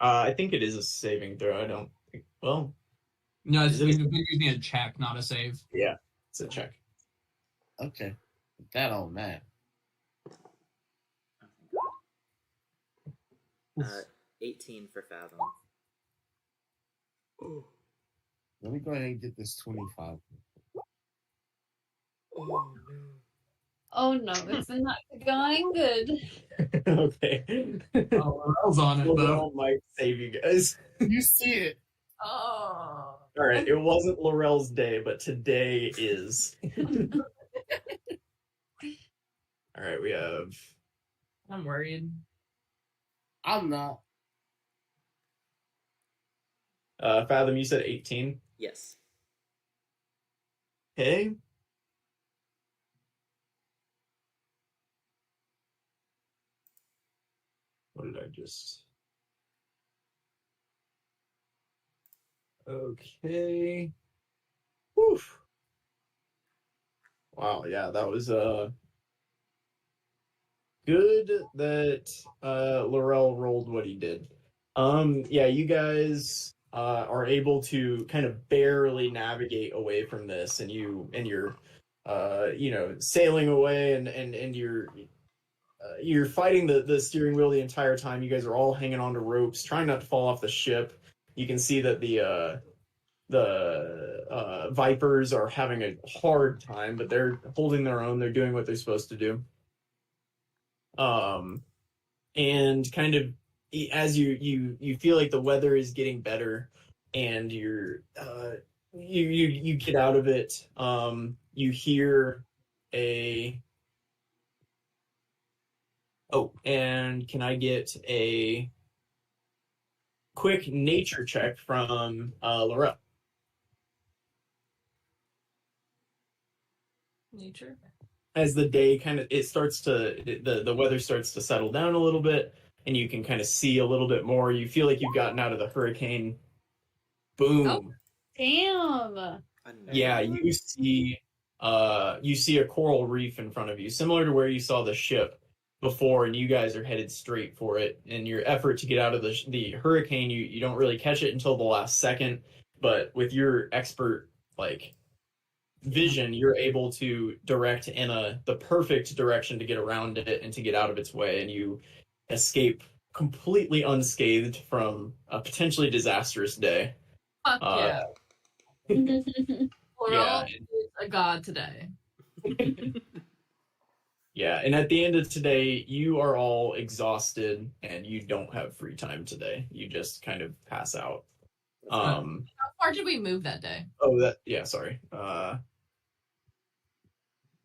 I think it is a saving throw. I don't think. Well, No, Is it- we've been using a check, not a save. yeah, it's a check. Okay. Put that on that. 18 for Fathom. Let me go ahead and get this 25. Oh no. Oh no, it's not going good. Okay. Oh, Laurel's on it though. Laurel might save you guys. You see it. Oh. All right, it wasn't Laurel's day, but today is. All right, we have. I'm worried. I'm not. Fathom, you said 18. Yes. Okay. What did I just... Okay. Whew. Wow, yeah, that was good that Laurel rolled what he did. Yeah, you guys are able to kind of barely navigate away from this, and you're sailing away, and you're fighting the steering wheel the entire time. You guys are all hanging onto ropes, trying not to fall off the ship. You can see that the Vipers are having a hard time, but they're holding their own. They're doing what they're supposed to do. And kind of as you feel like the weather is getting better, and you get out of it. You hear a... Oh, and can I get a quick nature check from Laurel? Nature. As the day the weather starts to settle down a little bit, and you can kind of see a little bit more. You feel like you've gotten out of the hurricane. Boom. Oh. Damn. Yeah, you see a coral reef in front of you, similar to where you saw the ship before, and you guys are headed straight for it. In your effort to get out of the hurricane, you don't really catch it until the last second, but with your expert vision, you're able to direct in the perfect direction to get around it and to get out of its way, and you escape completely unscathed from a potentially disastrous day. Fuck yeah. Laurel Yeah. is a god today. Yeah, and at the end of today, you are all exhausted and you don't have free time today. You just kind of pass out. How far did we move that day? Sorry.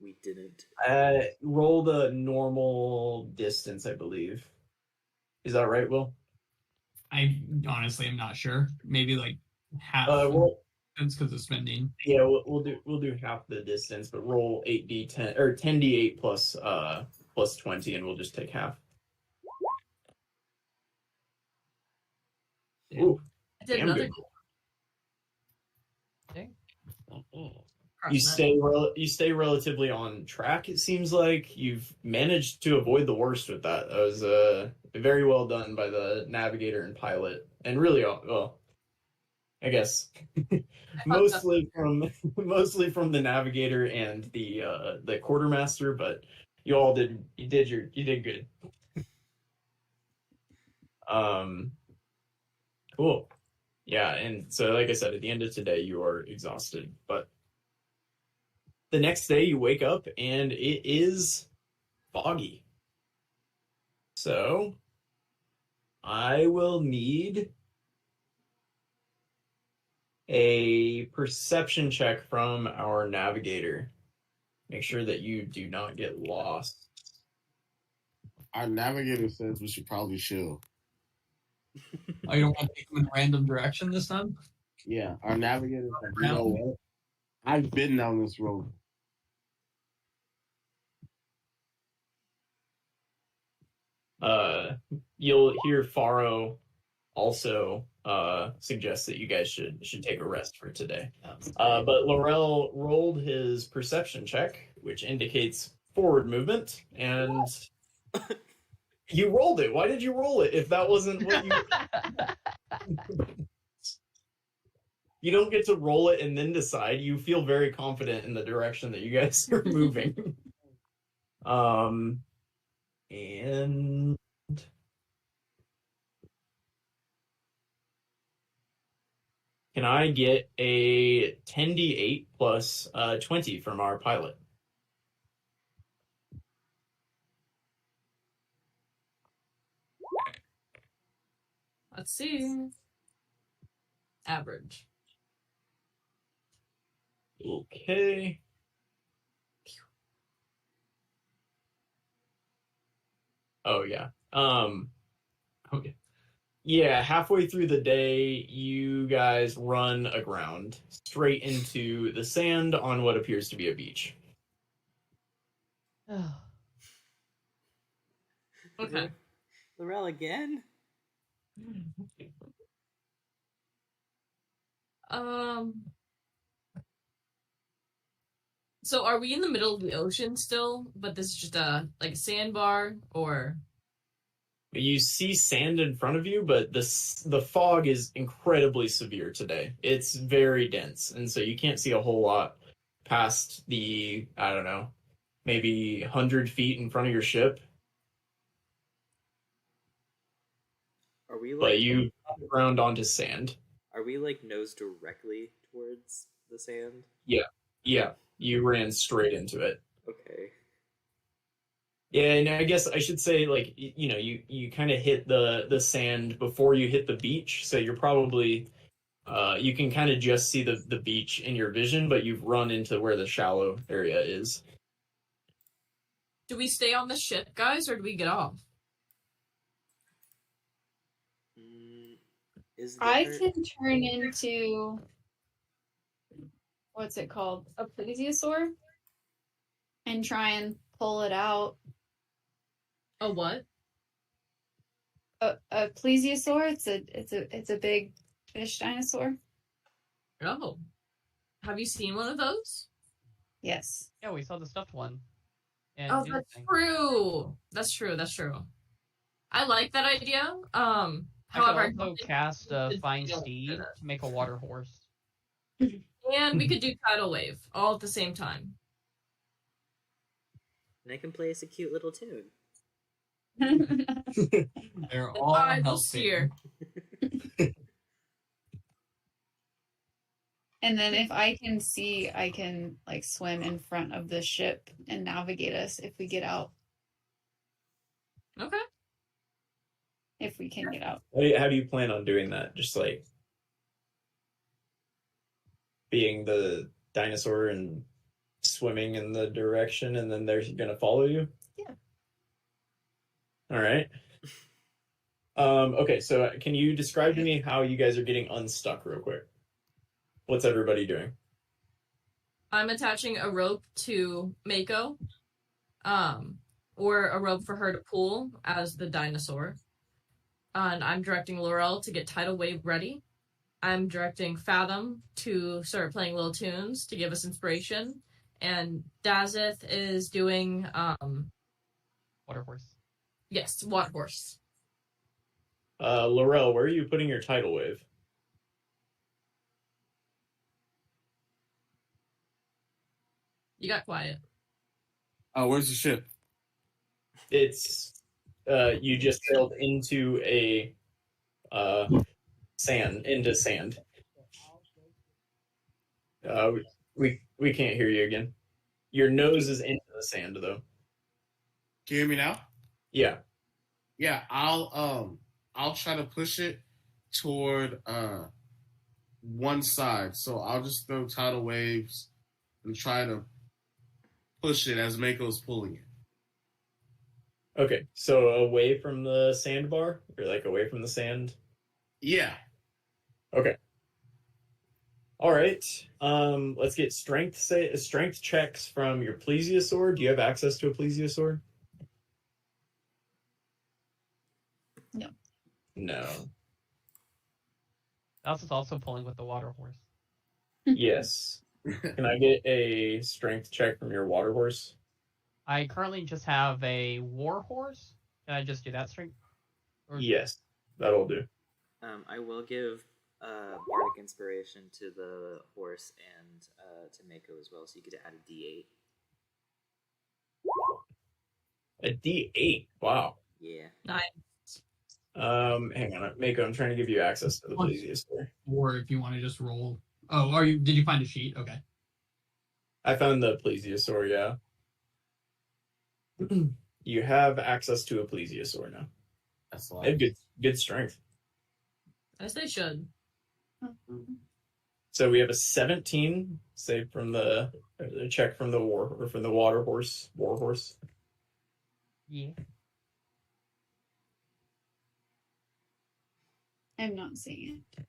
We didn't. Roll the normal distance, I believe. Is that right, Will? I honestly am not sure. Maybe like half because of spending. Yeah, we'll do half the distance, but roll 8d10 or 10d8 plus 20, and we'll just take half. Ooh, I did damn another. good. Okay. You stay relatively on track. It seems like you've managed to avoid the worst with that. That was very well done by the navigator and pilot, and really, well, I guess mostly from the navigator and the quartermaster, but you did good. Cool. Yeah, and so like I said, at the end of today, you are exhausted, but the next day you wake up and it is foggy. So I will need a perception check from our navigator. Make sure that you do not get lost. Our navigator says we should probably chill. Oh, you don't want to take them in a random direction this time? Yeah, our navigator says, you know what? I've been down this road. You'll hear Faro also suggest that you guys should take a rest for today. But Laurel rolled his perception check, which indicates forward movement, and you rolled it. Why did you roll it if that wasn't what you... You don't get to roll it and then decide. You feel very confident in the direction that you guys are moving. And can I get a 10d8 plus 20 from our pilot? Let's see. Average. Okay. Oh yeah. Okay. Yeah, halfway through the day, you guys run aground straight into the sand on what appears to be a beach. Okay. Laurel again? Um. So are we in the middle of the ocean still? But this is just a like a sandbar, or You see sand in front of you, but the fog is incredibly severe today. It's very dense, and so you can't see a whole lot past the, I don't know, maybe 100 feet in front of your ship. Are we But like you ground onto sand. are we like nose directly towards the sand? Yeah, you ran straight into it. Okay. Yeah, and I guess I should say, like, you kind of hit the sand before you hit the beach, so you're probably you can kind of just see the beach in your vision, but you've run into where the shallow area is. do we stay on the ship, guys, or do we get off? Is I there can turn into what's it called? A plesiosaur and try and pull it out. A what? A plesiosaur, it's a big fish dinosaur. Oh, have you seen one of those? Yes. Yeah, we saw the stuffed one. And Oh, the that's thing. true. That's true. That's true. I like that idea. I However, I could don't also think cast a could Find scale Steed that. to make a water horse. And we could do tidal wave all at the same time. and I can play us a cute little tune. They're all I will helping. steer. And then if I can see, I can like swim in front of the ship and navigate us if we get out. Okay. If we can get out. How do you plan on doing that? Just like being the dinosaur and swimming in the direction, and then they're gonna follow you? Yeah. All right. Okay, so can you describe to me how you guys are getting unstuck real quick? What's everybody doing? I'm attaching a rope to Mako, or a rope for her to pull as the dinosaur. And I'm directing Laurel to get tidal wave ready. I'm directing Fathom to start playing little tunes to give us inspiration. And Dazeth is doing Water horse. yes, water horse. Laurel, where are you putting your tidal wave? You got quiet. Oh, where's the ship? It's you just sailed into a sand. We can't hear you again. Your nose is into the sand though. Can you hear me now? Yeah. Yeah, I'll try to push it toward one side. So I'll just throw tidal waves and try to push it as Mako's pulling it. Okay, so away from the sandbar, or like away from the sand. Yeah. Okay. All right. Let's get strength checks from your plesiosaur. Do you have access to a plesiosaur? No. No. That's also pulling with the water horse. Yes. Can I get a strength check from your water horse? I currently just have a war horse. Can I just do that strength? Or- Yes, that'll do. I will give bardic inspiration to the horse and to Mako as well, so you get to add a D8. A D8. Wow. Yeah. Nice. Hang on, Mako. I'm trying to give you access to the plesiosaur. Or if you want to just roll. Oh, did you find a sheet? Okay. I found the plesiosaur. Yeah. You have access to a plesiosaur now. That's a They lot. have good strength. As they should. So we have a 17 save from the check from the water horse war horse. Yeah. I'm not seeing it.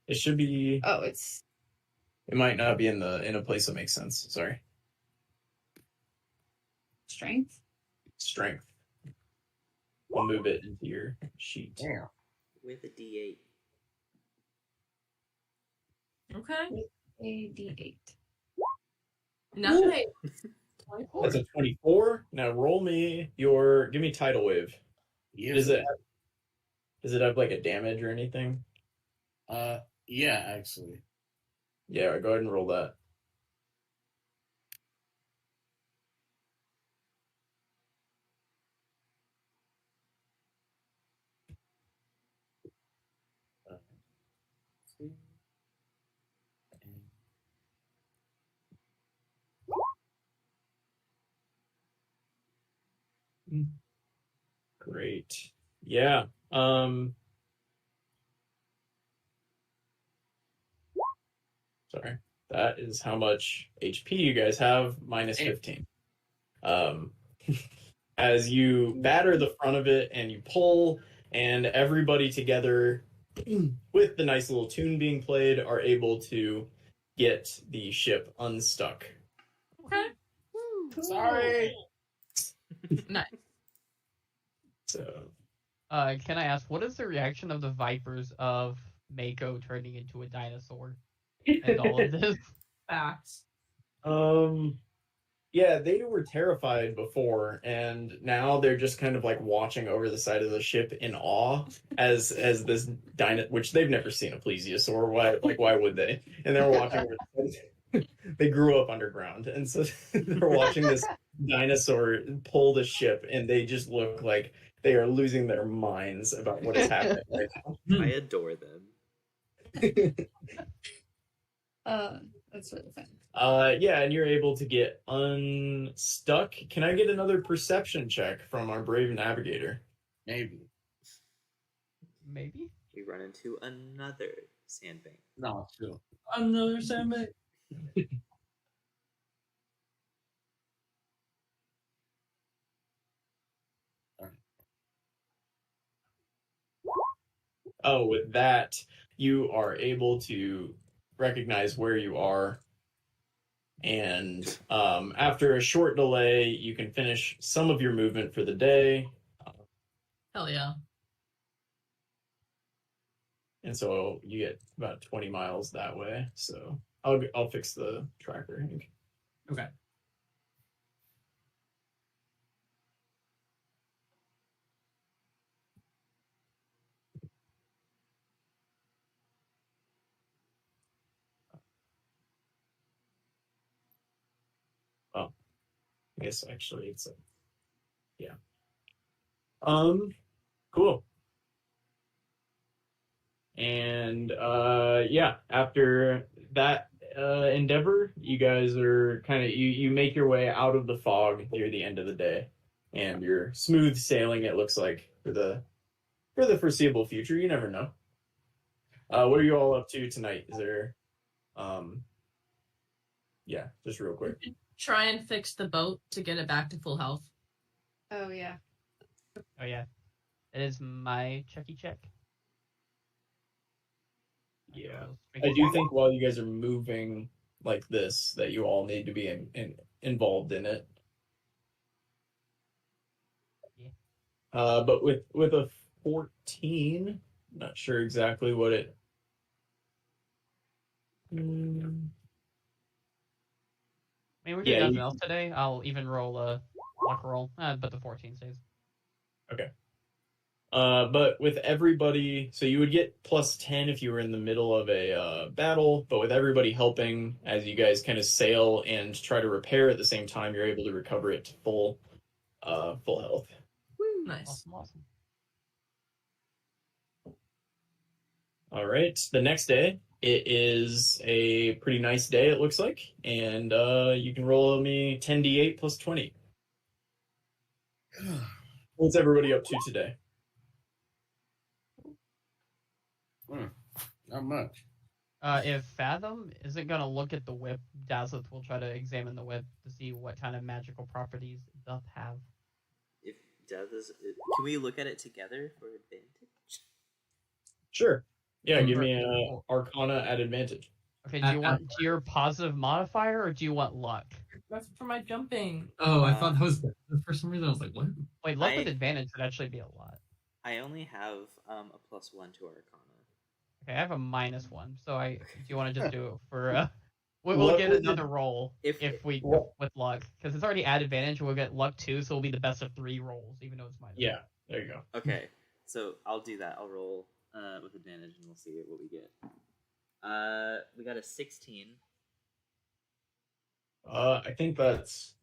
It should be. Oh, it's It might not be in a place that makes sense. Sorry. strength. Strength. I'll move it into your sheet. Damn. With a D8. Okay. A D8. Nice. That's a 24. Now roll me your. Give me tidal wave. Does it have like a damage or anything? Yeah, actually. Yeah, go ahead and roll that. Great. Yeah. Sorry. That is how much HP you guys have, minus 15. As you batter the front of it and you pull, and everybody together, with the nice little tune being played, are able to get the ship unstuck. Okay. Sorry. Nice. So, Can I ask, what is the reaction of the Vipers of Mako turning into a dinosaur and all of this? Facts. yeah, they were terrified before, and now they're just kind of like watching over the side of the ship in awe as this which they've never seen a plesiosaur. Why would they? And they're watching. They grew up underground, and so they're watching this dinosaur pull the ship, and they just look like they are losing their minds about what is happening right now. I adore them. That's really fun. Yeah, and you're able to get unstuck. Can I get another perception check from our brave navigator? Maybe. Maybe? We run into another sandbank. No, still. Another sandbag. Oh, with that, you are able to recognize where you are. And after a short delay, you can finish some of your movement for the day. Hell yeah. And so you get about 20 miles that way. So I'll fix the tracker, Hank. Okay. Oh, I guess actually it's yeah. Cool. And yeah, after that endeavor, you guys are kind of you make your way out of the fog near the end of the day, and you're smooth sailing. It looks like for the foreseeable future. You never know. What are you all up to tonight? Is there, yeah, just real quick. Try and fix the boat to get it back to full health. Oh yeah. Oh, yeah. It is my checky check. Yeah, I do think while you guys are moving like this, that you all need to be involved in it. Yeah. But with a 14, not sure exactly what it. I mean, we're doing Yeah, nothing else today. I'll even roll a luck roll, but the 14 stays. Okay. But with everybody, so you would get plus 10 if you were in the middle of a battle, but with everybody helping as you guys kind of sail and try to repair at the same time, you're able to recover it to full health. Woo, nice. Awesome. All right. The next day, it is a pretty nice day, it looks like, and you can roll me 10d8 plus 20. What's everybody up to today? Not much. If Fathom isn't going to look at the whip, Dazzlet will try to examine the whip to see what kind of magical properties it doth have. If Death is, can we look at it together for advantage? Sure. Yeah, give me a Arcana at advantage. Okay, do you want your positive modifier or do you want luck? That's for my jumping. Oh, I thought that was for some reason I was like, what? Wait, luck with advantage would actually be a lot. I only have a +1 to Arcana. Okay, I have a -1, so do you want to just do it for we'll get another roll if we with luck, because it's already at advantage. We'll get luck 2, so it'll be the best of 3 rolls, even though it's -1. Yeah, there you go. Okay, so I'll do that. I'll roll with advantage, and we'll see what we get. We got a 16. I think that's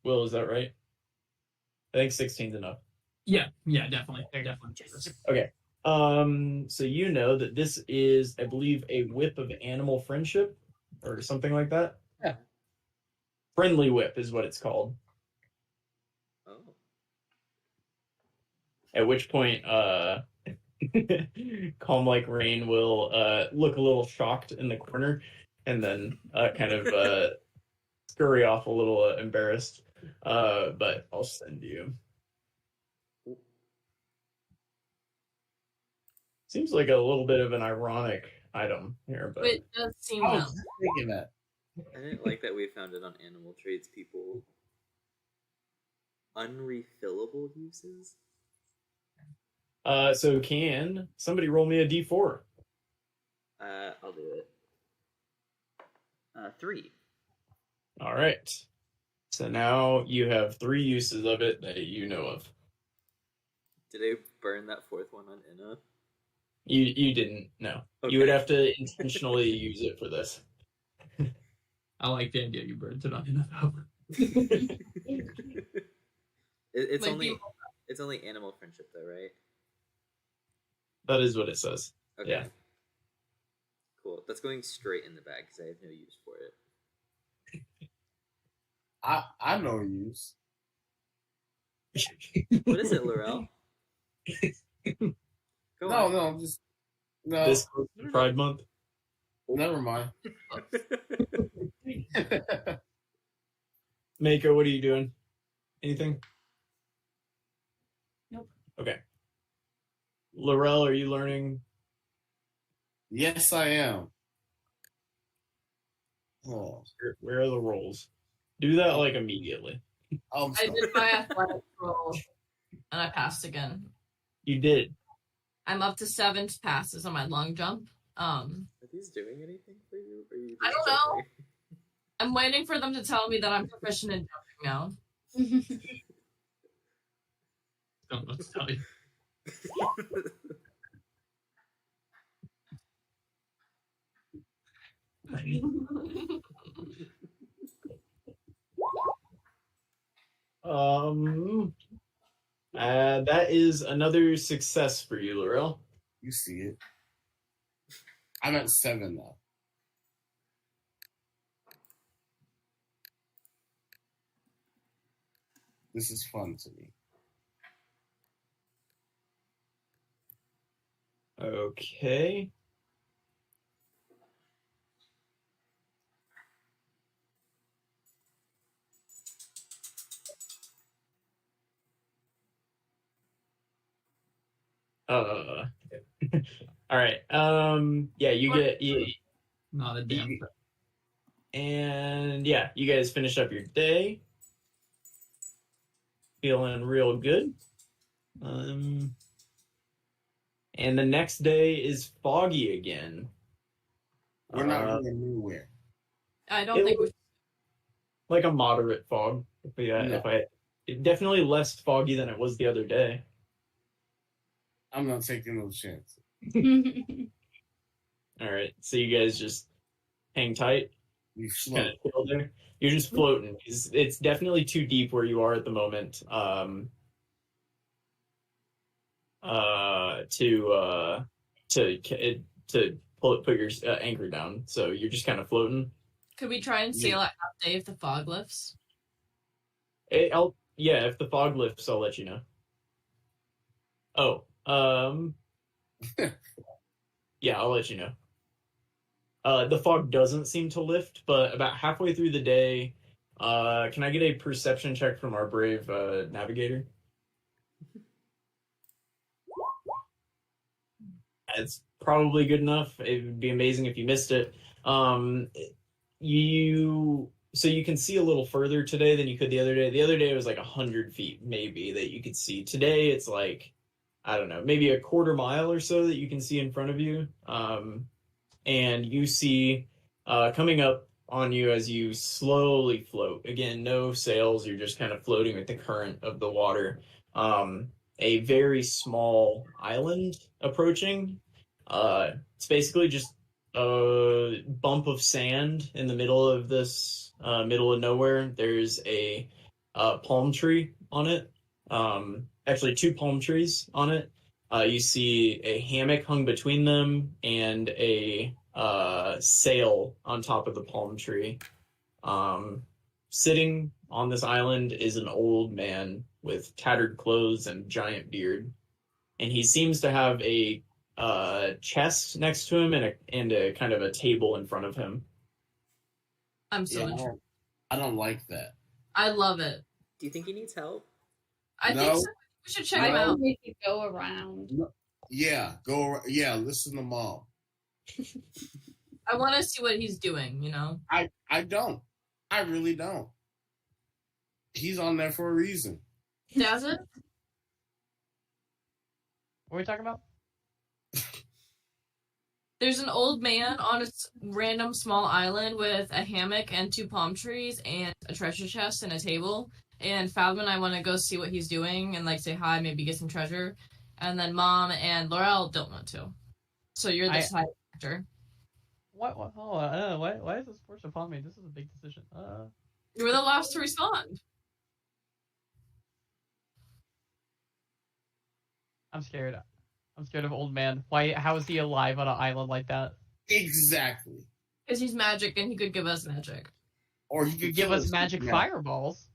Will, is that right? I think 16's enough. Yeah, definitely. Definitely. Okay. So you know that this is, I believe, a whip of animal friendship or something like that. Yeah. Friendly whip is what it's called. Oh. At which point, Calm Like Rain will look a little shocked in the corner and then kind of scurry off a little embarrassed. But I'll send you. Seems like a little bit of an ironic item here, but It does seem I that. was thinking that. I didn't like that we found it on animal trades people. Unrefillable uses? So can somebody roll me a d4? I'll do it. 3. All right. So now you have 3 uses of it that you know of. Did I burn that 4th one on Inna? You didn't, no. Okay. You would have to intentionally use it for this. I like the idea you burned it on enough. It's Like only animal friendship though, right? That is what it says. Okay. Yeah. Cool. That's going straight in the bag because I have no use for it. I know use. What is it, Laurel? Go No, on. no, I'm just no. This Pride Month. Never mind. Mako, what are you doing? Anything? Nope. Okay. Laurel, are you learning? Yes, I am. Oh, Where are the rolls? Do that like immediately. I'm I sorry. did my athletic roll, and I passed again. You did. I'm up to 7 passes on my long jump. Are these doing anything for you? Or are you I just don't know. jumping? I'm waiting for them to tell me that I'm proficient in jumping now. Don't know what to tell you. That is another success for you, Laurel. You see it. I'm at 7 now. This is fun to me. Okay. All right. Yeah, Not a damn thing. and yeah, you guys finish up your day. Feeling real good. And the next day is foggy again. We're not going anywhere. I don't think we like a moderate fog. Definitely less foggy than it was the other day. I'm not taking those chances. All right, so you guys just hang tight. We Just float. kind of chill there. You're just floating. It's definitely too deep where you are at the moment. To put your anchor down. So you're just kind of floating. Could we try and sail at half day if the fog lifts? If the fog lifts, I'll let you know. Yeah, I'll let you know. The fog doesn't seem to lift, but about halfway through the day, can I get a perception check from our brave navigator? It's probably good enough. It would be amazing if you missed it. So you can see a little further today than you could the other day. The other day it was like 100 feet maybe that you could see. Today it's like, I don't know, maybe a quarter mile or so that you can see in front of you. And you see coming up on you as you slowly float. Again, no sails. You're just kind of floating with the current of the water. A very small island approaching. It's basically just a bump of sand in the middle of this middle of nowhere. There's a palm tree on it. Actually, two palm trees on it. You see a hammock hung between them and a sail on top of the palm tree. Sitting on this island is an old man with tattered clothes and giant beard. And he seems to have a chest next to him and a kind of a table in front of him. I'm so Yeah, intrigued. I don't like that. I love it. Do you think he needs help? I No. think so. We should check him I out. think we could go around. Yeah, go. Yeah, listen to Mom. I want to see what he's doing, you know? I don't. I really don't. He's on there for a reason. Does it? What are we talking about? There's an old man on a random small island with a hammock and two palm trees and a treasure chest and a table. And Fathom and I want to go see what he's doing and like say hi, maybe get some treasure. And then Mom and Laurel don't want to. So you're the side actor. What? Hold on. Why is this forced upon me? This is a big decision. You were the last to respond. I'm scared. I'm scared of old man. Why? How is he alive on an island like that? Exactly. Because he's magic and he could give us magic. Or He could give us magic fireballs.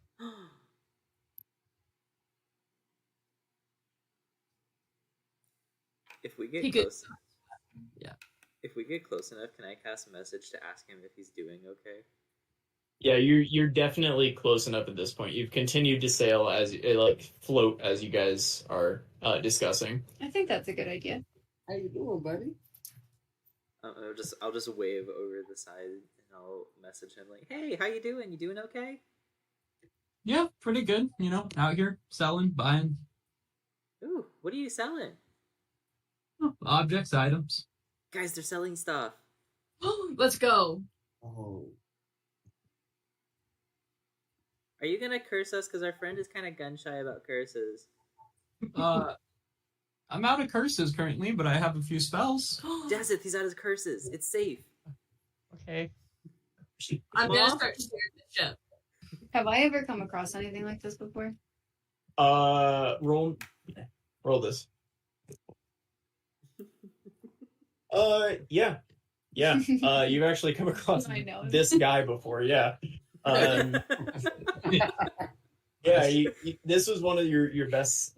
If we get He could- close, Yeah. If we get close enough, can I cast a message to ask him if he's doing okay? Yeah, you're definitely close enough at this point. You've continued to sail as float as you guys are discussing. I think that's a good idea. How you doing, buddy? I'll just wave over the side and I'll message him like, "Hey, how you doing? You doing okay?" Yeah, pretty good. You know, out here selling, buying Ooh, what are you selling? objects, items. Guys, they're selling stuff. Let's go. Oh. Are you gonna curse us? Because our friend is kind of gun shy about curses. I'm out of curses currently, but I have a few spells. Dazeth, he's out of curses. It's safe. Okay. I'm gonna Mom? start sharing the ship. Have I ever come across anything like this before? Roll this. Yeah. You've actually come across I know. this guy before, yeah. Yeah, this was one of your best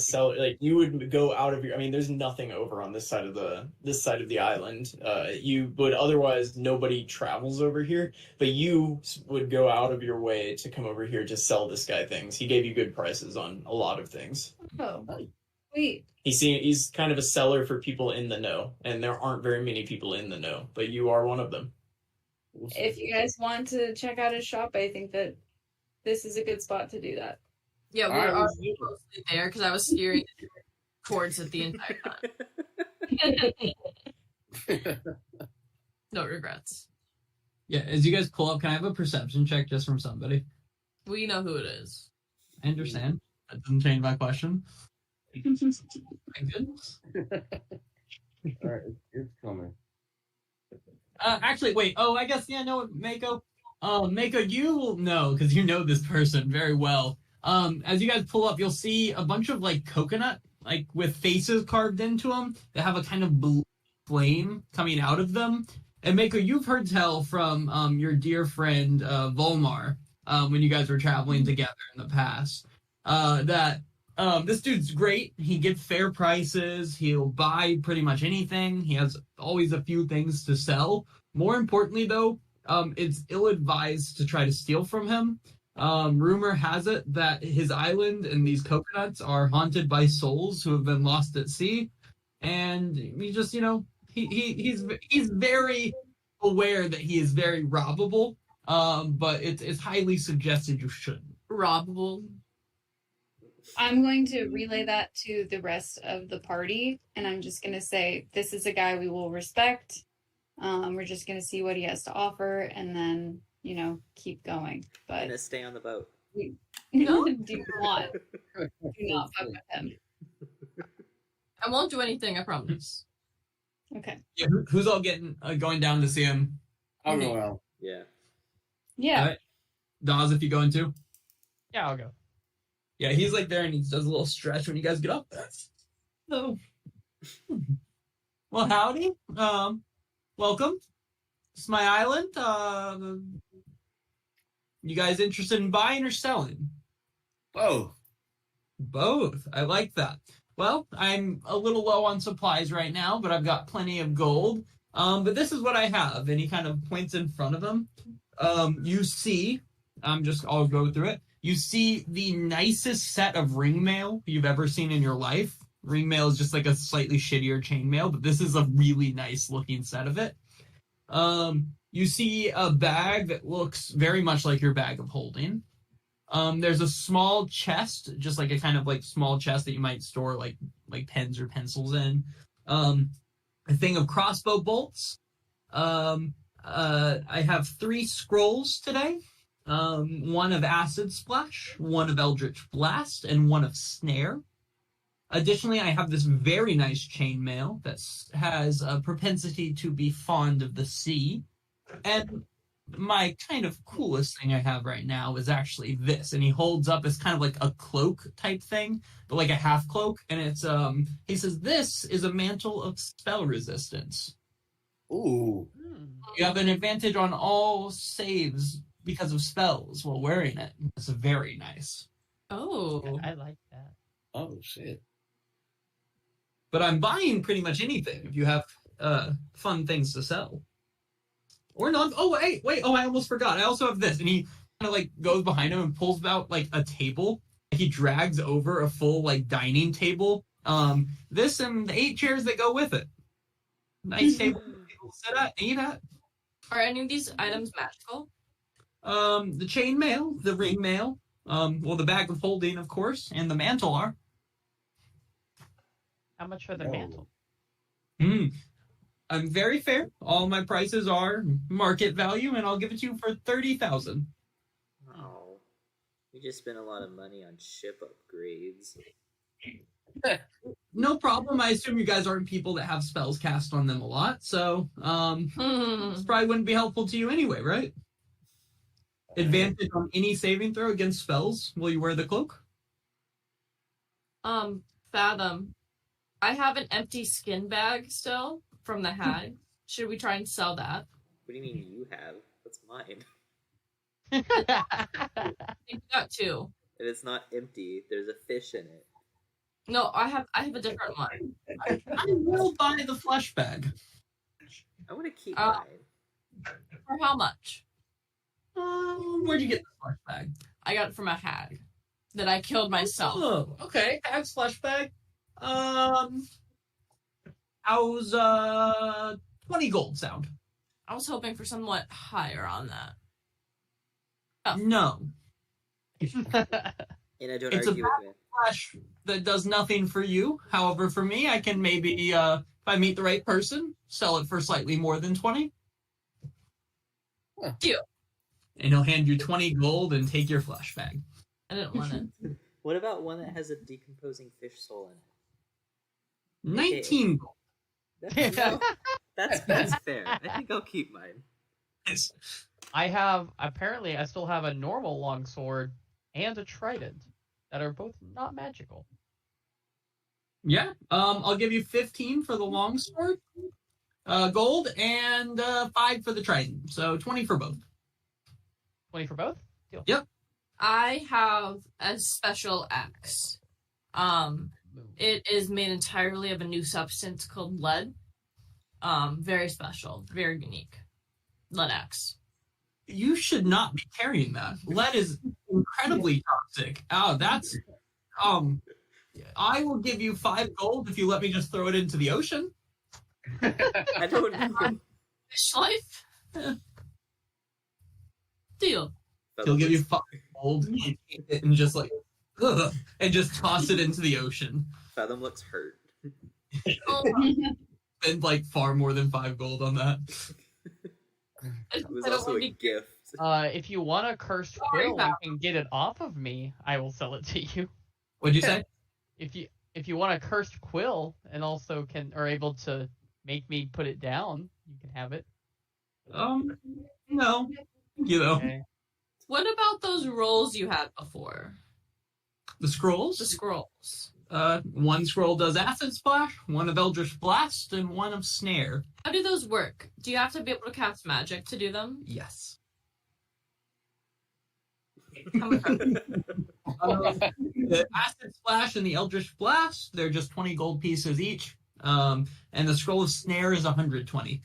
seller. Like you would go out of your. I mean, there's nothing over on this side of the island. You would otherwise nobody travels over here, but you would go out of your way to come over here to sell this guy things. He gave you good prices on a lot of things. Oh, wait. He's kind of a seller for people in the know, and there aren't very many people in the know, but you are one of them. If you guys want to check out his shop, I think that this is a good spot to do that. Yeah, we All right, were let's already closely there because I was steering towards it the entire time. No regrets. Yeah, as you guys pull up, can I have a perception check just from somebody? We know who it is. I understand. That doesn't change my question. Thank goodness. All right, it's coming. Actually, wait. Oh, I guess, yeah, no, Mako. Mako, you will know, because you know this person very well. As you guys pull up, you'll see a bunch of, like, coconut, like, with faces carved into them that have a kind of blue flame coming out of them. And Mako, you've heard tell from your dear friend Volmar, when you guys were traveling together in the past, that this dude's great. He gives fair prices. He'll buy pretty much anything. He has always a few things to sell. More importantly, though, it's ill-advised to try to steal from him. Rumor has it that his island and these coconuts are haunted by souls who have been lost at sea. and he just, he's very aware that he is very robbable, but it's highly suggested you shouldn't. Robbable. I'm going to relay that to the rest of the party, and I'm just going to say, this is a guy we will respect. We're just going to see what he has to offer, and then, keep going. I'm But gonna stay on the boat. do No. not fuck with him. I won't do anything, I promise. Okay. Yeah, who's all going down to see him? I'll go out. Yeah. Yeah. All right. Dawes, if you going too? Yeah, I'll go. Yeah, he's like there and he does a little stretch when you guys get up. So, well, howdy. Welcome. It's my island. You guys interested in buying or selling? Both. Both. I like that. Well, I'm a little low on supplies right now, but I've got plenty of gold. But this is what I have, and he kind of points in front of him. You see, I'll go through it. You see the nicest set of ring mail you've ever seen in your life. Ring mail is just like a slightly shittier chain mail, but this is a really nice looking set of it. You see a bag that looks very much like your bag of holding. There's a small chest, just like a kind of like small chest that you might store like pens or pencils in. A thing of crossbow bolts. I have 3 scrolls today. One of Acid Splash, one of Eldritch Blast, and one of Snare. Additionally, I have this very nice chainmail that has a propensity to be fond of the sea. And my kind of coolest thing I have right now is actually this. And he holds up as kind of like a cloak type thing, but like a half cloak. And it's, he says, this is a mantle of spell resistance. Ooh. You have an advantage on all saves because of spells while wearing it. It's very nice. Oh. I like that. Oh, shit. But I'm buying pretty much anything if you have fun things to sell. Or not. Oh, wait. Oh, I almost forgot. I also have this. And he kind of like goes behind him and pulls out like a table. He drags over a full like dining table. This and the 8 chairs that go with it. Nice table. People sit at, eat at. Are any of these items magical? The chain mail, the ring mail, well, the bag of holding, of course, and the mantle are. How much for the mantle? I'm very fair. All my prices are market value, and I'll give it to you for 30,000. Oh. We just spent a lot of money on ship upgrades. No problem. I assume you guys aren't people that have spells cast on them a lot, so this probably wouldn't be helpful to you anyway, right? Advantage on any saving throw against spells while you wear the cloak? Fathom. I have an empty skin bag still from the hag. Should we try and sell that? What do you mean you have? That's mine. We got 2. And it's not empty. There's a fish in it. No, I have a different one. I will buy the flesh bag. I want to keep mine. For how much? Where'd you get the flesh bag? I got it from a hag that I killed myself. Oh, okay. Hag's flesh bag. How's 20 gold sound? I was hoping for somewhat higher on that. Oh. No. And I don't It's a argue with it. flesh that does nothing for you. However, for me, I can maybe, if I meet the right person, sell it for slightly more than 20. Deal. And he'll hand you 20 gold and take your flesh bag. I didn't want it. What about one that has a decomposing fish soul in it? 19 gold. That's fair. I think I'll keep mine. Yes. I still have a normal longsword and a trident that are both not magical. Yeah. I'll give you 15 for the longsword, gold, and 5 for the trident. So 20 for both. 20 for both? Deal. Yep. I have a special axe. It is made entirely of a new substance called lead. Very special, very unique. Lead axe. You should not be carrying that. Lead is incredibly toxic. Oh, that's I will give you 5 gold if you let me just throw it into the ocean. I don't know. Fish life? Deal. He'll give you 5 gold and take it and just like, ugh, and just toss it into the ocean. Fathom looks hurt. Oh, Spend like far more than 5 gold on that. It was I don't also wanna a be- gift. If you want a cursed Sorry, quill Val. and get it off of me, I will sell it to you. What'd you say? If you want a cursed quill and also are able to make me put it down, you can have it. No. You know, Okay. what about those rolls you had before? the scrolls. The scrolls. One scroll does acid splash, one of eldritch blast, and one of snare. How do those work? Do you have to be able to cast magic to do them? Yes. How much- The acid splash and the eldritch blast, they're just 20 gold pieces each. And the scroll of snare is 120.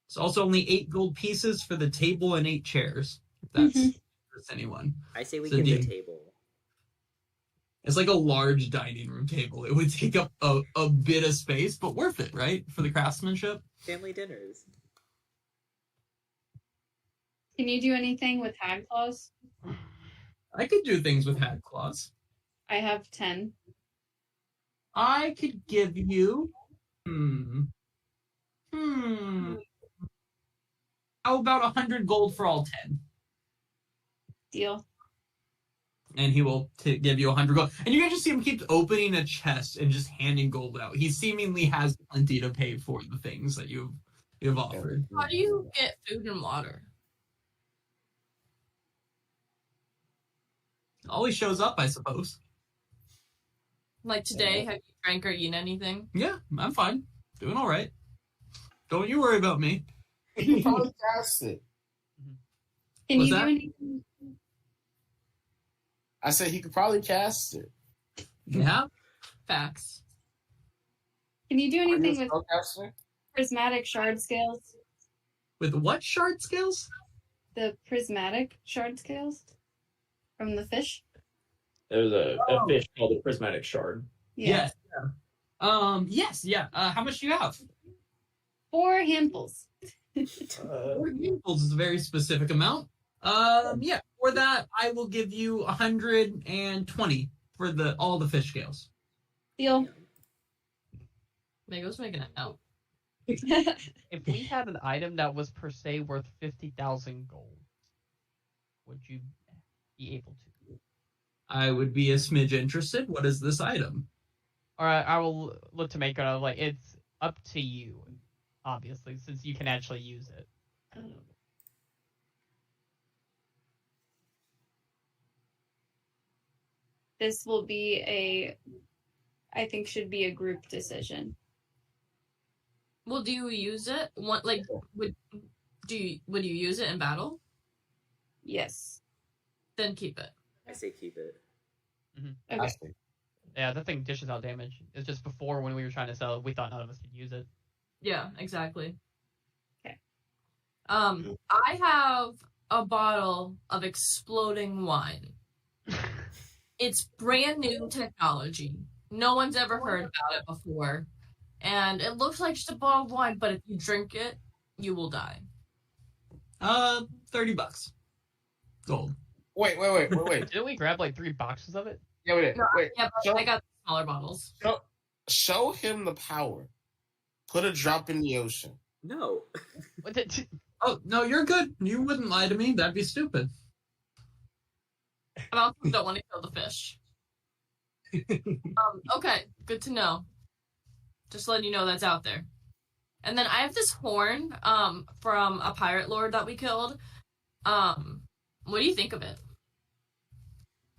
It's also only 8 gold pieces for the table and 8 chairs. If that's interests anyone. I say we So get the the- table. It's like a large dining room table. It would take up a bit of space, but worth it, right? For the craftsmanship. Family dinners. Can you do anything with hag claws? I could do things with hat claws. I have 10. I could give you. How about 100 gold for all 10? Deal. And he will give you 100 gold. And you can just see him keep opening a chest and just handing gold out. He seemingly has plenty to pay for the things that you've offered. How do you get food and water? Always shows up, I suppose. Like today, have you drank or eaten anything? Yeah, I'm fine. Doing all right. Don't you worry about me. He probably cast it. Can What's you that? do anything? I said he could probably cast it. Yeah. Facts. Can you do Are you a anything with spellcaster? prismatic shard scales? With what shard scales? The prismatic shard scales from the fish? There's a fish called a prismatic shard. Yes. Yeah. Yes. Yeah. How much do you have? 4 handfuls. 4 handfuls is a very specific amount. Yeah. For that, I will give you 120 for all the fish scales. Deal. Mego's making it out. If we had an item that was per se worth 50,000 gold, would you be able to? I would be a smidge interested. What is this item? All right, I will look to make it. Like, it's up to you, obviously, since you can actually use it. This will be I think should be a group decision. Well, do you use it? Would you use it in battle? Yes. Then keep it. I say keep it. I Okay. see. Yeah, that thing dishes out damage. It's just before when we were trying to sell it, we thought none of us could use it. Yeah, exactly. Okay. I have a bottle of exploding wine. It's brand new technology. No one's ever heard about it before. And it looks like just a bottle of wine, but if you drink it, you will die. $30. Gold. Wait. Didn't we grab like 3 boxes of it? Yeah, wait. Yeah, but Show, I got smaller bottles. show him the power. Put a drop in the ocean. No. What did- Oh, no, you're good. You wouldn't lie to me. That'd be stupid. I also don't want to kill the fish. Okay, good to know. Just letting you know that's out there. And then I have this horn from a pirate lord that we killed. What do you think of it?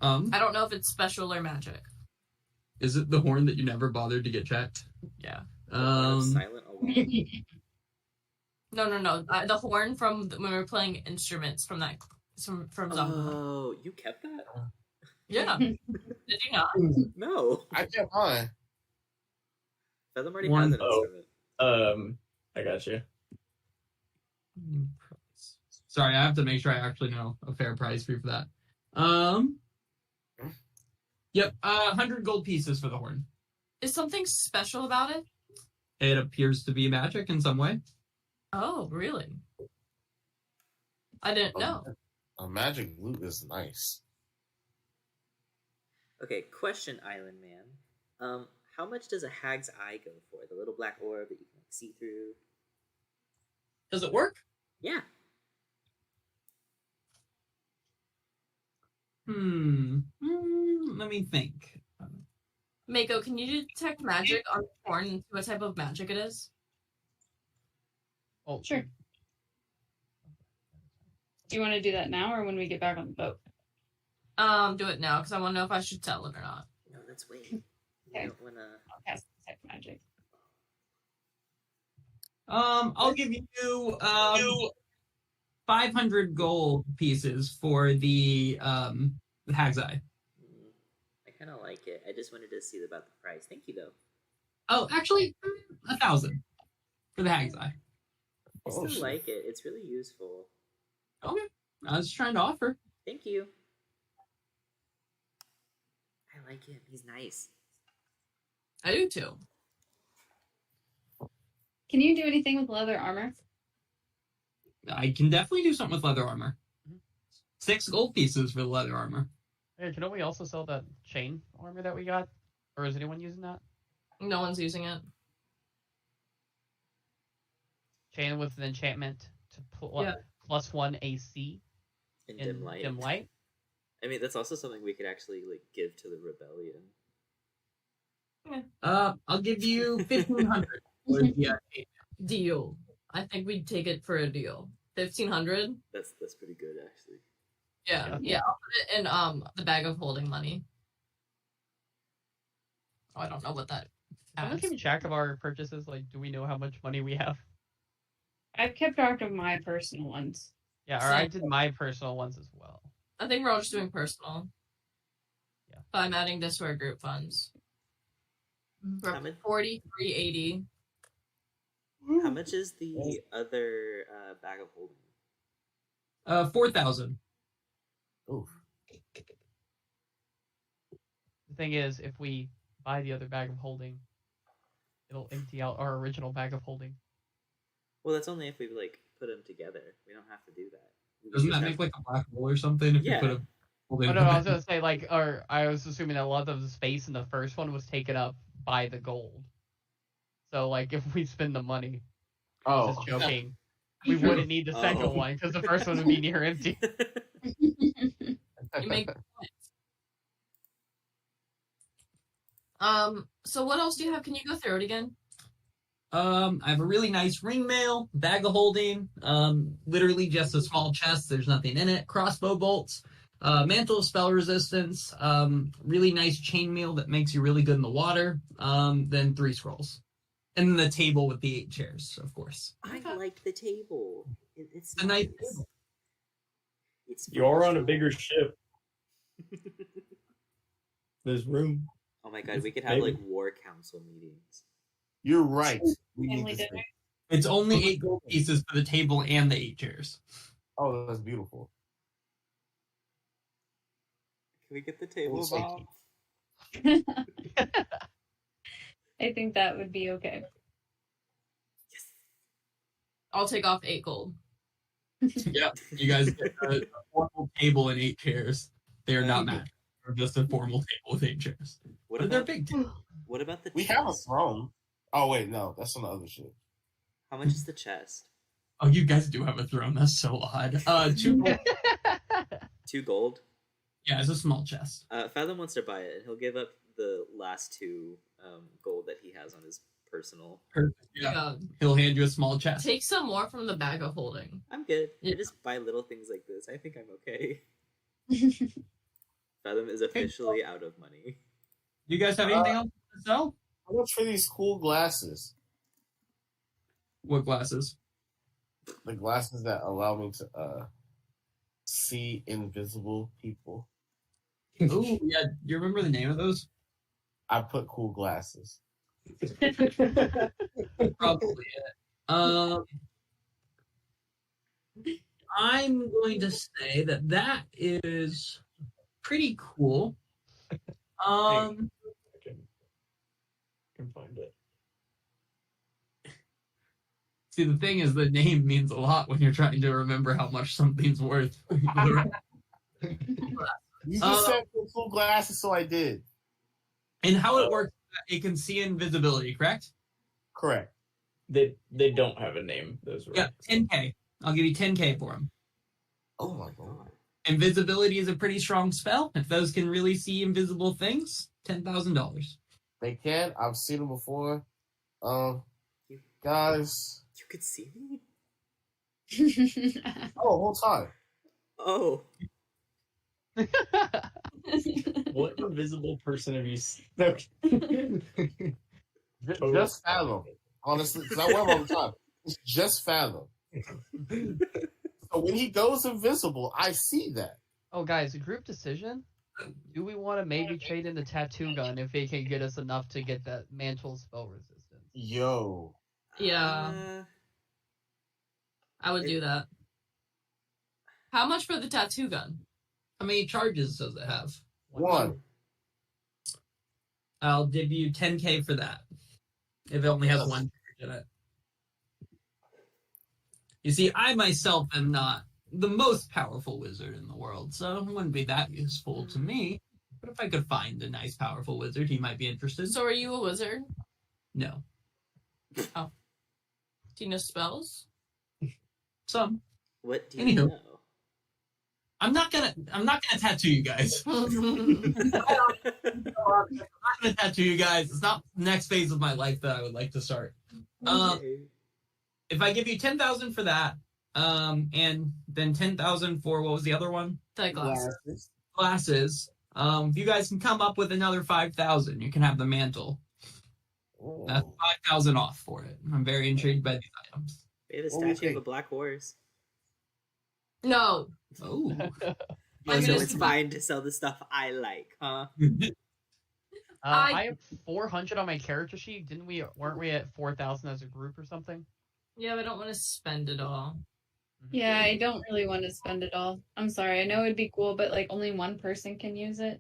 I don't know if it's special or magic. Is it the horn that you never bothered to get checked? Yeah. Silent alarm. No. The horn from when we were playing instruments from Zomba. Oh, you kept that? Yeah. Did you not? No. I kept mine. Fathom already One- has an instrument. I got you. Sorry, I have to make sure I actually know a fair price for you for that. Yep, 100 gold pieces for the horn. Is something special about it? It appears to be magic in some way. Oh, really? I didn't know. A magic loot is nice. Okay, question, Island Man. How much does a hag's eye go for? The little black orb that you can see through? Does it work? Yeah. Let me think. Mako, can you detect magic on the horn and see what type of magic it is? Oh, Sure. Do you want to do that now or when we get back on the boat? Do it now, because I want to know if I should tell it or not. No, let's wait. Okay. I don't wanna... I'll cast detect magic. I'll give you 500 gold pieces for the hag's eye. I kind of like it. I just wanted to see about the price. Thank you, though. Oh, actually, 1,000 for the hag's eye. I Oh, still shit. like it. It's really useful. Okay, I was trying to offer. Thank you. I like him. He's nice. I do too. Can you do anything with leather armor? I can definitely do something with leather armor. 6 gold pieces for the leather armor. Hey, can we also sell that chain armor that we got? Or is anyone using that? No one's using it. Chain with an enchantment to Yeah. +1 AC In in dim light. dim light. I mean, that's also something we could actually like give to the rebellion. I'll give you 1,500 for the Deal. I think we'd take it for a deal. 1,500? That's pretty good, actually. Yeah, yeah. I'll put it in the bag of holding money. Oh, I don't know what that Someone adds. keeping track of our purchases? Like, do we know how much money we have? I've kept track of my personal ones. Yeah, or I did my personal ones as well. I think we're all just doing personal. Yeah. But I'm adding this to our group funds. We're How up much? 4380. How much is the other bag of holding? 4,000. Oof. The thing is, if we buy the other bag of holding, it'll empty out our original bag of holding. Well, that's only if we like put them together. We don't have to do that. We Doesn't just that have- make like a black hole or something if Yeah. you put a Oh no, I was gonna say like, or I was assuming that a lot of the space in the first one was taken up by the gold. So like, if we spend the money, Oh, just joking, we wouldn't need the second Oh. one because the first one would be near empty. You make So what else do you have? Can you go through it again? I have a really nice ring mail, bag of holding, literally just a small chest, there's nothing in it, crossbow bolts, mantle of spell resistance, really nice chainmail that makes you really good in the water, then 3 scrolls. And then the table with the 8 chairs, of course. I like the table. It's It's a nice nice. table. It's You're on a bigger ship. There's room. Oh my god, we could have like war council meetings. you're right. We need Family this dinner. thing. It's only 8 gold pieces for the table and the 8 chairs. Oh, that's beautiful. Can we get the table, We'll Bob? I think that would be okay. Yes. I'll take off 8 gold. Yeah, you guys get a formal table and 8 chairs. They are not magic. They're just a formal table with 8 chairs. What But they're about big. what about the We chest? have a throne. Oh wait, no, that's on the other ship. How much is the chest? Oh, you guys do have a throne. That's so odd. 2 gold. 2 gold. Yeah, it's a small chest. Fathom wants to buy it, and he'll give up the last 2 gold that he has on his personal. Perfect. Yeah, he'll hand you a small chest. Take some more from the bag of holding. I'm good. Yeah. I just buy little things like this. I think I'm okay. Fathom is officially out of money. You guys have anything else to sell? How much for these cool glasses? What glasses? The glasses that allow me to see invisible people. Oh, yeah. You remember the name of those? I put cool glasses. Probably it. I'm going to say that is pretty cool. I can find it. See, the thing is, the name means a lot when you're trying to remember how much something's worth. You just said cool glasses, so I did. And how it works, it can see invisibility, correct? Correct. They don't have a name. Those Yeah, 10K. I'll give you 10K for them. Oh my god. Invisibility is a pretty strong spell. If those can really see invisible things, $10,000. They can. I've seen them before. Guys. You could see me? Oh, whole time. Oh. What invisible person have you seen? Just Fathom. Honestly, because I wear them all the time. It's just Fathom. So when he goes invisible, I see that. Oh, guys, a group decision. Do we want to maybe trade in the tattoo gun if it can get us enough to get that mantle spell resistance? Yo. Yeah. I would do that. How much for the tattoo gun? How many charges does it have? One. I'll give you 10K for that. If it only has one charge in it. You see, I myself am not the most powerful wizard in the world, so it wouldn't be that useful to me. But if I could find a nice, powerful wizard, he might be interested. So are you a wizard? No. Oh. Do you know spells? Some. What do you Anywho. know? I'm not gonna tattoo you guys. I'm not gonna tattoo you guys. It's not the next phase of my life that I would like to start. Okay. If I give you 10,000 for that, and then 10,000 for what was the other one? The glasses. Glasses. If you guys can come up with another 5,000, you can have the mantle. That's 5,000 off for it. I'm very intrigued by these items. We have a statue of a black horse. No. Oh. I'm So gonna it's fine to sell the stuff I like, huh? I have 400 on my character sheet. Weren't we at 4,000 as a group or something? Yeah, I don't want to spend it all. Yeah, I don't really want to spend it all. I'm sorry. I know it'd be cool, but like only one person can use it.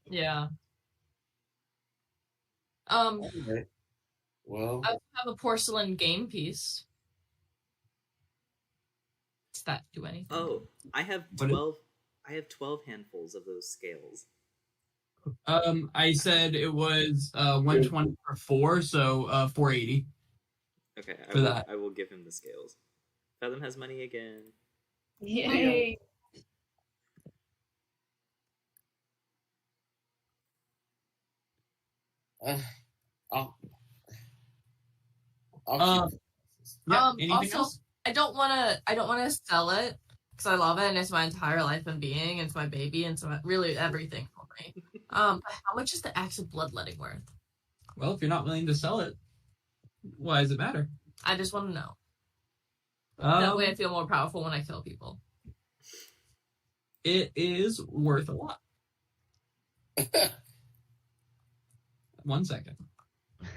Yeah. Okay. Well, I have a porcelain game piece. Does that do anything? Oh, I have What 12. I have 12 handfuls of those scales. I said it was 120 for 4, so 480. Okay, For that. I will give him the scales. Fathom has money again. Yay. I'll Yeah, anything Also, else? I don't want to sell it because I love it and it's my entire life and being. It's my baby and so really everything for me. But how much is the axe of bloodletting worth? Well, if you're not willing to sell it, why does it matter? I just want to know. That way I feel more powerful when I kill people. It is worth a lot. 1 second.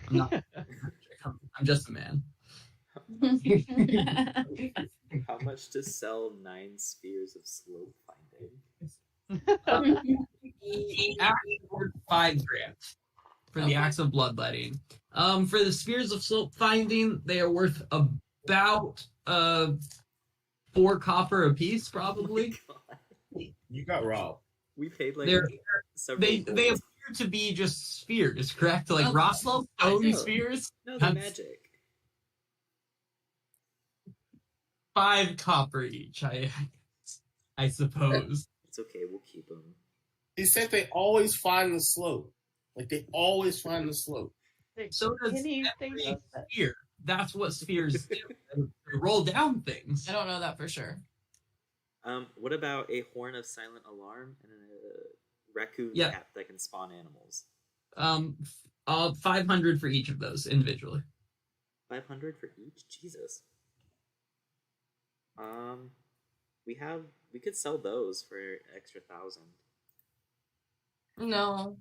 I'm not. I'm just a man. How much to sell 9 spheres of slope finding? The axe is worth 5 grand for the axe of bloodletting. For the spears of slope finding, they are worth about 4 copper a piece, probably. You got robbed. We paid like They're, several. they gold. appear to be just spheres, correct? Like rock stone know. spheres. No, they're That's- magic. 5 copper each, I suppose. It's okay. We'll keep them. He said they always find the slope. Like they always find the slope. So does Anything every like that. sphere. That's what spheres do. They roll down things. I don't know that for sure. What about a horn of silent alarm and a raccoon Yeah. cat that can spawn animals? 500 for each of those individually. 500 for each? Jesus. We could sell those for an extra 1,000. No,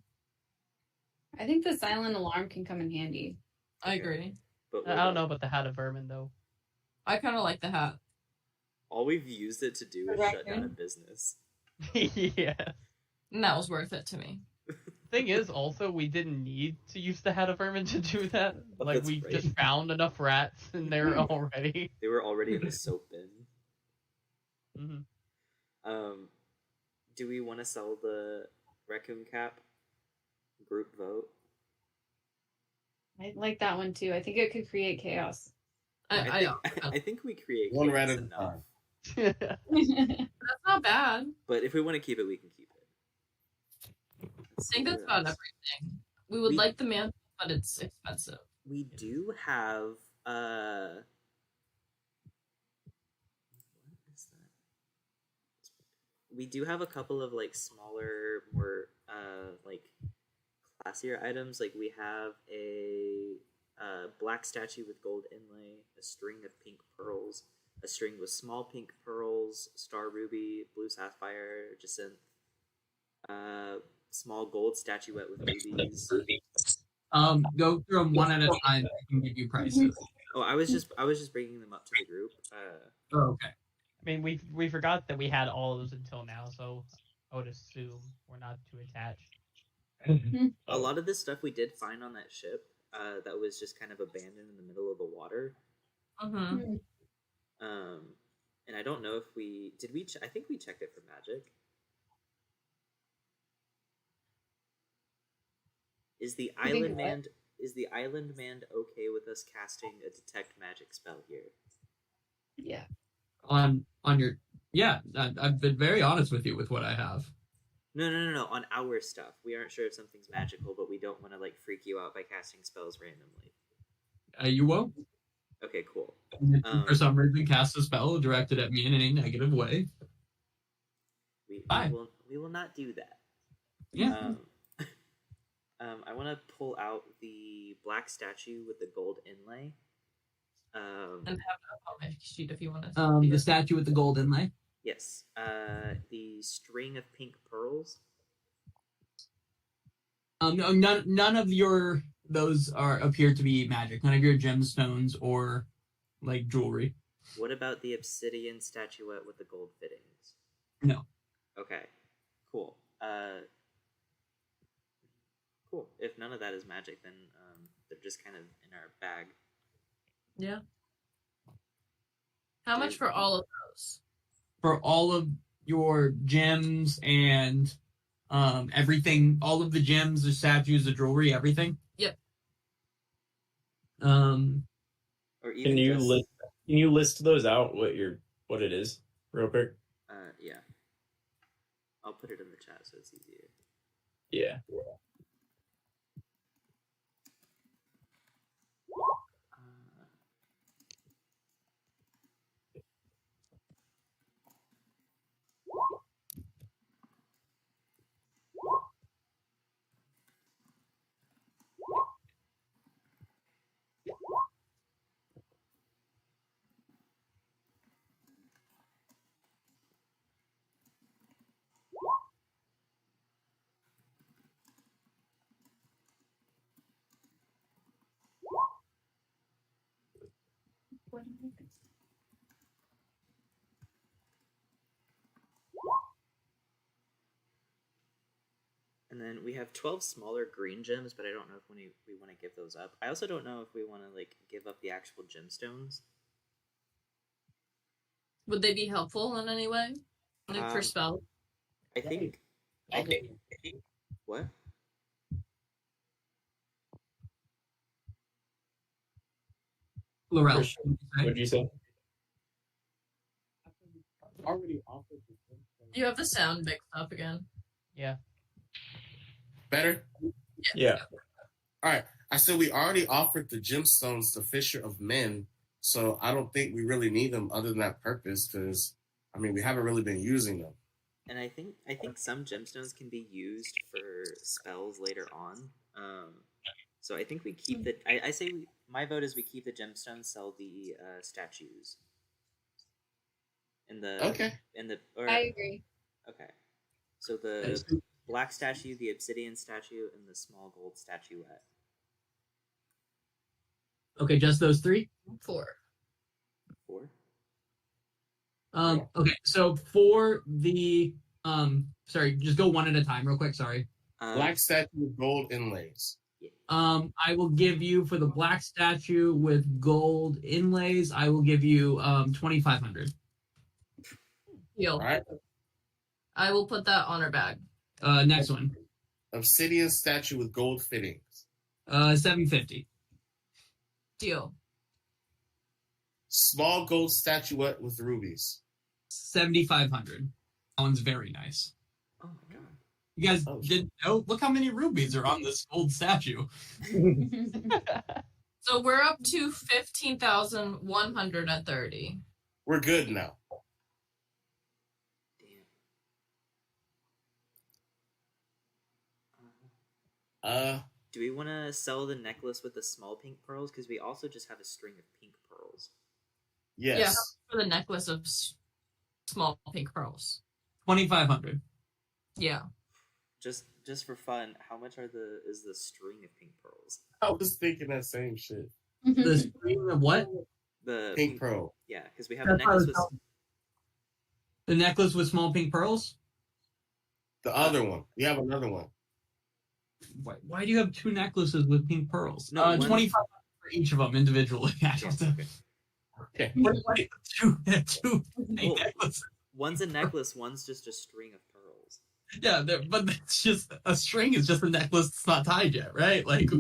I think the silent alarm can come in handy. I agree. But I don't know about the hat of vermin though. I kind of like the hat. all we've used it to do is shut down a business. Yeah. And that was worth it to me. Thing is, also, we didn't need to use the Hat of Vermin to do that. Oh, Like, that's we right. just found enough rats in there already. They were already in the soap bin. Mm-hmm. Do we want to sell the Raccoon Cap group vote? I like that one too. I think it could create chaos. I think we create One chaos rat at a enough. time. That's not bad. But if we want to keep it, we can keep it. I think that's about everything. We would like the mantle, but it's expensive. We do have what is that? We do have a couple of like smaller, more like classier items. Like we have a black statue with gold inlay, a string of pink pearls, a string with small pink pearls, star ruby, blue sapphire, jacinth, small gold statuette with rubies. Go through them one at a time. I can give you prices. Oh, I was just bringing them up to the group. Oh, okay. I mean, we forgot that we had all of those until now, so I would assume we're not too attached. A lot of this stuff we did find on that ship that was just kind of abandoned in the middle of the water. Mm-hmm. And I don't know if we did. I think we checked it for magic. Is the island man okay with us casting a detect magic spell here? Yeah. On your I've been very honest with you with what I have. No. On our stuff, we aren't sure if something's magical, but we don't want to like freak you out by casting spells randomly. You won't. Okay, cool. If you for some reason cast a spell directed at me in any negative way. We will not do that. Yeah. I want to pull out the black statue with the gold inlay. And have it up on my sheet if you want to. The statue with the gold inlay. Yes. The string of pink pearls. No, none of those appear to be magic. None of your gemstones or like jewelry. What about the obsidian statuette with the gold fittings? No. Okay. Cool. Cool. If none of that is magic, then they're just kind of in our bag. Yeah. How much for all of those? For all of your gems and everything, all of the gems, the statues, the jewelry, everything. Yep. Or even can you list those out? What it is, real quick? Yeah. I'll put it in the chat so it's easier. Yeah. And then we have 12 smaller green gems, but I don't know if we want to give those up. I also don't know if we want to like give up the actual gemstones. Would they be helpful in any way? Like for spell? I think. What? Laurel, What'd you say? Already offered the You have the sound mixed up again. Yeah. better. Yeah. All right. I said we already offered the gemstones to Fisher of Men, so I don't think we really need them other than that purpose. Because I mean, we haven't really been using them. And I think some gemstones can be used for spells later on. So I think we keep the. I say my vote is we keep the gemstones, sell the statues. In the I agree. Okay, so the black statue, the obsidian statue, and the small gold statuette. Okay, just those three? 4. Four. Okay, so for the Sorry, just go one at a time real quick, sorry. Black statue with gold inlays. I will give you, for the black statue with gold inlays, I will give you 2,500. Deal. All right. I will put that on our bag. Next one. Obsidian statue with gold fittings. 750. Deal. Small gold statuette with rubies. 7,500. That one's very nice. Oh my god. You guys didn't know? Look how many rubies are on this gold statue. So we're up to 15,130. We're good now. Damn. Do we want to sell the necklace with the small pink pearls? Because we also just have a string of pink pearls. Yes. Yeah, for the necklace of small pink pearls. 2,500. Yeah. Just for fun, how much is the string of pink pearls? I was thinking that same shit. The string of what? The Pink pearl. Yeah, because we have a necklace with... The necklace with small pink pearls? The other one. We have another one. Why do you have two necklaces with pink pearls? No, 2,500 for each of them individually. Okay. Two necklaces. One's a necklace, one's just a string of pearls. Yeah, but that's just a string is just a necklace that's not tied yet, right? Like,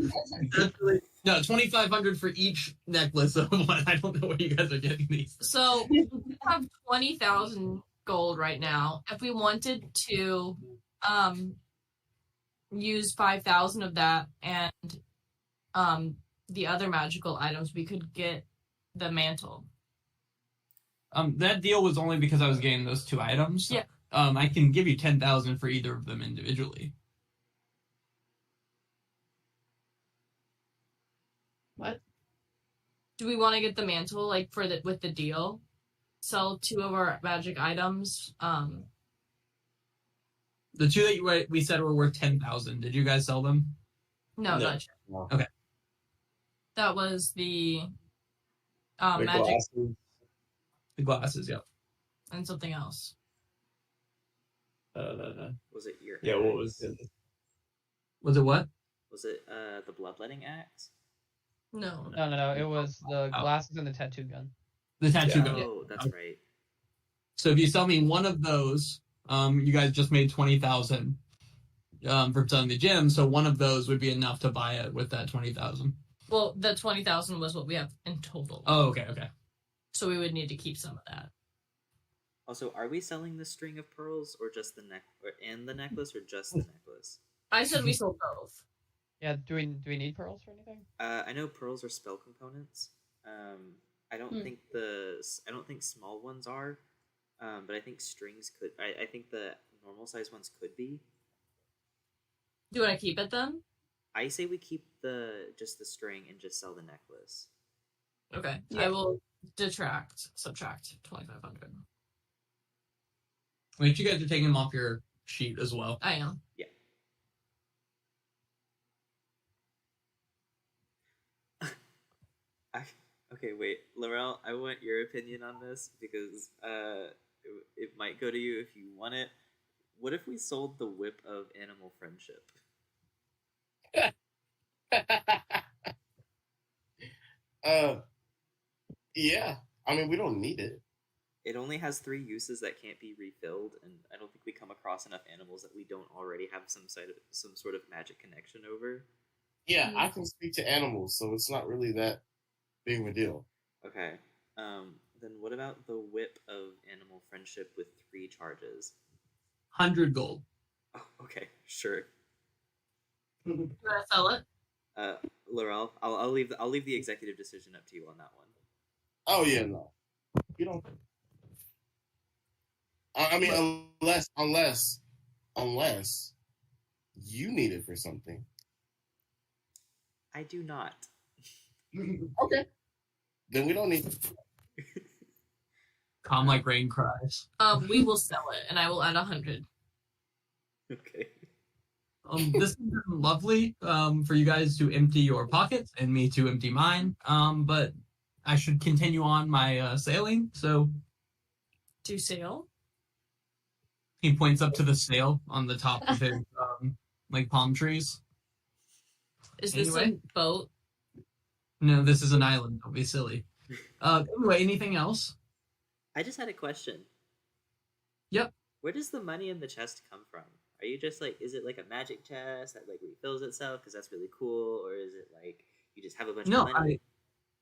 no, 2,500 for each necklace of one. I don't know where you guys are getting these. So we have 20,000 gold right now. If we wanted to use 5,000 of that and the other magical items, we could get the mantle. That deal was only because I was getting those two items. Yeah. I can give you 10,000 for either of them individually. What? Do we want to get the mantle with the deal? Sell two of our magic items. The two that we said were worth 10,000. Did you guys sell them? No, No. not yet. No. Okay. That was the The magic glasses. The glasses, yeah. and something else. Was it your Yeah, what axe? was it? Was it what? Was it the bloodletting axe? No. No. It was the glasses and the tattoo gun. The tattoo Yeah. gun. Oh, that's right. So if you sell me one of those, you guys just made 20,000 for selling the gem. So one of those would be enough to buy it with that 20,000. Well, the 20,000 was what we have in total. Oh, okay. So we would need to keep some of that. Also, are we selling the string of pearls or just the the necklace or just the necklace? I said we sold both. Yeah, do we need pearls or anything? I know pearls are spell components. I don't think small ones are, but I think strings could. I think the normal size ones could be. Do you want to keep it then? I say we keep just the string and just sell the necklace. Okay. Yeah. I will subtract 2,500. Wait, you guys are taking them off your sheet as well. I am. Yeah. Okay, wait, Laurel, I want your opinion on this because it might go to you if you want it. What if we sold the whip of animal friendship? Yeah. I mean, we don't need it. It only has 3 uses that can't be refilled, and I don't think we come across enough animals that we don't already have some sort of magic connection over. Yeah, I can speak to animals, so it's not really that big of a deal. Okay. Then what about the whip of animal friendship with 3 charges? 100 gold. Oh, okay, sure. You want to sell it? Laurel, I'll leave the executive decision up to you on that one. Oh yeah, no, you don't. I mean, unless you need it for something. I do not. Okay, then we don't need it. Calm like rain cries. We will sell it, and I will add 100. Okay. This has been lovely for you guys to empty your pockets and me to empty mine. But I should continue on my sailing. So To sail? He points up to the sail on the top of his like palm trees. Is this Anyway. a boat? No, this is an island. Don't be silly. Anyway, anything else? I just had a question. Yep. Where does the money in the chest come from? Are you just like, is it like a magic chest that like refills itself because that's really cool, or is it like you just have a bunch No, of money?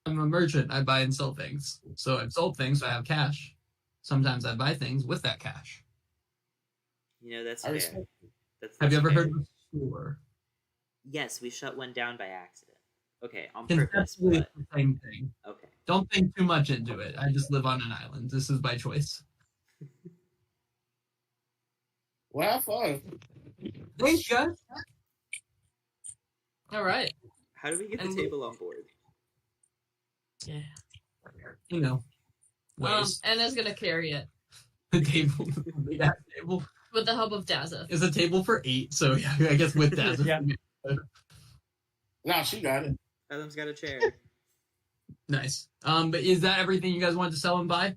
I'm a merchant. I buy and sell things. So I've sold things, so I have cash. Sometimes I buy things with that cash. You know, that's I fair. respect Have you ever fair. heard of a store? Yes, we shut one down by accident. Okay, on purpose, Conceptually, but it's the same thing. okay. Don't think too much into it. I just live on an island. This is by choice. Well, have fun. Thanks, guys. All right. How do we get the And- table on board? Yeah. You know, ways. Anna's gonna carry it The table, the big ass table, with the help of Dazza. is a table for 8. So yeah, I guess with that, Yeah. Nah, she got it. Adam's got a chair. Nice. But is that everything you guys wanted to sell and buy?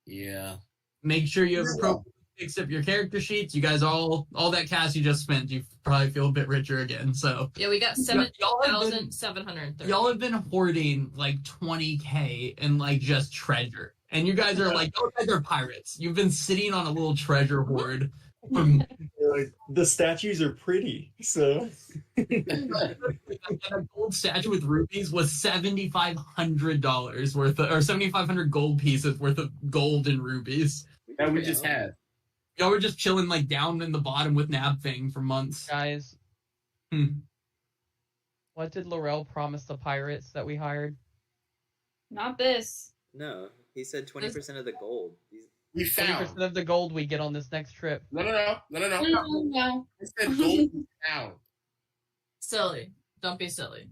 Yeah. Make sure you have appropriately fixed up your character sheets. You guys all that cash you just spent, you probably feel a bit richer again. So Yeah, we got y'all have been 7,730. y'all have been hoarding like 20K and like just treasure. And you guys are like, oh, guys are pirates. You've been sitting on a little treasure hoard from Like, the statues are pretty, so a gold statue with rupees was $7,500 worth of, or 7,500 gold pieces worth of gold and rupees. That we just had. Y'all were just chilling like down in the bottom with Nab Thing for months. Guys, Hmm. what did Laurel promise the pirates that we hired? Not this. No, he said 20% of the gold. We 20% found. of the gold we get on this next trip. No. No. I said gold we found. Silly. Don't be silly.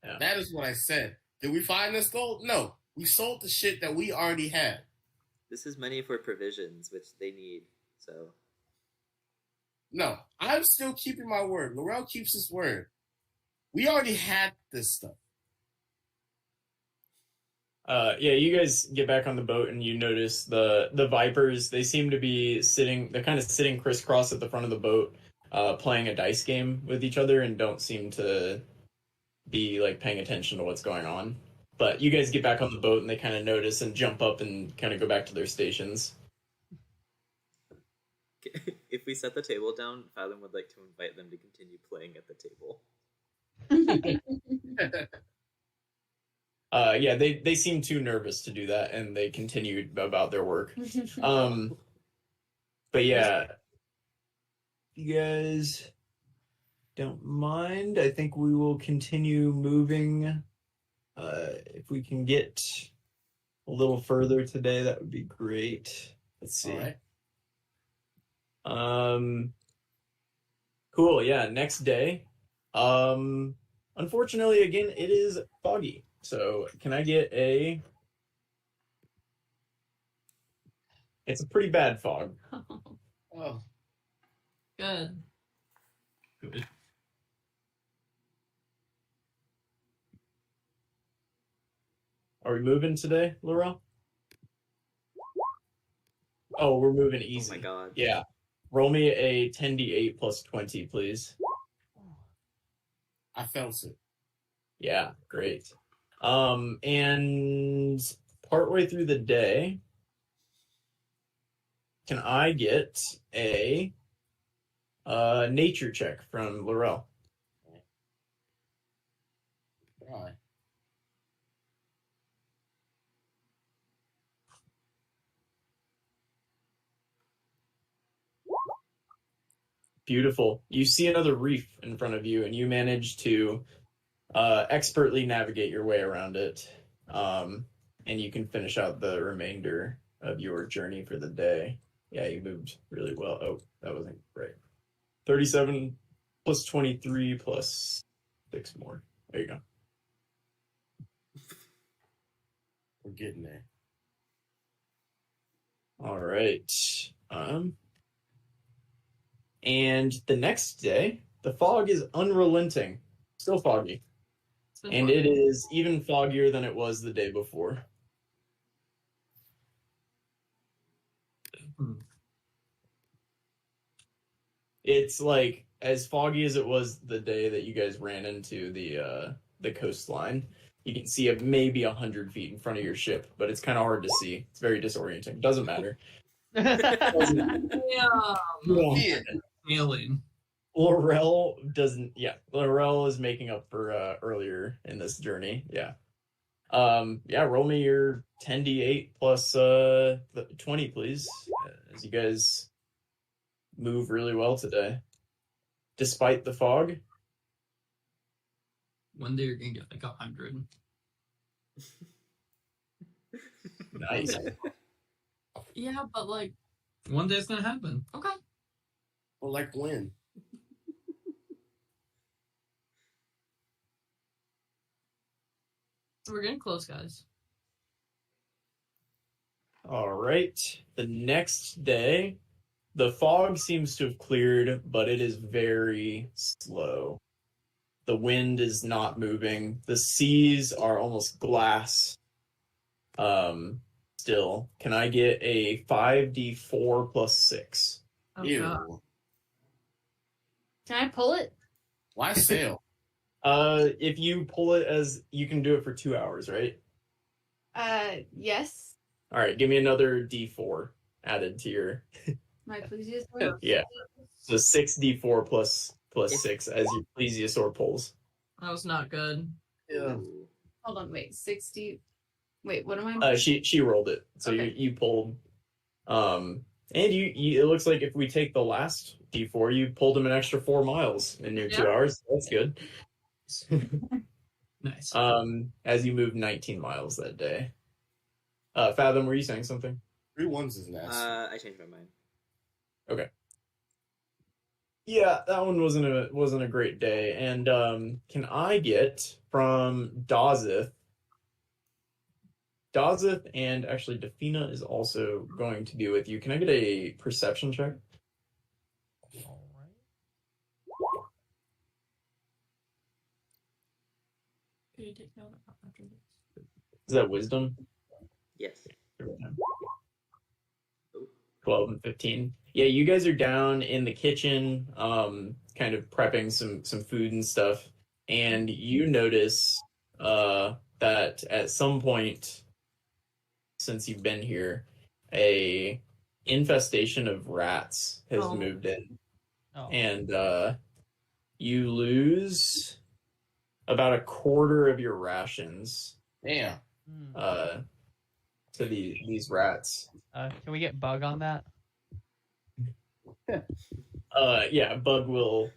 That is what I said. Did we find this gold? No. We sold the shit that we already had. This is money for provisions, which they need. So No. I'm still keeping my word. Laurel keeps his word. We already had this stuff. yeah, you guys get back on the boat and you notice the Vipers. They seem to be sitting. They're kind of sitting crisscross at the front of the boat, playing a dice game with each other, and don't seem to be like paying attention to what's going on. But you guys get back on the boat and they kind of notice and jump up and kind of go back to their stations. if we set the table down, Fathom would like to invite them to continue playing at the table. Yeah, they seem too nervous to do that, and they continued about their work. But yeah, you guys don't mind, I think we will continue moving. If we can get a little further today, that would be great. Let's see. All right. Cool. Yeah. Next day. Unfortunately, again, it is foggy. So can I get a? It's a pretty bad fog. Oh. Good. Good. Are we moving today, Laurel? Oh, we're moving easy. Oh my god. Yeah. Roll me a 10d8 plus 20, please. I felt it. Yeah, great. And partway through the day, can I get a nature check from Laurel? All right. Beautiful. You see another reef in front of you, and you manage to expertly navigate your way around it. And you can finish out the remainder of your journey for the day. Yeah, you moved really well. Oh, that wasn't right. 37 plus 23 plus 6 more. There you go. We're getting there. All right. And the next day, the fog is unrelenting. Still foggy. It's been And fun. it is even foggier than it was the day before. It's like as foggy as it was the day that you guys ran into the coastline. You can see it maybe 100 feet in front of your ship, but it's kind of hard to see. It's very disorienting. Doesn't matter. Yeah. Yeah. Alien. Laurel doesn't. Yeah, Laurel is making up for earlier in this journey. Yeah. Yeah. Roll me your 10d8 plus 20, please, as you guys move really well today, despite the fog. One day you're gonna get like 100. Nice. Yeah, but like, One day it's gonna happen. okay. Well, like when? We're getting close, guys. All right. The next day, the fog seems to have cleared, but it is very slow. The wind is not moving. The seas are almost glass. Still, can I get a 5d4 plus 6? Oh, Ew. God. Can I pull it? Why sail? If you pull it as you can do it for 2 hours, right? Yes. All right, give me another d4 added to your My pleasiest. yeah. So 6d4 plus 6 as your plesiosaur pulls. That was not good. Yeah. Hold on, wait. 60. Wait, what am I? She rolled it, so Okay. you pulled. And you it looks like if we take the last d4, you pulled him an extra 4 miles in your 2 Yeah. hours. That's good. Nice. As you moved 19 miles that day. Fathom, were you saying something? 3 ones is nasty. I changed my mind. Yeah, that one wasn't a great day. And can I get from Dazith, and actually Defina is also going to be with you. Can I get a perception check? All right. Can you take note after this? Is that wisdom? Yes. 12 and 15. Yeah, you guys are down in the kitchen, kind of prepping some food and stuff, and you notice that at some point since you've been here, a infestation of rats has Oh. moved in, Oh. and you lose about a quarter of your rations Damn. Hmm. to these rats. Can we get bug on that? Yeah, Bug will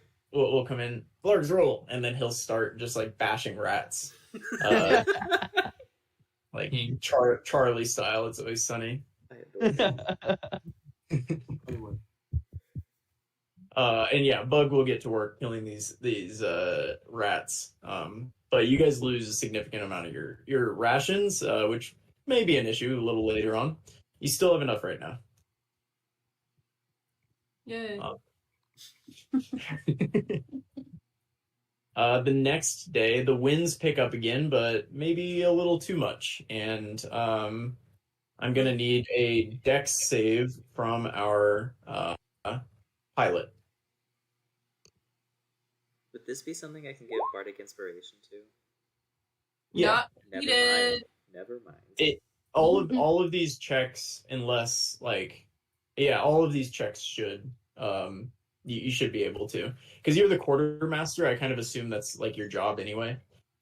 come in, Blarg's roll, and then he'll start just like bashing rats, like Charlie style. It's always sunny. I adore it. And yeah, Bug will get to work killing these rats. But you guys lose a significant amount of your rations, which may be an issue a little later on. You still have enough right now. Yay. The next day, the winds pick up again, but maybe a little too much. And I'm going to need a dex save from our pilot. Would this be something I can give Bardic Inspiration to? Yeah. Not Never needed. mind. Never mind. All of these checks, unless all of these checks should you should be able to, because you're the quartermaster. I kind of assume that's like your job anyway.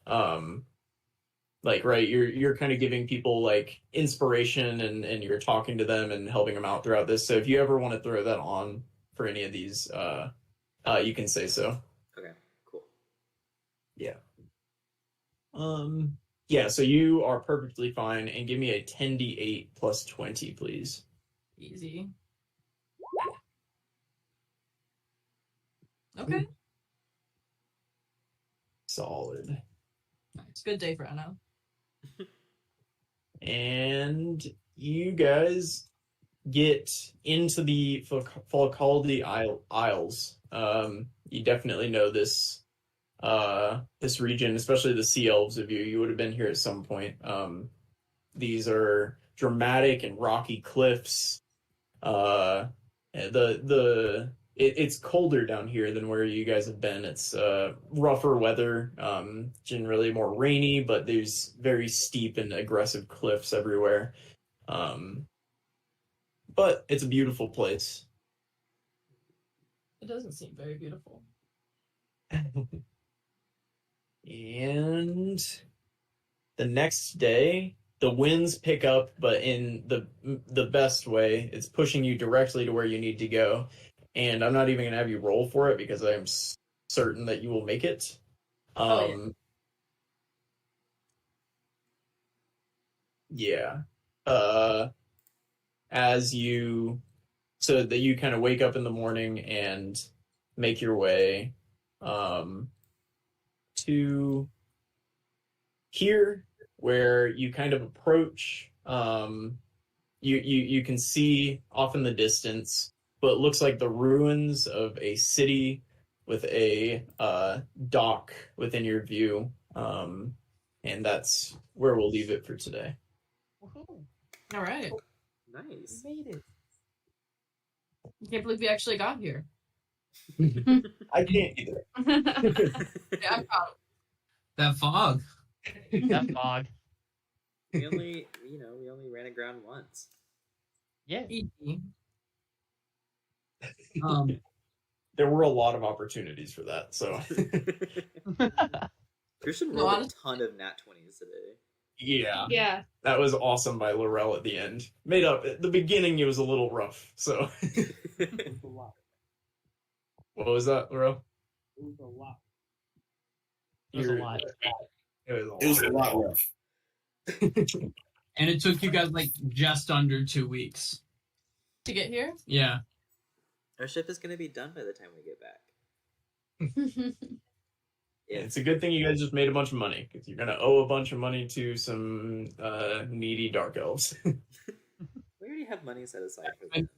Right, you're kind of giving people like inspiration and you're talking to them and helping them out throughout this. So if you ever want to throw that on for any of these, you can say so. Okay, cool. Yeah. Yeah, so you are perfectly fine, and give me a 10d8 plus 20, please. Easy. Okay. Solid. Nice. Good day for Anna. And you guys get into the Falcaldi Isles. You definitely know this region, especially the Sea Elves of you. You would have been here at some point. These are dramatic and rocky cliffs. It's colder down here than where you guys have been. It's rougher weather, generally more rainy, but there's very steep and aggressive cliffs everywhere. But it's a beautiful place. It doesn't seem very beautiful. And the next day, the winds pick up, but in the best way. It's pushing you directly to where you need to go. And I'm not even going to have you roll for it because I am certain that you will make it. Yeah. So that you kind of wake up in the morning and make your way to here, where you kind of approach. You can see off in the distance what looks like the ruins of a city with a dock within your view. And that's where we'll leave it for today. Woohoo! All right. Nice. We made it. I can't believe we actually got here. I can't either. Yeah, I'm proud. That fog. That fog. We only ran aground once. Yeah. There were a lot of opportunities for that, so Christian rolled a ton of nat 20s today. Yeah. That was awesome by Laurel at the end. Made up at the beginning, it was a little rough. So what was that, Laurel? It was a lot. It was a lot. It was a lot rough. And it took you guys like just under 2 weeks. To get here? Yeah. Our ship is going to be done by the time we get back. Yeah, it's a good thing you guys just made a bunch of money, because you're going to owe a bunch of money to some needy dark elves. We already have money set aside for them.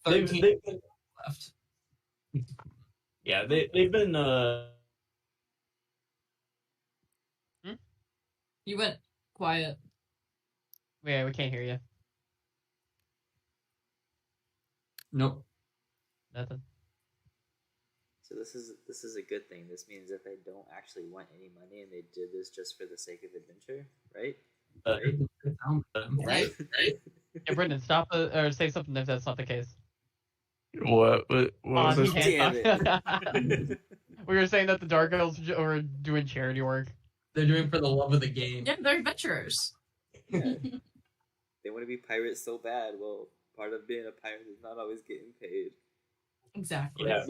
13 they've been, left. yeah, they've been... You went quiet. Yeah, we can't hear you. Nope. Nothing. So this is a good thing. This means that they don't actually want any money and they did this just for the sake of adventure, right? Right? Yeah, Brendan, stop or say something if that's not the case. What was you this? can't Damn talk. it. We were saying that the Dark Elves were doing charity work. They're doing it for the love of the game. Yeah, they're adventurers. Yeah. They want to be pirates so bad. Well, part of being a pirate is not always getting paid. Exactly. Yeah,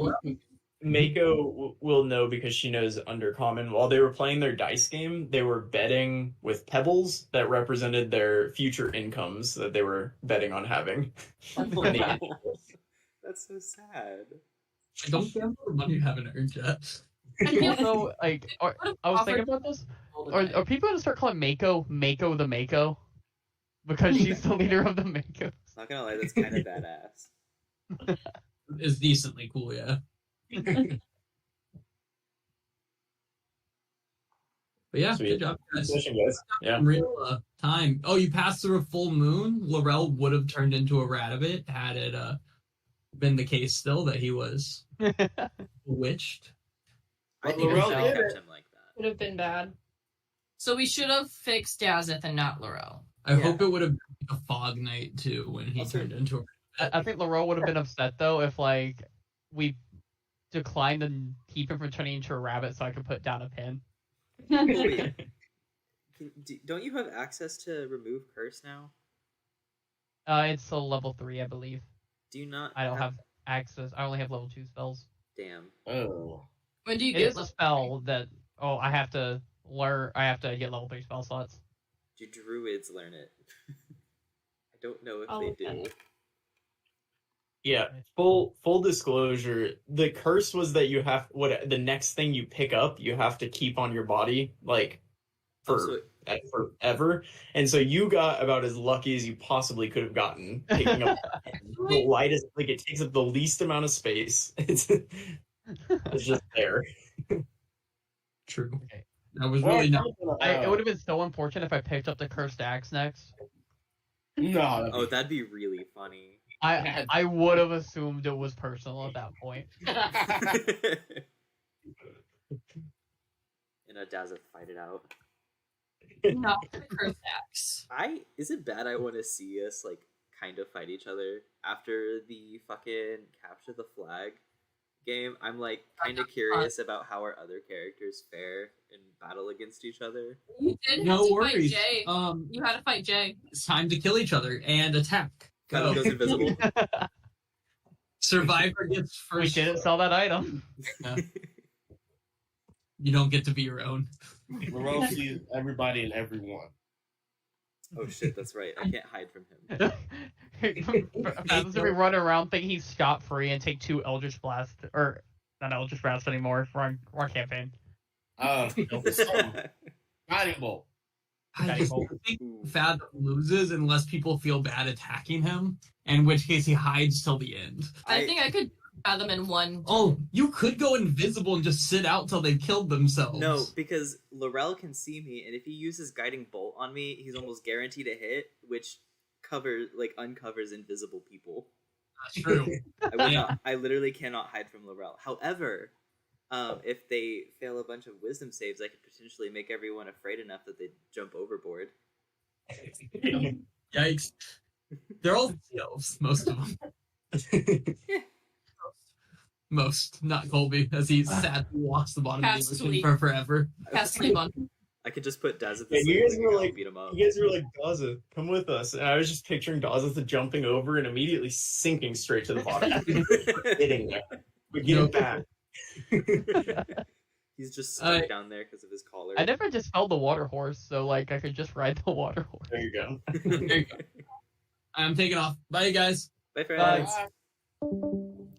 Mako will know because she knows Undercommon. While they were playing their dice game, they were betting with pebbles that represented their future incomes that they were betting on having. That's so sad. I don't gamble for money you haven't earned yet. Also, like, I was thinking about this. Are people going to start calling Mako the Mako? Because she's the leader of the Makos. Not gonna lie, that's kind of badass. It's decently cool, yeah. But yeah, Sweet. good job, guys. Session, guys. Yeah. Real time. Oh, you passed through a full moon. Laurel would have turned into a rabbit had it been the case still that he was bewitched. I But think I Laurel shall did catch it. him like that. Would have been bad. So we should have fixed Dazeth and not Laurel. I Yeah. hope it would have been a fog night too when he Also- turned into a I think Laurel would have been upset though if like we declined to keep him from turning into a rabbit so I could put down a pin. Wait. Don't you have access to remove curse now? It's a level 3, I believe. Do you not? I don't have access. I only have level 2 spells. Damn. Oh. When do you It get is a spell that I have to learn. I have to get level 3 spell slots. Do druids learn it? I don't know if I'll they look that do. up. Yeah, full disclosure, the curse was that you have the next thing you pick up, you have to keep on your body like Also, forever. And so you got about as lucky as you possibly could have gotten picking up the lightest, like it takes up the least amount of space. It's just there. true. Okay. That was really not. It would have been so unfortunate if I picked up the cursed axe next. No. oh, that'd be really funny. I would have assumed it was personal at that point. Dazeth fight it out. Not the curse axe. Is it bad I want to see us like kind of fight each other after the fucking capture the flag game? I'm like kind of curious about how our other characters fare in battle against each other. You did have No to worries. fight Jay. You You had to fight Jay. It's time to kill each other and attack. Fathom goes invisible. Survivor gets We first. didn't sell that item. You don't get to be your own. Moreau sees everybody and everyone. Oh shit, that's right. I can't hide from him. Fathom's gonna be running around thinking he's scot free and take 2 Eldritch Blast, or not Eldritch Blast anymore. Wrong campaign. Guiding bolt. I just Ooh. think Fathom loses unless people feel bad attacking him, in which case he hides till the end. I think I could fathom in one. Oh, you could go invisible and just sit out till they've killed themselves. No, because Laurel can see me, and if he uses guiding bolt on me, he's almost guaranteed a hit, which uncovers invisible people. That's true. I literally cannot hide from Laurel. However, if they fail a bunch of wisdom saves, I could potentially make everyone afraid enough that they jump overboard. Yikes. They're all elves, most of them. Most, not Colby, as he sadly walks the bottom of Cast the ocean sleep. for forever. Cast sleep on. I could just put Dazeth Yeah, you guys were and like, beat him up. Daza, come with us. And I was just picturing Daza jumping over and immediately sinking straight to the bottom. Hitting there. But get him back. He's just stuck down there because of his collar. I never dispelled the water horse, so like I could just ride the water horse. There you go. There you go. I'm taking off. Bye, you guys. Bye, friends. Bye.